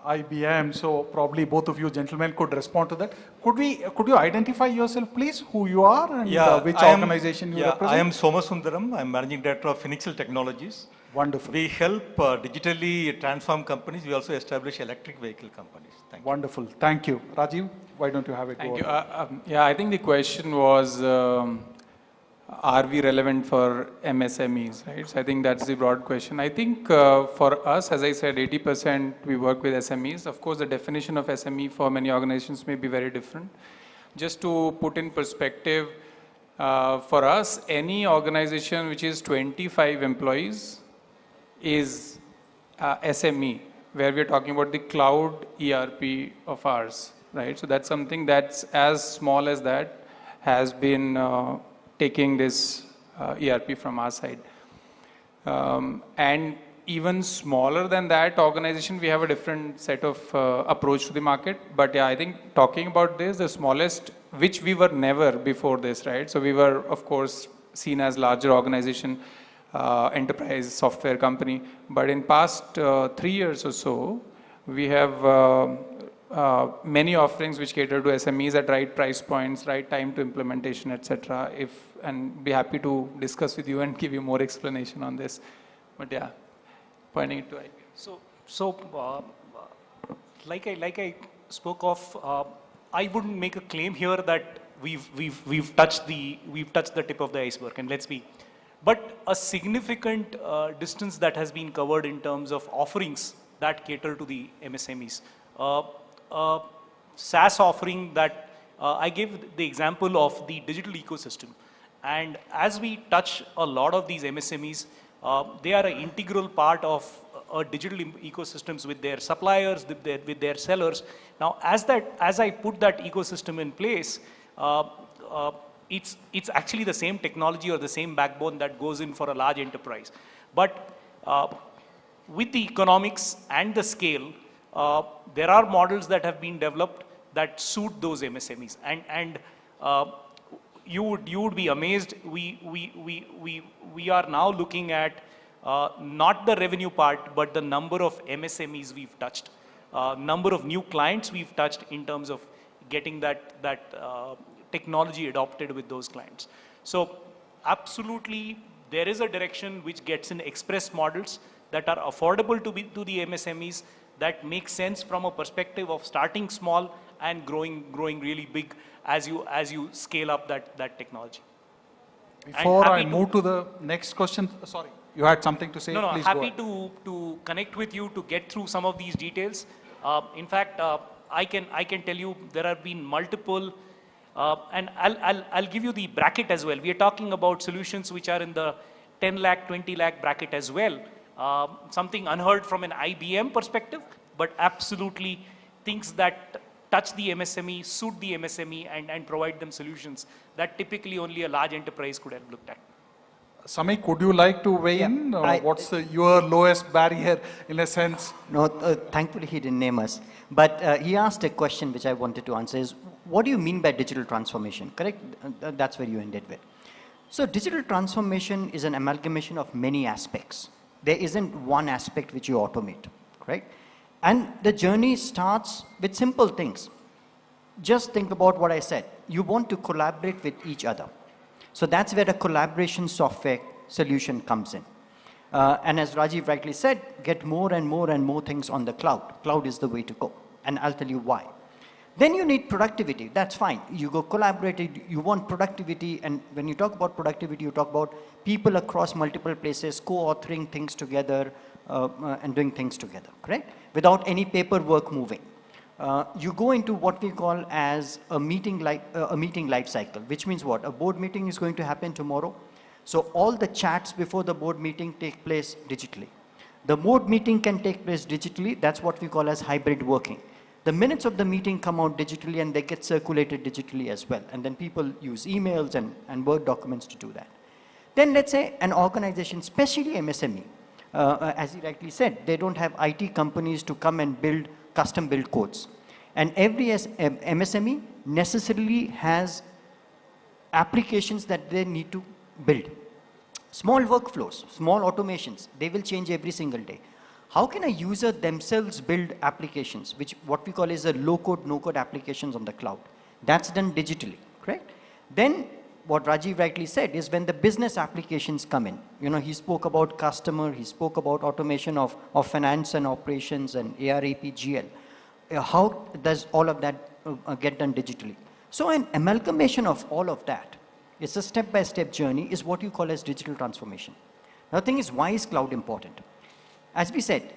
IBM, so probably both of you gentlemen could respond to that. Could you identify yourself, please, who you are and which organization you represent? I am Somasundaram. I am Managing Director of Phoenixel Technologies. Wonderful. We help digitally transform companies. We also establish electric vehicle companies. Thank you. Wonderful. Thank you. Rajiv, why don't you have a go? Thank you. Yeah, I think the question was, are we relevant for MSMEs, right? So I think that's the broad question. I think for us, as I said, 80% we work with SMEs. Of course, the definition of SME for many organizations may be very different. Just to put in perspective, for us, any organization which is 25 employees is SME, where we're talking about the cloud ERP of ours, right? So that's something that's as small as that has been taking this ERP from our side. And even smaller than that organization, we have a different set of approach to the market. But yeah, I think talking about this, the smallest, which we were never before this, right? So we were, of course, seen as larger organization, enterprise software company. But in past 3 years or so, we have many offerings which cater to SMEs at right price points, right time to implementation, etc. And be happy to discuss with you and give you more explanation on this. But yeah, pointing it to IBM. So like I spoke of, I wouldn't make a claim here that we've touched the tip of the iceberg, and let's be. But a significant distance that has been covered in terms of offerings that cater to the MSMEs. SaaS offering that I gave the example of the digital ecosystem. And as we touch a lot of these MSMEs, they are an integral part of digital ecosystems with their suppliers, with their sellers. Now, as I put that ecosystem in place, it's actually the same technology or the same backbone that goes in for a large enterprise. But with the economics and the scale, there are models that have been developed that suit those MSMEs. And you would be amazed. We are now looking at not the revenue part, but the number of MSMEs we've touched, number of new clients we've touched in terms of getting that technology adopted with those clients. So absolutely, there is a direction which gets in express models that are affordable to the MSMEs, that make sense from a perspective of starting small and growing really big as you scale up that technology. Before I move to the next question, sorry, you had something to say? No, Please happy go ahead. to connect with you to get through some of these details. In fact, I can tell you there have been multiple, and I'll give you the bracket as well. We are talking about solutions which are in the 10 lakh, 20 lakh bracket as well. Something unheard from an IBM perspective, but absolutely things that touch the MSME, suit the MSME, and provide them solutions that typically only a large enterprise could have looked at. Samik, could you like to weigh in? What's your lowest barrier in a sense? No, thankfully he didn't name us. But he asked a question which I wanted to answer is, what do you mean by digital transformation? Correct? That's where you ended with. So digital transformation is an amalgamation of many aspects. There isn't one aspect which you automate, right? And the journey starts with simple things. Just think about what I said. You want to collaborate with each other. So that's where the collaboration software solution comes in. And as Rajiv rightly said, get more and more things on the cloud. Cloud is the way to go. And I'll tell you why. Then you need productivity. That's fine. You go collaborate, you want productivity. And when you talk about productivity, you talk about people across multiple places co-authoring things together and doing things together, correct? Without any paperwork moving. You go into what we call as a meeting life cycle, which means what? A board meeting is going to happen tomorrow. So all the chats before the board meeting take place digitally. The board meeting can take place digitally. That's what we call as hybrid working. The minutes of the meeting come out digitally and they get circulated digitally as well. And then people use emails and Word documents to do that. Then let's say an organization, especially MSME, as he rightly said, they don't have IT companies to come and build custom build codes. And every MSME necessarily has applications that they need to build. Small workflows, small automations, they will change every single day. How can a user themselves build applications, which what we call is a low-code, no-code applications on the cloud? That's done digitally, correct? Then what Rajiv rightly said is when the business applications come in, you know, he spoke about customer, he spoke about automation of finance and operations and ARAP, GL. How does all of that get done digitally? So an amalgamation of all of that, it's a step-by-step journey, is what you call as digital transformation. Now the thing is, why is cloud important? As we said,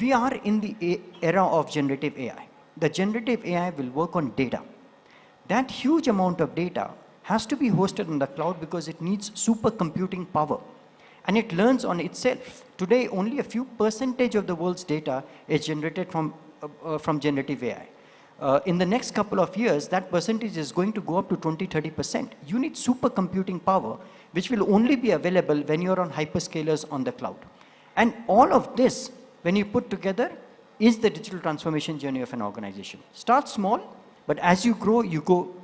we are in the era of generative AI. The generative AI will work on data. That huge amount of data has to be hosted on the cloud because it needs supercomputing power. And it learns on itself. Today, only a few percentage of the world's data is generated from generative AI. In the next couple of years, that percentage is going to go up to 20–30%. You need supercomputing power, which will only be available when you're on hyperscalers on the cloud. And all of this, when you put together, is the digital transformation journey of an organization. Start small, but as you grow, you go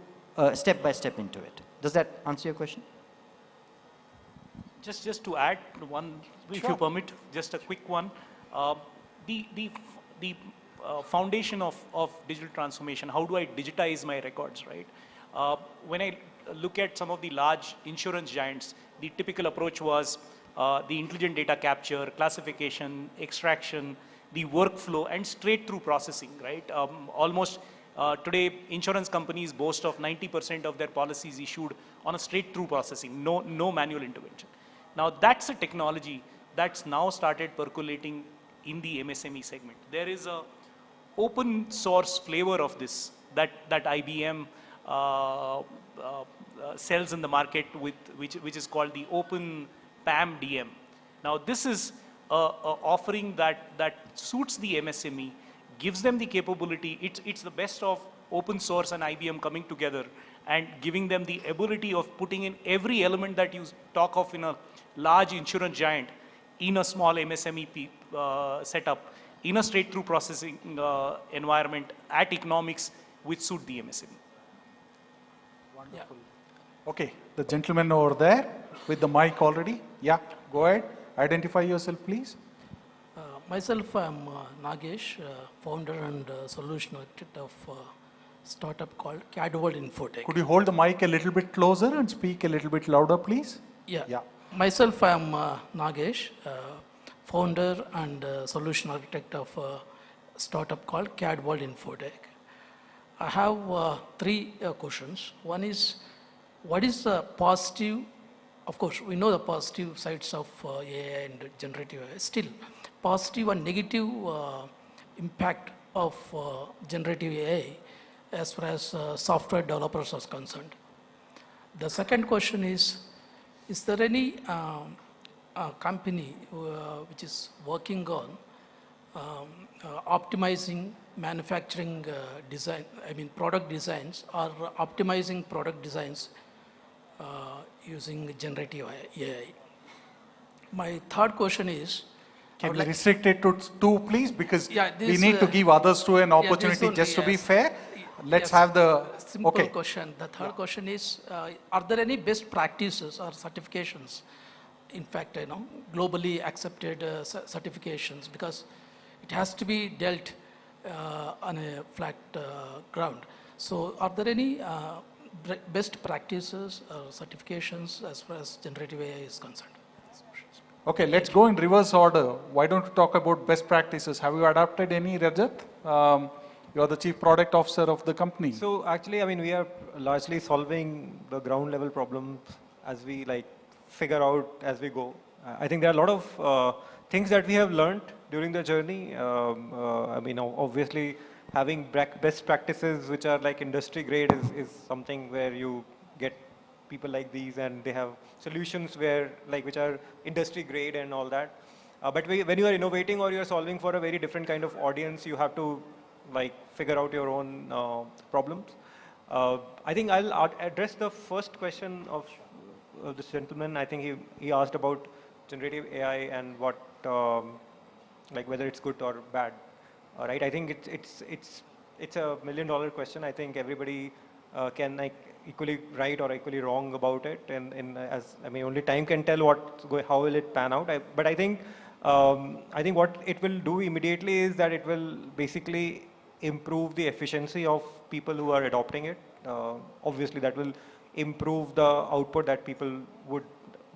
step by step into it. Does that answer your question? Just to add one, if you permit, just a quick one. The foundation of digital transformation, how do I digitize my records, right? When I look at some of the large insurance giants, the typical approach was the intelligent data capture, classification, extraction, the workflow, and straight through processing, right? Almost today, insurance companies boast of 90% of their policies issued on a straight through processing, no manual intervention. Now that's a technology that's now started percolating in the MSME segment. There is a open source flavor of this that IBM sells in the market with which is called the Open PAM DM. Now this is a offering that suits the MSME, gives them the capability. It's the best of open source and IBM coming together and giving them the ability of putting in every element that you talk of in a large insurance giant in a small MSME setup, in a straight-through processing environment at economics which suit the MSME. Wonderful. Okay, the gentleman over there with the mic already. Yeah, go ahead. Identify yourself, please. Myself, I'm Nagesh, founder and solution architect of startup called CADWorld Infotech. Could you hold the mic a little bit closer and speak a little bit louder, please? Yeah. Myself, I'm Nagesh, founder and solution architect of a startup called CADWorld Infotech. I have three questions. One is, what is the positive? Of course, we know the positive sides of AI and generative AI. Still, positive and negative impact of generative AI as far as software developers are concerned. The second question is there any company which is working on optimizing manufacturing design, product designs, or optimizing product designs using generative AI? My third question is, can we restrict it to two, please? Because we need to give others to an opportunity just to be fair. Let's have the simple question. The third question is, are there any best practices or certifications, in fact, globally accepted certifications, because it has to be dealt on a flat ground. So are there any best practices or certifications as far as generative AI is concerned? Okay, let's go in reverse order. Why don't you talk about best practices? Have you adopted any, Rajat? You are the chief product officer of the company. So actually, we are largely solving the ground level problems as we figure out as we go. I think there are a lot of things that we have learned during the journey. Obviously, having best practices which are industry grade is something where you get people like these and they have solutions which are industry grade and all that. But when you are innovating or you are solving for a very different kind of audience, you have to figure out your own problems. I think I'll address the first question of this gentleman. I think he asked about generative AI and what, whether it's good or bad. All right. I think it's a $1 million question. I think everybody can equally right or equally wrong about it, and only time can tell how will it pan out. But I think what it will do immediately is that it will basically improve the efficiency of people who are adopting it. Obviously, that will improve the output that people would,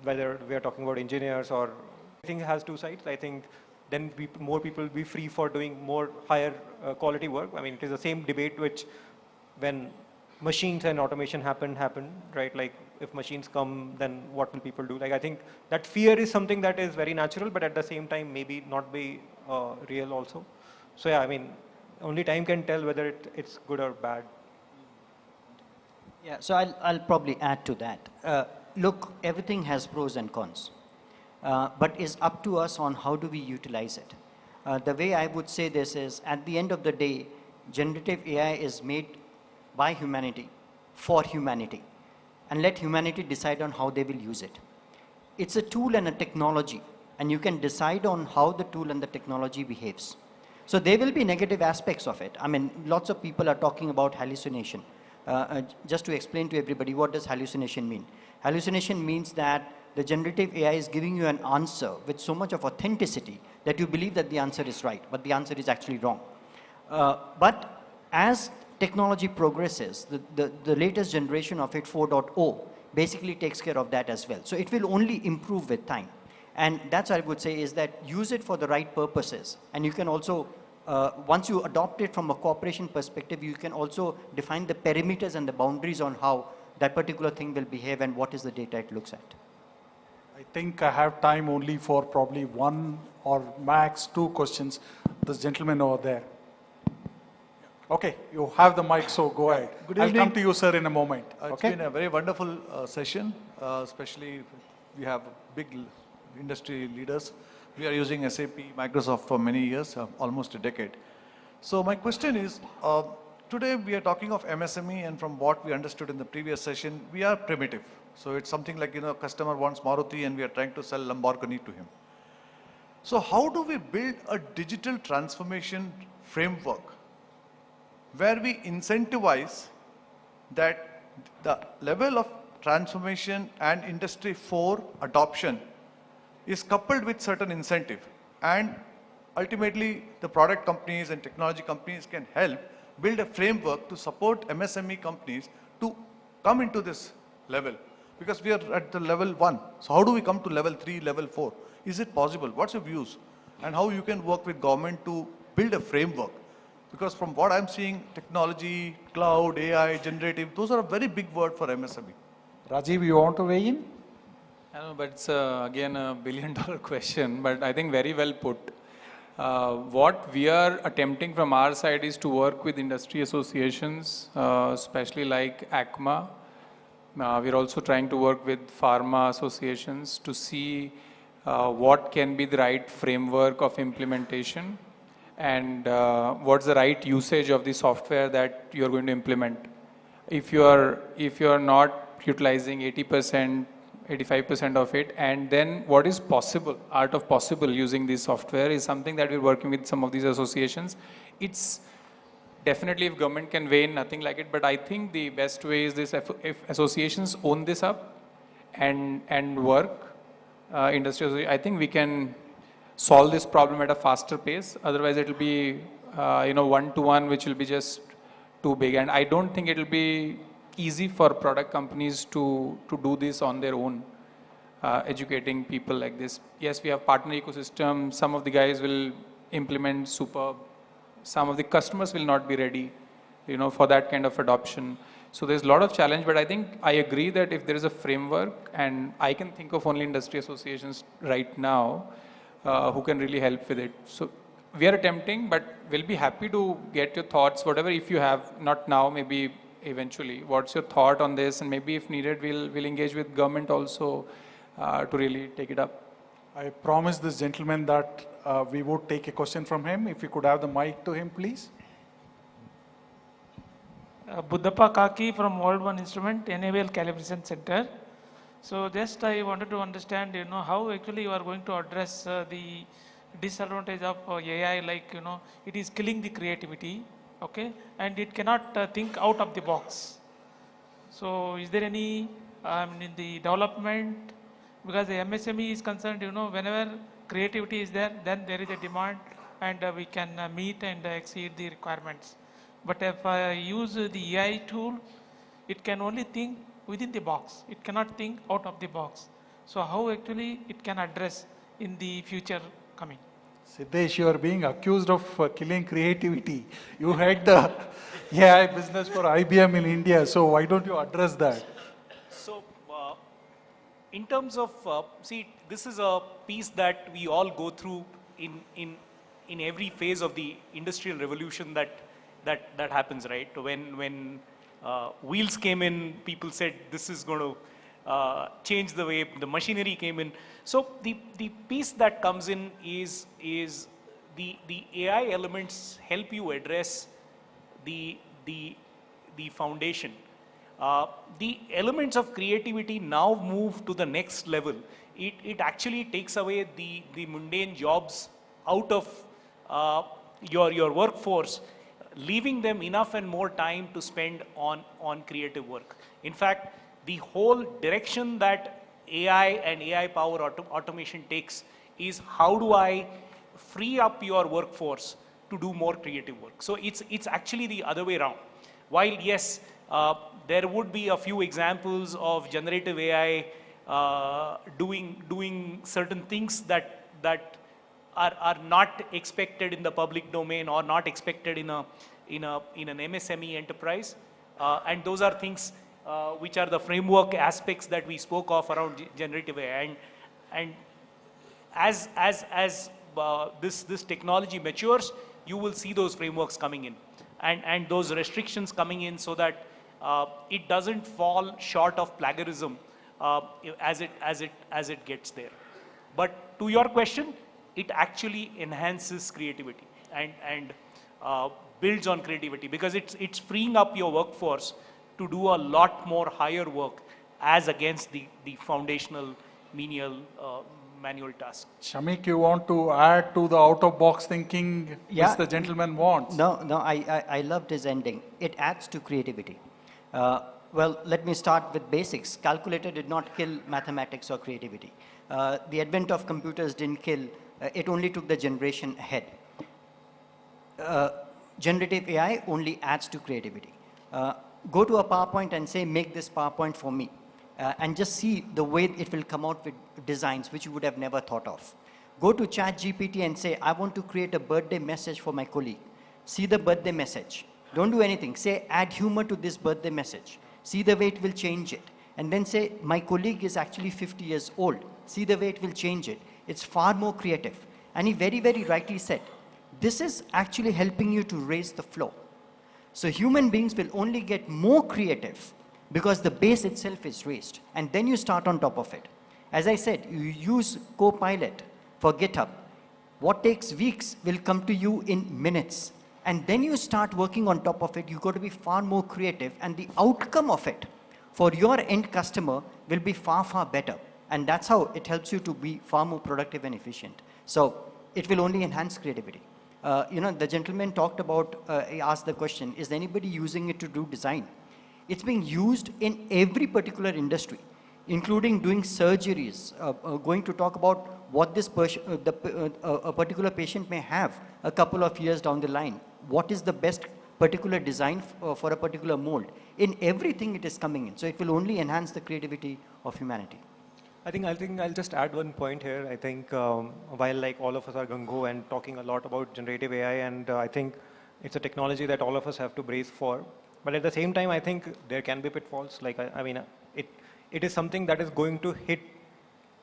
whether we are talking about engineers or, I think it has two sides. I think then more people will be free for doing more higher quality work. It is the same debate which when machines and automation happen, right? If machines come, then what will people do? I think that fear is something that is very natural, but at the same time, maybe not be real also. So yeah, only time can tell whether it's good or bad. Yeah, so I'll probably add to that. Look, everything has pros and cons, but it's up to us on how do we utilize it. The way I would say this is, at the end of the day, generative AI is made by humanity, for humanity, and let humanity decide on how they will use it. It's a tool and a technology, and you can decide on how the tool and the technology behaves. So there will be negative aspects of it. Lots of people are talking about hallucination. Just to explain to everybody, what does hallucination mean? Hallucination means that the generative AI is giving you an answer with so much of authenticity that you believe that the answer is right, but the answer is actually wrong. But as technology progresses, the latest generation of it, 4.0, basically takes care of that as well. So it will only improve with time. And that's what I would say is that use it for the right purposes. And you can also, once you adopt it from a cooperation perspective, you can also define the perimeters and the boundaries on how that particular thing will behave and what is the data it looks at. I think I have time only for probably one or max two questions. This gentleman over there. Okay, you have the mic, so go ahead. Good I'll evening. come to you, sir, in a moment. It's been a very wonderful session, especially we have big industry leaders. We are using SAP, Microsoft for many years, almost a decade. So my question is, today we are talking of MSME, and from what we understood in the previous session, we are primitive. So it's something like, customer wants Maruti and we are trying to sell Lamborghini to him. So how do we build a digital transformation framework where we incentivize that the level of transformation and Industry 4 adoption is coupled with certain incentive, and ultimately the product companies and technology companies can help build a framework to support MSME companies to come into this level, because we are at the level 1. So how do we come to level 3, level 4? Is it possible? What's your views? And how you can work with government to build a framework? Because from what I'm seeing, technology, cloud, AI, generative, those are a very big word for MSME. Rajiv, you want to weigh in? I know, but it's again a billion-dollar question, but I think very well put. What we are attempting from our side is to work with industry associations, especially like ACMA. We're also trying to work with pharma associations to see what can be the right framework of implementation and what's the right usage of the software that you're going to implement. If you're not utilizing 80%, 85% of it, and then what is possible, art of possible using this software is something that we're working with some of these associations. It's definitely, if government can weigh in, nothing like it, but I think the best way is this, if associations own this up and work, industry, I think we can solve this problem at a faster pace. Otherwise it will be, one-to-one, which will be just too big. And I don't think it will be easy for product companies to do this on their own, educating people like this. Yes, we have partner ecosystem. Some of the guys will implement superb. Some of the customers will not be ready, for that kind of adoption. So there's a lot of challenge, but I think I agree that if there is a framework, and I can think of only industry associations right now who can really help with it. So we are attempting, but we'll be happy to get your thoughts, whatever, if you have, not now, maybe eventually. What's your thought on this? And maybe if needed, we'll engage with government also to really take it up. I promised this gentleman that we would take a question from him. If you could have the mic to him, please. Buddhappa Kaki from World One Instrument, NAVL Calibration Center. So just I wanted to understand, how actually you are going to address the disadvantage of AI, like, it is killing the creativity, okay, and it cannot think out of the box. So is there any, in the development, because the MSME is concerned, whenever creativity is there, then there is a demand and we can meet and exceed the requirements. But if I use the AI tool, it can only think within the box. It cannot think out of the box. So how actually it can address in the future coming? Siddesh, you are being accused of killing creativity. You had the AI business for IBM in India, so why don't you address that? So, in terms of, see, this is a piece that we all go through in every phase of the industrial revolution that happens, right? When wheels came in, people said this is going to change the way the machinery came in. So the piece that comes in is the AI elements help you address the foundation. The elements of creativity now move to the next level. It actually takes away the mundane jobs out of your workforce, leaving them enough and more time to spend on creative work. In fact, the whole direction that AI and AI power automation takes is how do I free up your workforce to do more creative work. So it's actually the other way around. While yes, there would be a few examples of generative AI doing certain things that are not expected in the public domain or not expected in an MSME enterprise, and those are things which are the framework aspects that we spoke of around generative AI. And as this technology matures, you will see those frameworks coming in and those restrictions coming in, so that it doesn't fall short of plagiarism as it gets there. But to your question, it actually enhances creativity and builds on creativity, because it's freeing up your workforce to do a lot more higher work as against the foundational menial manual task. Shamik, you want to add to the out-of-box thinking which the gentleman wants? No, I loved his ending. It adds to creativity. Well, let me start with basics. Calculator did not kill mathematics or creativity. The advent of computers didn't kill, it only took the generation ahead. Generative AI only adds to creativity. Go to a PowerPoint and say, make this PowerPoint for me. And just see the way it will come out with designs which you would have never thought of. Go to ChatGPT and say, I want to create a birthday message for my colleague. See the birthday message. Don't do anything. Say, add humor to this birthday message. See the way it will change it. And then say, my colleague is actually 50 years old. See the way it will change it. It's far more creative. And he very, very rightly said, this is actually helping you to raise the flow. So human beings will only get more creative because the base itself is raised. And then you start on top of it. As I said, you use Copilot for GitHub. What takes weeks will come to you in minutes. And then you start working on top of it. You've got to be far more creative. And the outcome of it for your end customer will be far, far better. And that's how it helps you to be far more productive and efficient. So it will only enhance creativity. The gentleman talked about, he asked the question, is anybody using it to do design? It's being used in every particular industry, including doing surgeries, going to talk about what this a particular patient may have a couple of years down the line. What is the best particular design for a particular mold? In everything it is coming in. So it will only enhance the creativity of humanity. I think I'll just add one point here. I think while like all of us are gung-ho and talking a lot about generative AI, and I think it's a technology that all of us have to brace for. But at the same time, I think there can be pitfalls. Like I mean, it is something that is going to hit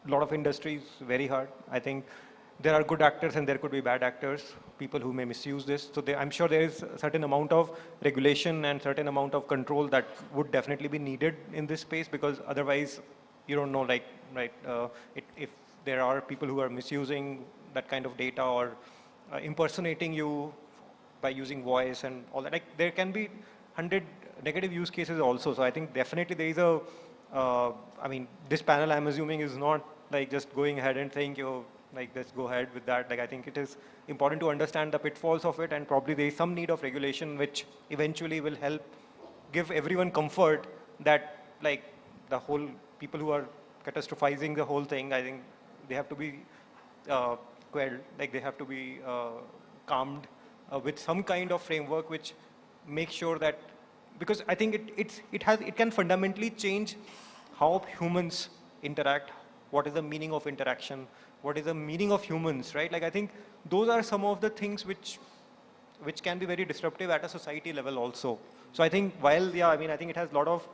a lot of industries very hard. I think there are good actors and there could be bad actors, people who may misuse this. So I'm sure there is a certain amount of regulation and certain amount of control that would definitely be needed in this space, because otherwise you don't know, like, right, if there are people who are misusing that kind of data or impersonating you by using voice and all that. Like there can be 100 negative use cases also. So I think definitely there is a, I mean, this panel I'm assuming is not like just going ahead and saying, like let's go ahead with that. Like I think it is important to understand the pitfalls of it, and probably there is some need of regulation which eventually will help give everyone comfort that like the whole people who are catastrophizing the whole thing, I think they have to be quelled, like they have to be calmed with some kind of framework which makes sure that, because I think it can fundamentally change how humans interact, what is the meaning of interaction, what is the meaning of humans, right? Like I think those are some of the things which can be very disruptive at a society level also. So I think while, yeah, I mean, I think it has a lot of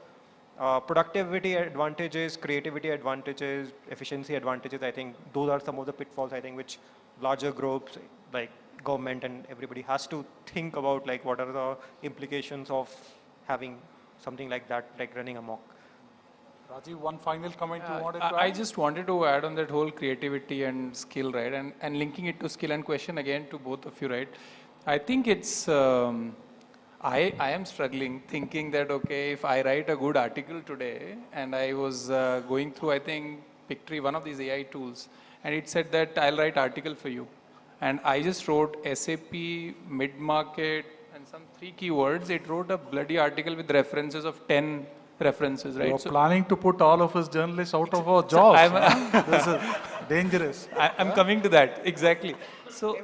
productivity advantages, creativity advantages, efficiency advantages. I think those are some of the pitfalls, I think, which larger groups like government and everybody has to think about, like what are the implications of having something like that, like running amok. Rajiv, one final comment you wanted to add? I just wanted to add on that whole creativity and skill, right? And linking it to skill and question again to both of you, right? I think it's, I am struggling thinking that, okay, if I write a good article today, and I was going through, I think, Pictory, one of these AI tools, and it said that I'll write article for you. And I just wrote SAP, mid-market, and some 3 keywords. It wrote a bloody article with references of 10 references, right? You're planning to put all of us journalists out of our jobs. This is dangerous. I'm coming to that, exactly. So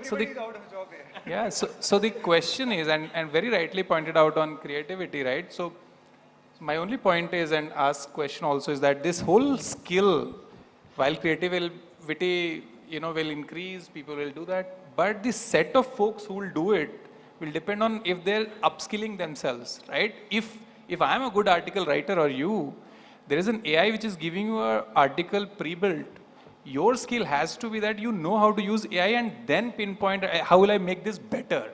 the question is, and very rightly pointed out on creativity, right? So my only point is, and ask question also, is that this whole skill, while creativity, will increase, people will do that, but the set of folks who will do it will depend on if they're upskilling themselves, right? If I'm a good article writer or you, there is an AI which is giving you an article pre-built. Your skill has to be that you know how to use AI and then pinpoint how will I make this better.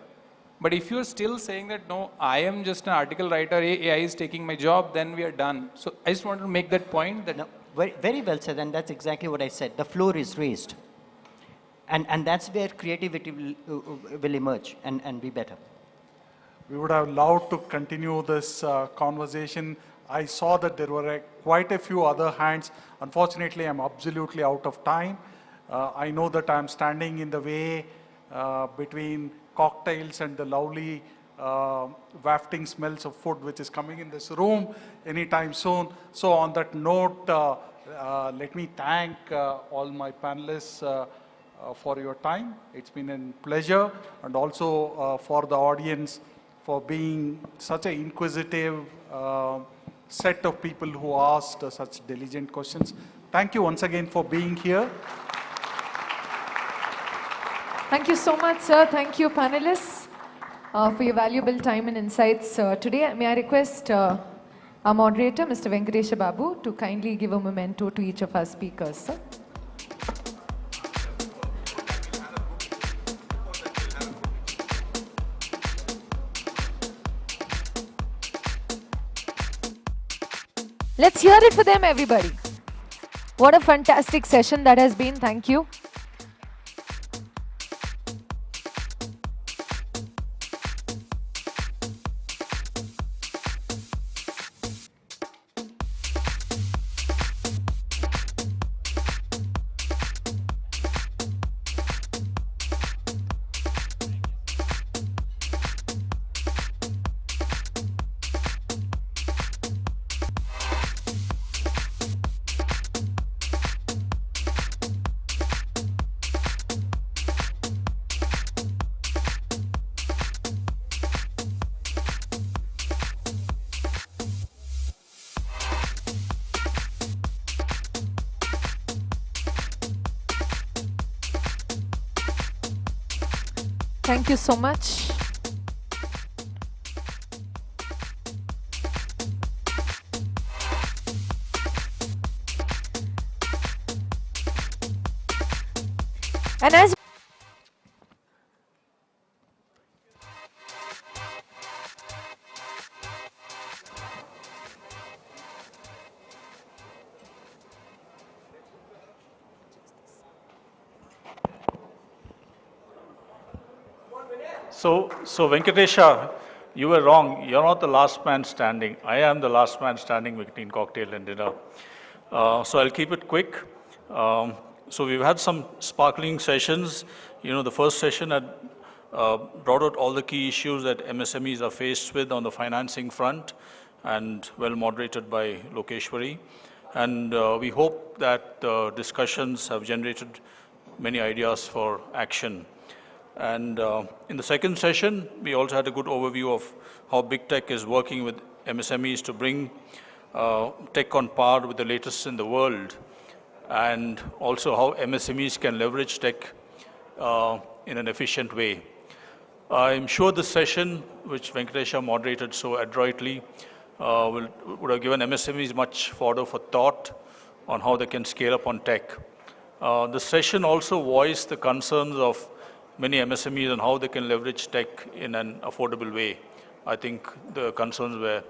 But if you're still saying that, no, I am just an article writer, AI is taking my job, then we are done. So I just wanted to make that point. That no, very well said, and that's exactly what I said. The floor is raised. And that's where creativity will emerge and be better. We would have loved to continue this conversation. I saw that there were quite a few other hands. Unfortunately, I'm absolutely out of time. I know that I'm standing in the way between cocktails and the lovely wafting smells of food which is coming in this room anytime soon. So on that note, let me thank all my panelists for your time. It's been a pleasure, and also for the audience for being such an inquisitive set of people who asked such diligent questions. Thank you once again for being here. Thank you so much, sir. Thank you, panelists, for your valuable time and insights today. May I request our moderator, Mr. Venkatesha Babu, to kindly give a memento to each of our speakers, sir. Let's hear it for them, everybody. What a fantastic session that has been. Thank you. Thank you so much. And as So Venkatesha, you were wrong. You're not the last man standing. I am the last man standing between cocktail and dinner. So I'll keep it quick. So we've had some sparkling sessions. You know, the first session had brought out all the key issues that MSMEs are faced with on the financing front, and well moderated by Lokeshwari. And we hope that the discussions have generated many ideas for action. And in the second session, we also had a good overview of how big tech is working with MSMEs to bring tech on par with the latest in the world, and also how MSMEs can leverage tech in an efficient way. I'm sure this session, which Venkatesha moderated so adroitly, would have given MSMEs much fodder for thought on how they can scale up on tech. The session also voiced the concerns of many MSMEs on how they can leverage tech in an affordable way. I think the concerns were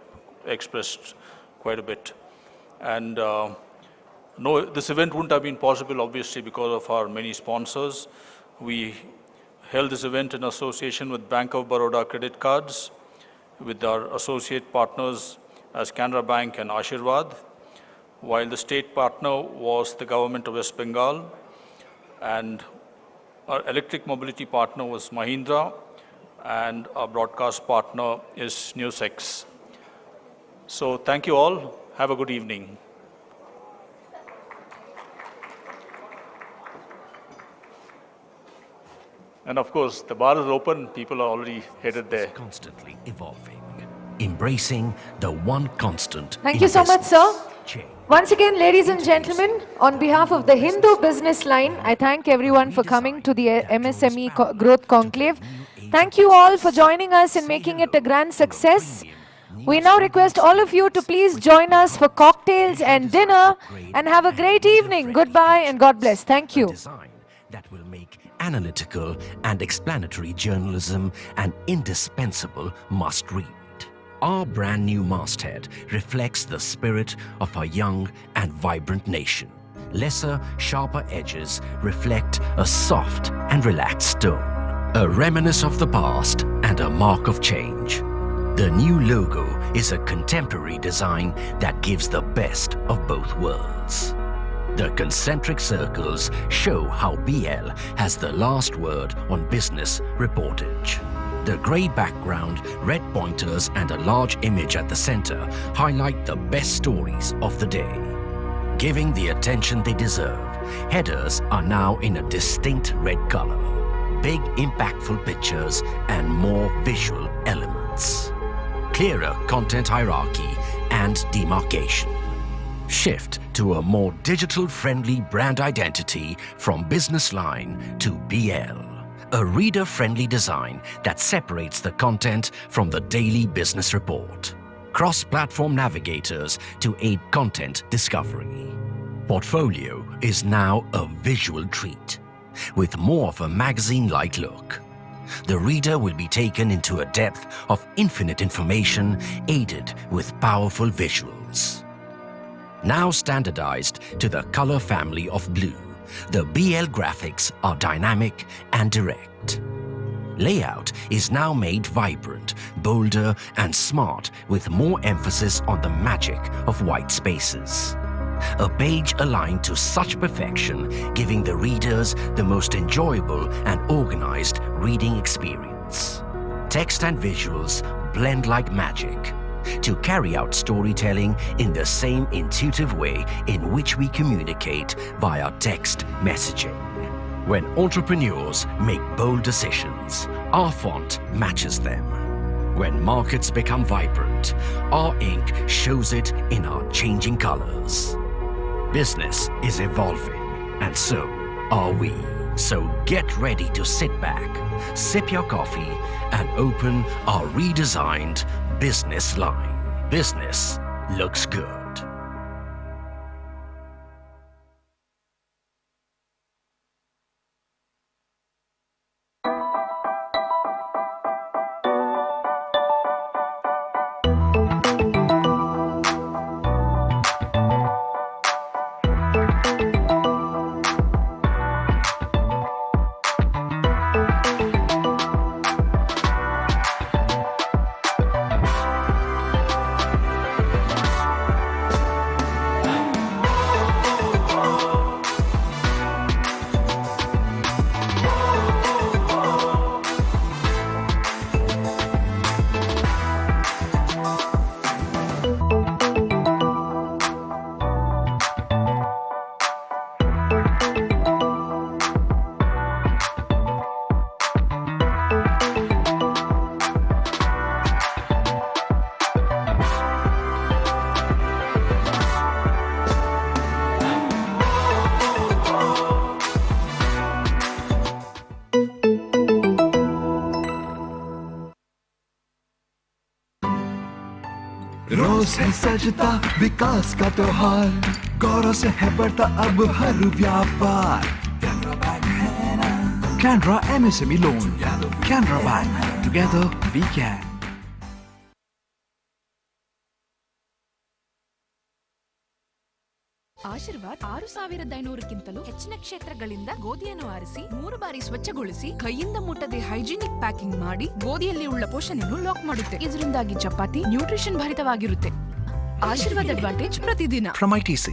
expressed quite a bit. And no, this event wouldn't have been possible, obviously, because of our many sponsors. We held this event in association with Bank of Baroda credit cards, with our associate partners as Canara Bank and Ashirwad, while the state partner was the government of West Bengal, and our electric mobility partner was Mahindra, and our broadcast partner is NewsX. So thank you all. Have a good evening. And of course, the bar is open. People are already headed there. Constantly evolving, embracing the one constant. Thank you so much, sir. Once again, ladies and gentlemen, on behalf of the Hindu BusinessLine, I thank everyone for coming to the MSME Growth Conclave. Thank you all for joining us and making it a grand success. We now request all of you to please join us for cocktails and dinner, and have a great evening. Goodbye and God bless. Thank you. That will make analytical and explanatory journalism an indispensable must-read. Our brand new masthead reflects the spirit of our young and vibrant nation. Lesser, sharper edges reflect a soft and relaxed tone, a reminiscence of the past and a mark of change. The new logo is a contemporary design that gives the best of both worlds. The concentric circles show how BL has the last word on business reportage. The grey background, red pointers and a large image at the center highlight the best stories of the day. Giving the attention they deserve, headers are now in a distinct red color. Big impactful pictures and more visual elements. Clearer content hierarchy and demarcation. Shift to a more digital-friendly brand identity from BusinessLine to BL. A reader-friendly design that separates the content from the daily business report. Cross-platform navigators to aid content discovery. Portfolio is now a visual treat, with more of a magazine-like look. The reader will be taken into a depth of infinite information aided with powerful visuals. Now standardized to the color family of blue, the BL graphics are dynamic and direct. Layout is now made vibrant, bolder and smart with more emphasis on the magic of white spaces. A page aligned to such perfection, giving the readers the most enjoyable and organized reading experience. Text and visuals blend like magic to carry out storytelling in the same intuitive way in which we communicate via text messaging. When entrepreneurs make bold decisions, our font matches them. When markets become vibrant, our ink shows it in our changing colors. Business is evolving, and so are we. So get ready to sit back, sip your coffee, and open our redesigned BusinessLine. Business looks good. रोज है सजता विकास का त्योहार, गौरव से है बढ़ता अब हर व्यापार। Canara MSME loan, Canara Bank, together we can. Aashirvaad 6500ಕ್ಕಿಂತಲೂ ಹೆಚ್ಚಿನ ಕ್ಷೇತ್ರಗಳಿಂದ ಗೋಧಿಯನ್ನು ಆರಿಸಿ 3 ಬಾರಿ ಸ್ವಚ್ಛಗೊಳಿಸಿ ಕೈಯಿಂದ ಮುಟ್ಟದೆ ಹೈಜಿನಿಕ್ ಪ್ಯಾಕಿಂಗ್ ಮಾಡಿ ಗೋಧಿಯಲ್ಲಿ ಉಳ್ಳ ಪೋಷಣೆಯನ್ನು ಲಾಕ್ ಮಾಡುತ್ತೆ. ಇದರಿಂದಾಗಿ ಚಪಾತಿ ನ್ಯೂಟ್ರಿಷನ್ ಭರಿತವಾಗಿರುತ್ತೆ. ಆಶೀರ್ವಾದ್ ಅಡ್ವಾಂಟೇಜ್ ಪ್ರತಿದಿನ From ITC.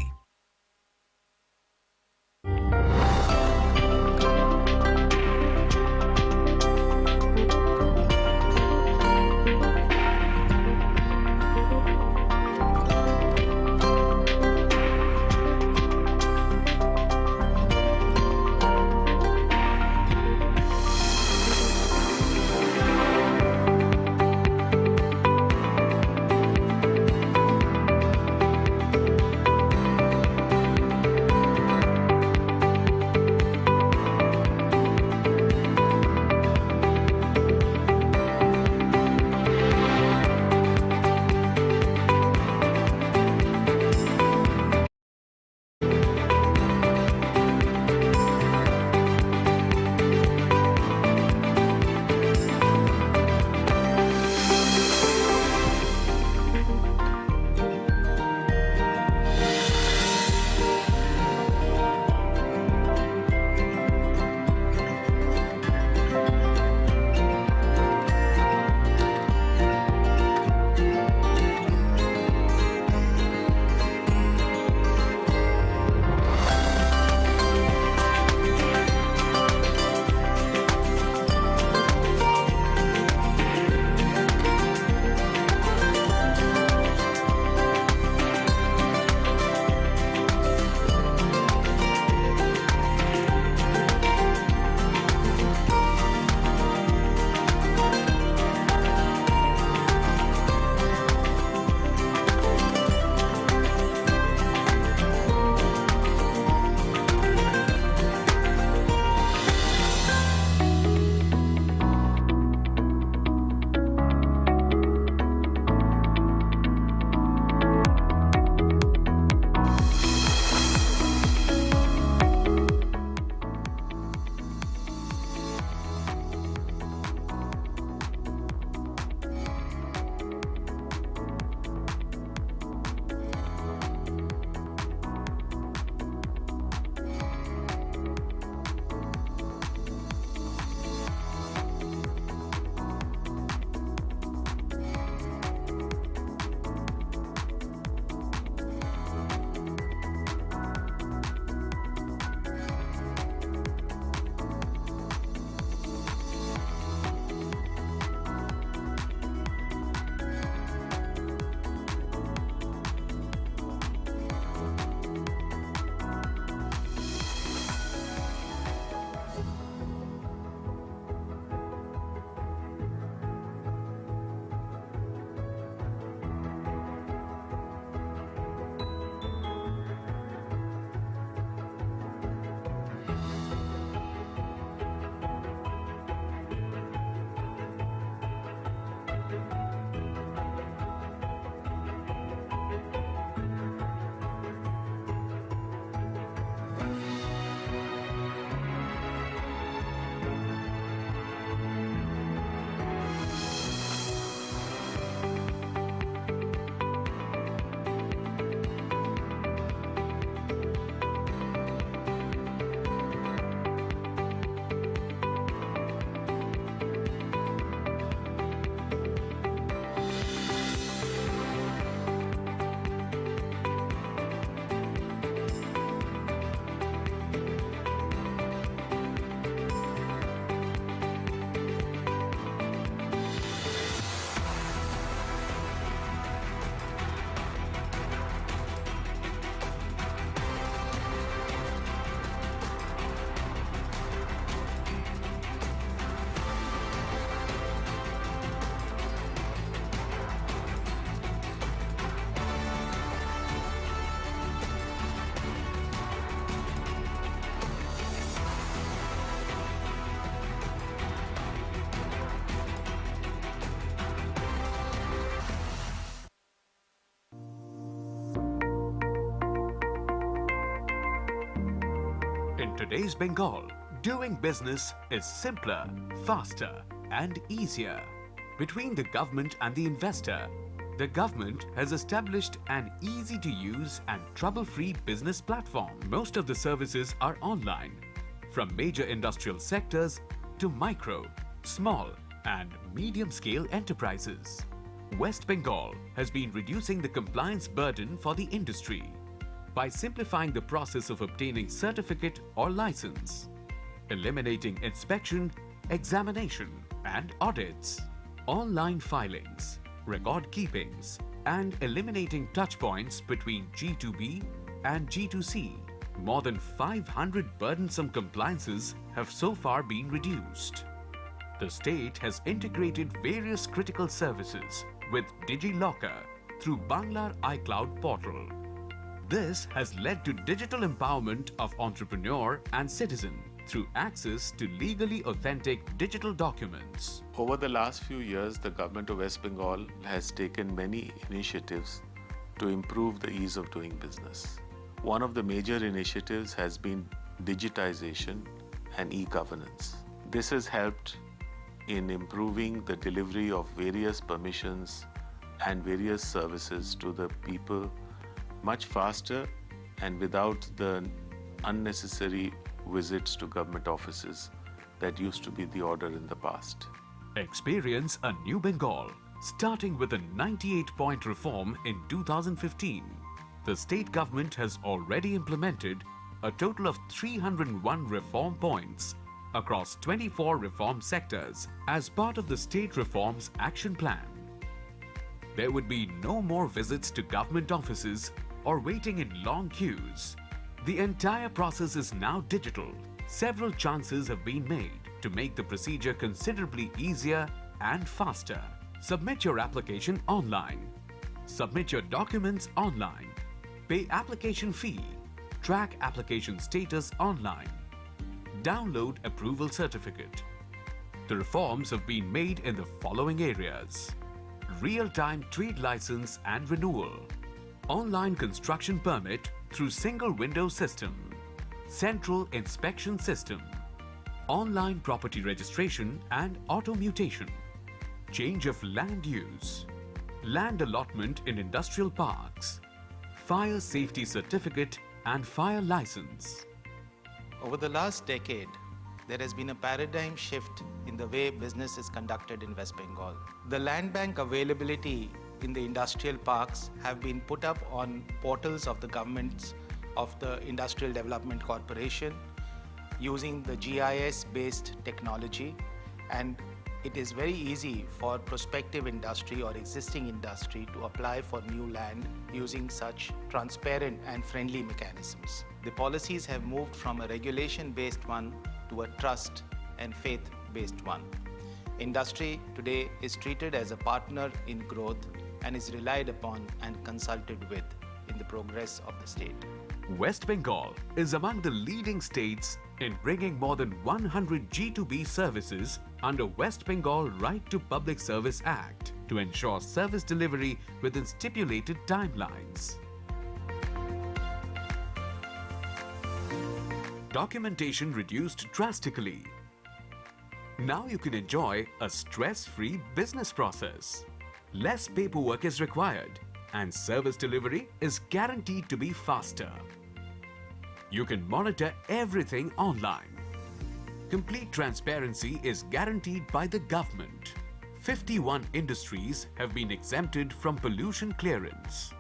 In today's Bengal, doing business is simpler, faster, and easier. Between the government and the investor, the government has established an easy-to-use and trouble-free business platform. Most of the services are online, from major industrial sectors to micro, small, and medium-scale enterprises. West Bengal has been reducing the compliance burden for the industry by simplifying the process of obtaining certificate or license, eliminating inspection, examination, and audits, online filings, record keepings, and eliminating touchpoints between G2B and G2C. More than 500 burdensome compliances have so far been reduced. The state has integrated various critical services with DigiLocker through Banglar iCloud portal. This has led to digital empowerment of entrepreneur and citizen through access to legally authentic digital documents. Over the last few years, the government of West Bengal has taken many initiatives to improve the ease of doing business. One of the major initiatives has been digitization and e-governance. This has helped in improving the delivery of various permissions and various services to the people much faster and without the unnecessary visits to government offices that used to be the order in the past. Experience a new Bengal, starting with a 98-point reform in 2015. The state government has already implemented a total of 301 reform points across 24 reform sectors as part of the State Reforms Action Plan. There would be no more visits to government offices or waiting in long queues. The entire process is now digital. Several chances have been made to make the procedure considerably easier and faster. Submit your application online. Submit your documents online. Pay application fee. Track application status online. Download approval certificate. The reforms have been made in the following areas: real-time trade license and renewal, online construction permit through single window system, central inspection system, online property registration and auto mutation, change of land use, land allotment in industrial parks, fire safety certificate and fire license. Over the last decade, there has been a paradigm shift in the way business is conducted in West Bengal. The land bank availability in the industrial parks have been put up on portals of the governments of the Industrial Development Corporation using the GIS-based technology, and it is very easy for prospective industry or existing industry to apply for new land using such transparent and friendly mechanisms. The policies have moved from a regulation-based one to a trust and faith-based one. Industry today is treated as a partner in growth and is relied upon and consulted with in the progress of the state. West Bengal is among the leading states in bringing more than 100 G2B services under West Bengal Right to Public Service Act to ensure service delivery within stipulated timelines. Documentation reduced drastically. Now you can enjoy a stress-free business process. Less paperwork is required and service delivery is guaranteed to be faster. You can monitor everything online. Complete transparency is guaranteed by the government. 51 industries have been exempted from pollution clearance.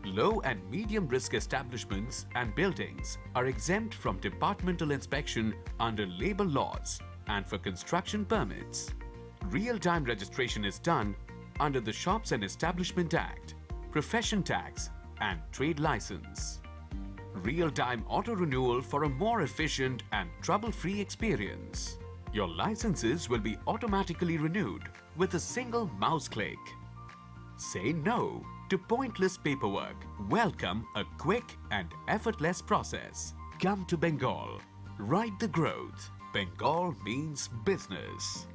Low and medium risk establishments and buildings are exempt from departmental inspection under labor laws and for construction permits. Real-time registration is done under the Shops and Establishment Act, Profession Tax and Trade License. Real-time auto renewal for a more efficient and trouble-free experience. Your licenses will be automatically renewed with a single mouse click. Say no to pointless paperwork. Welcome a quick and effortless process. Come to Bengal. Ride the growth. Bengal means business.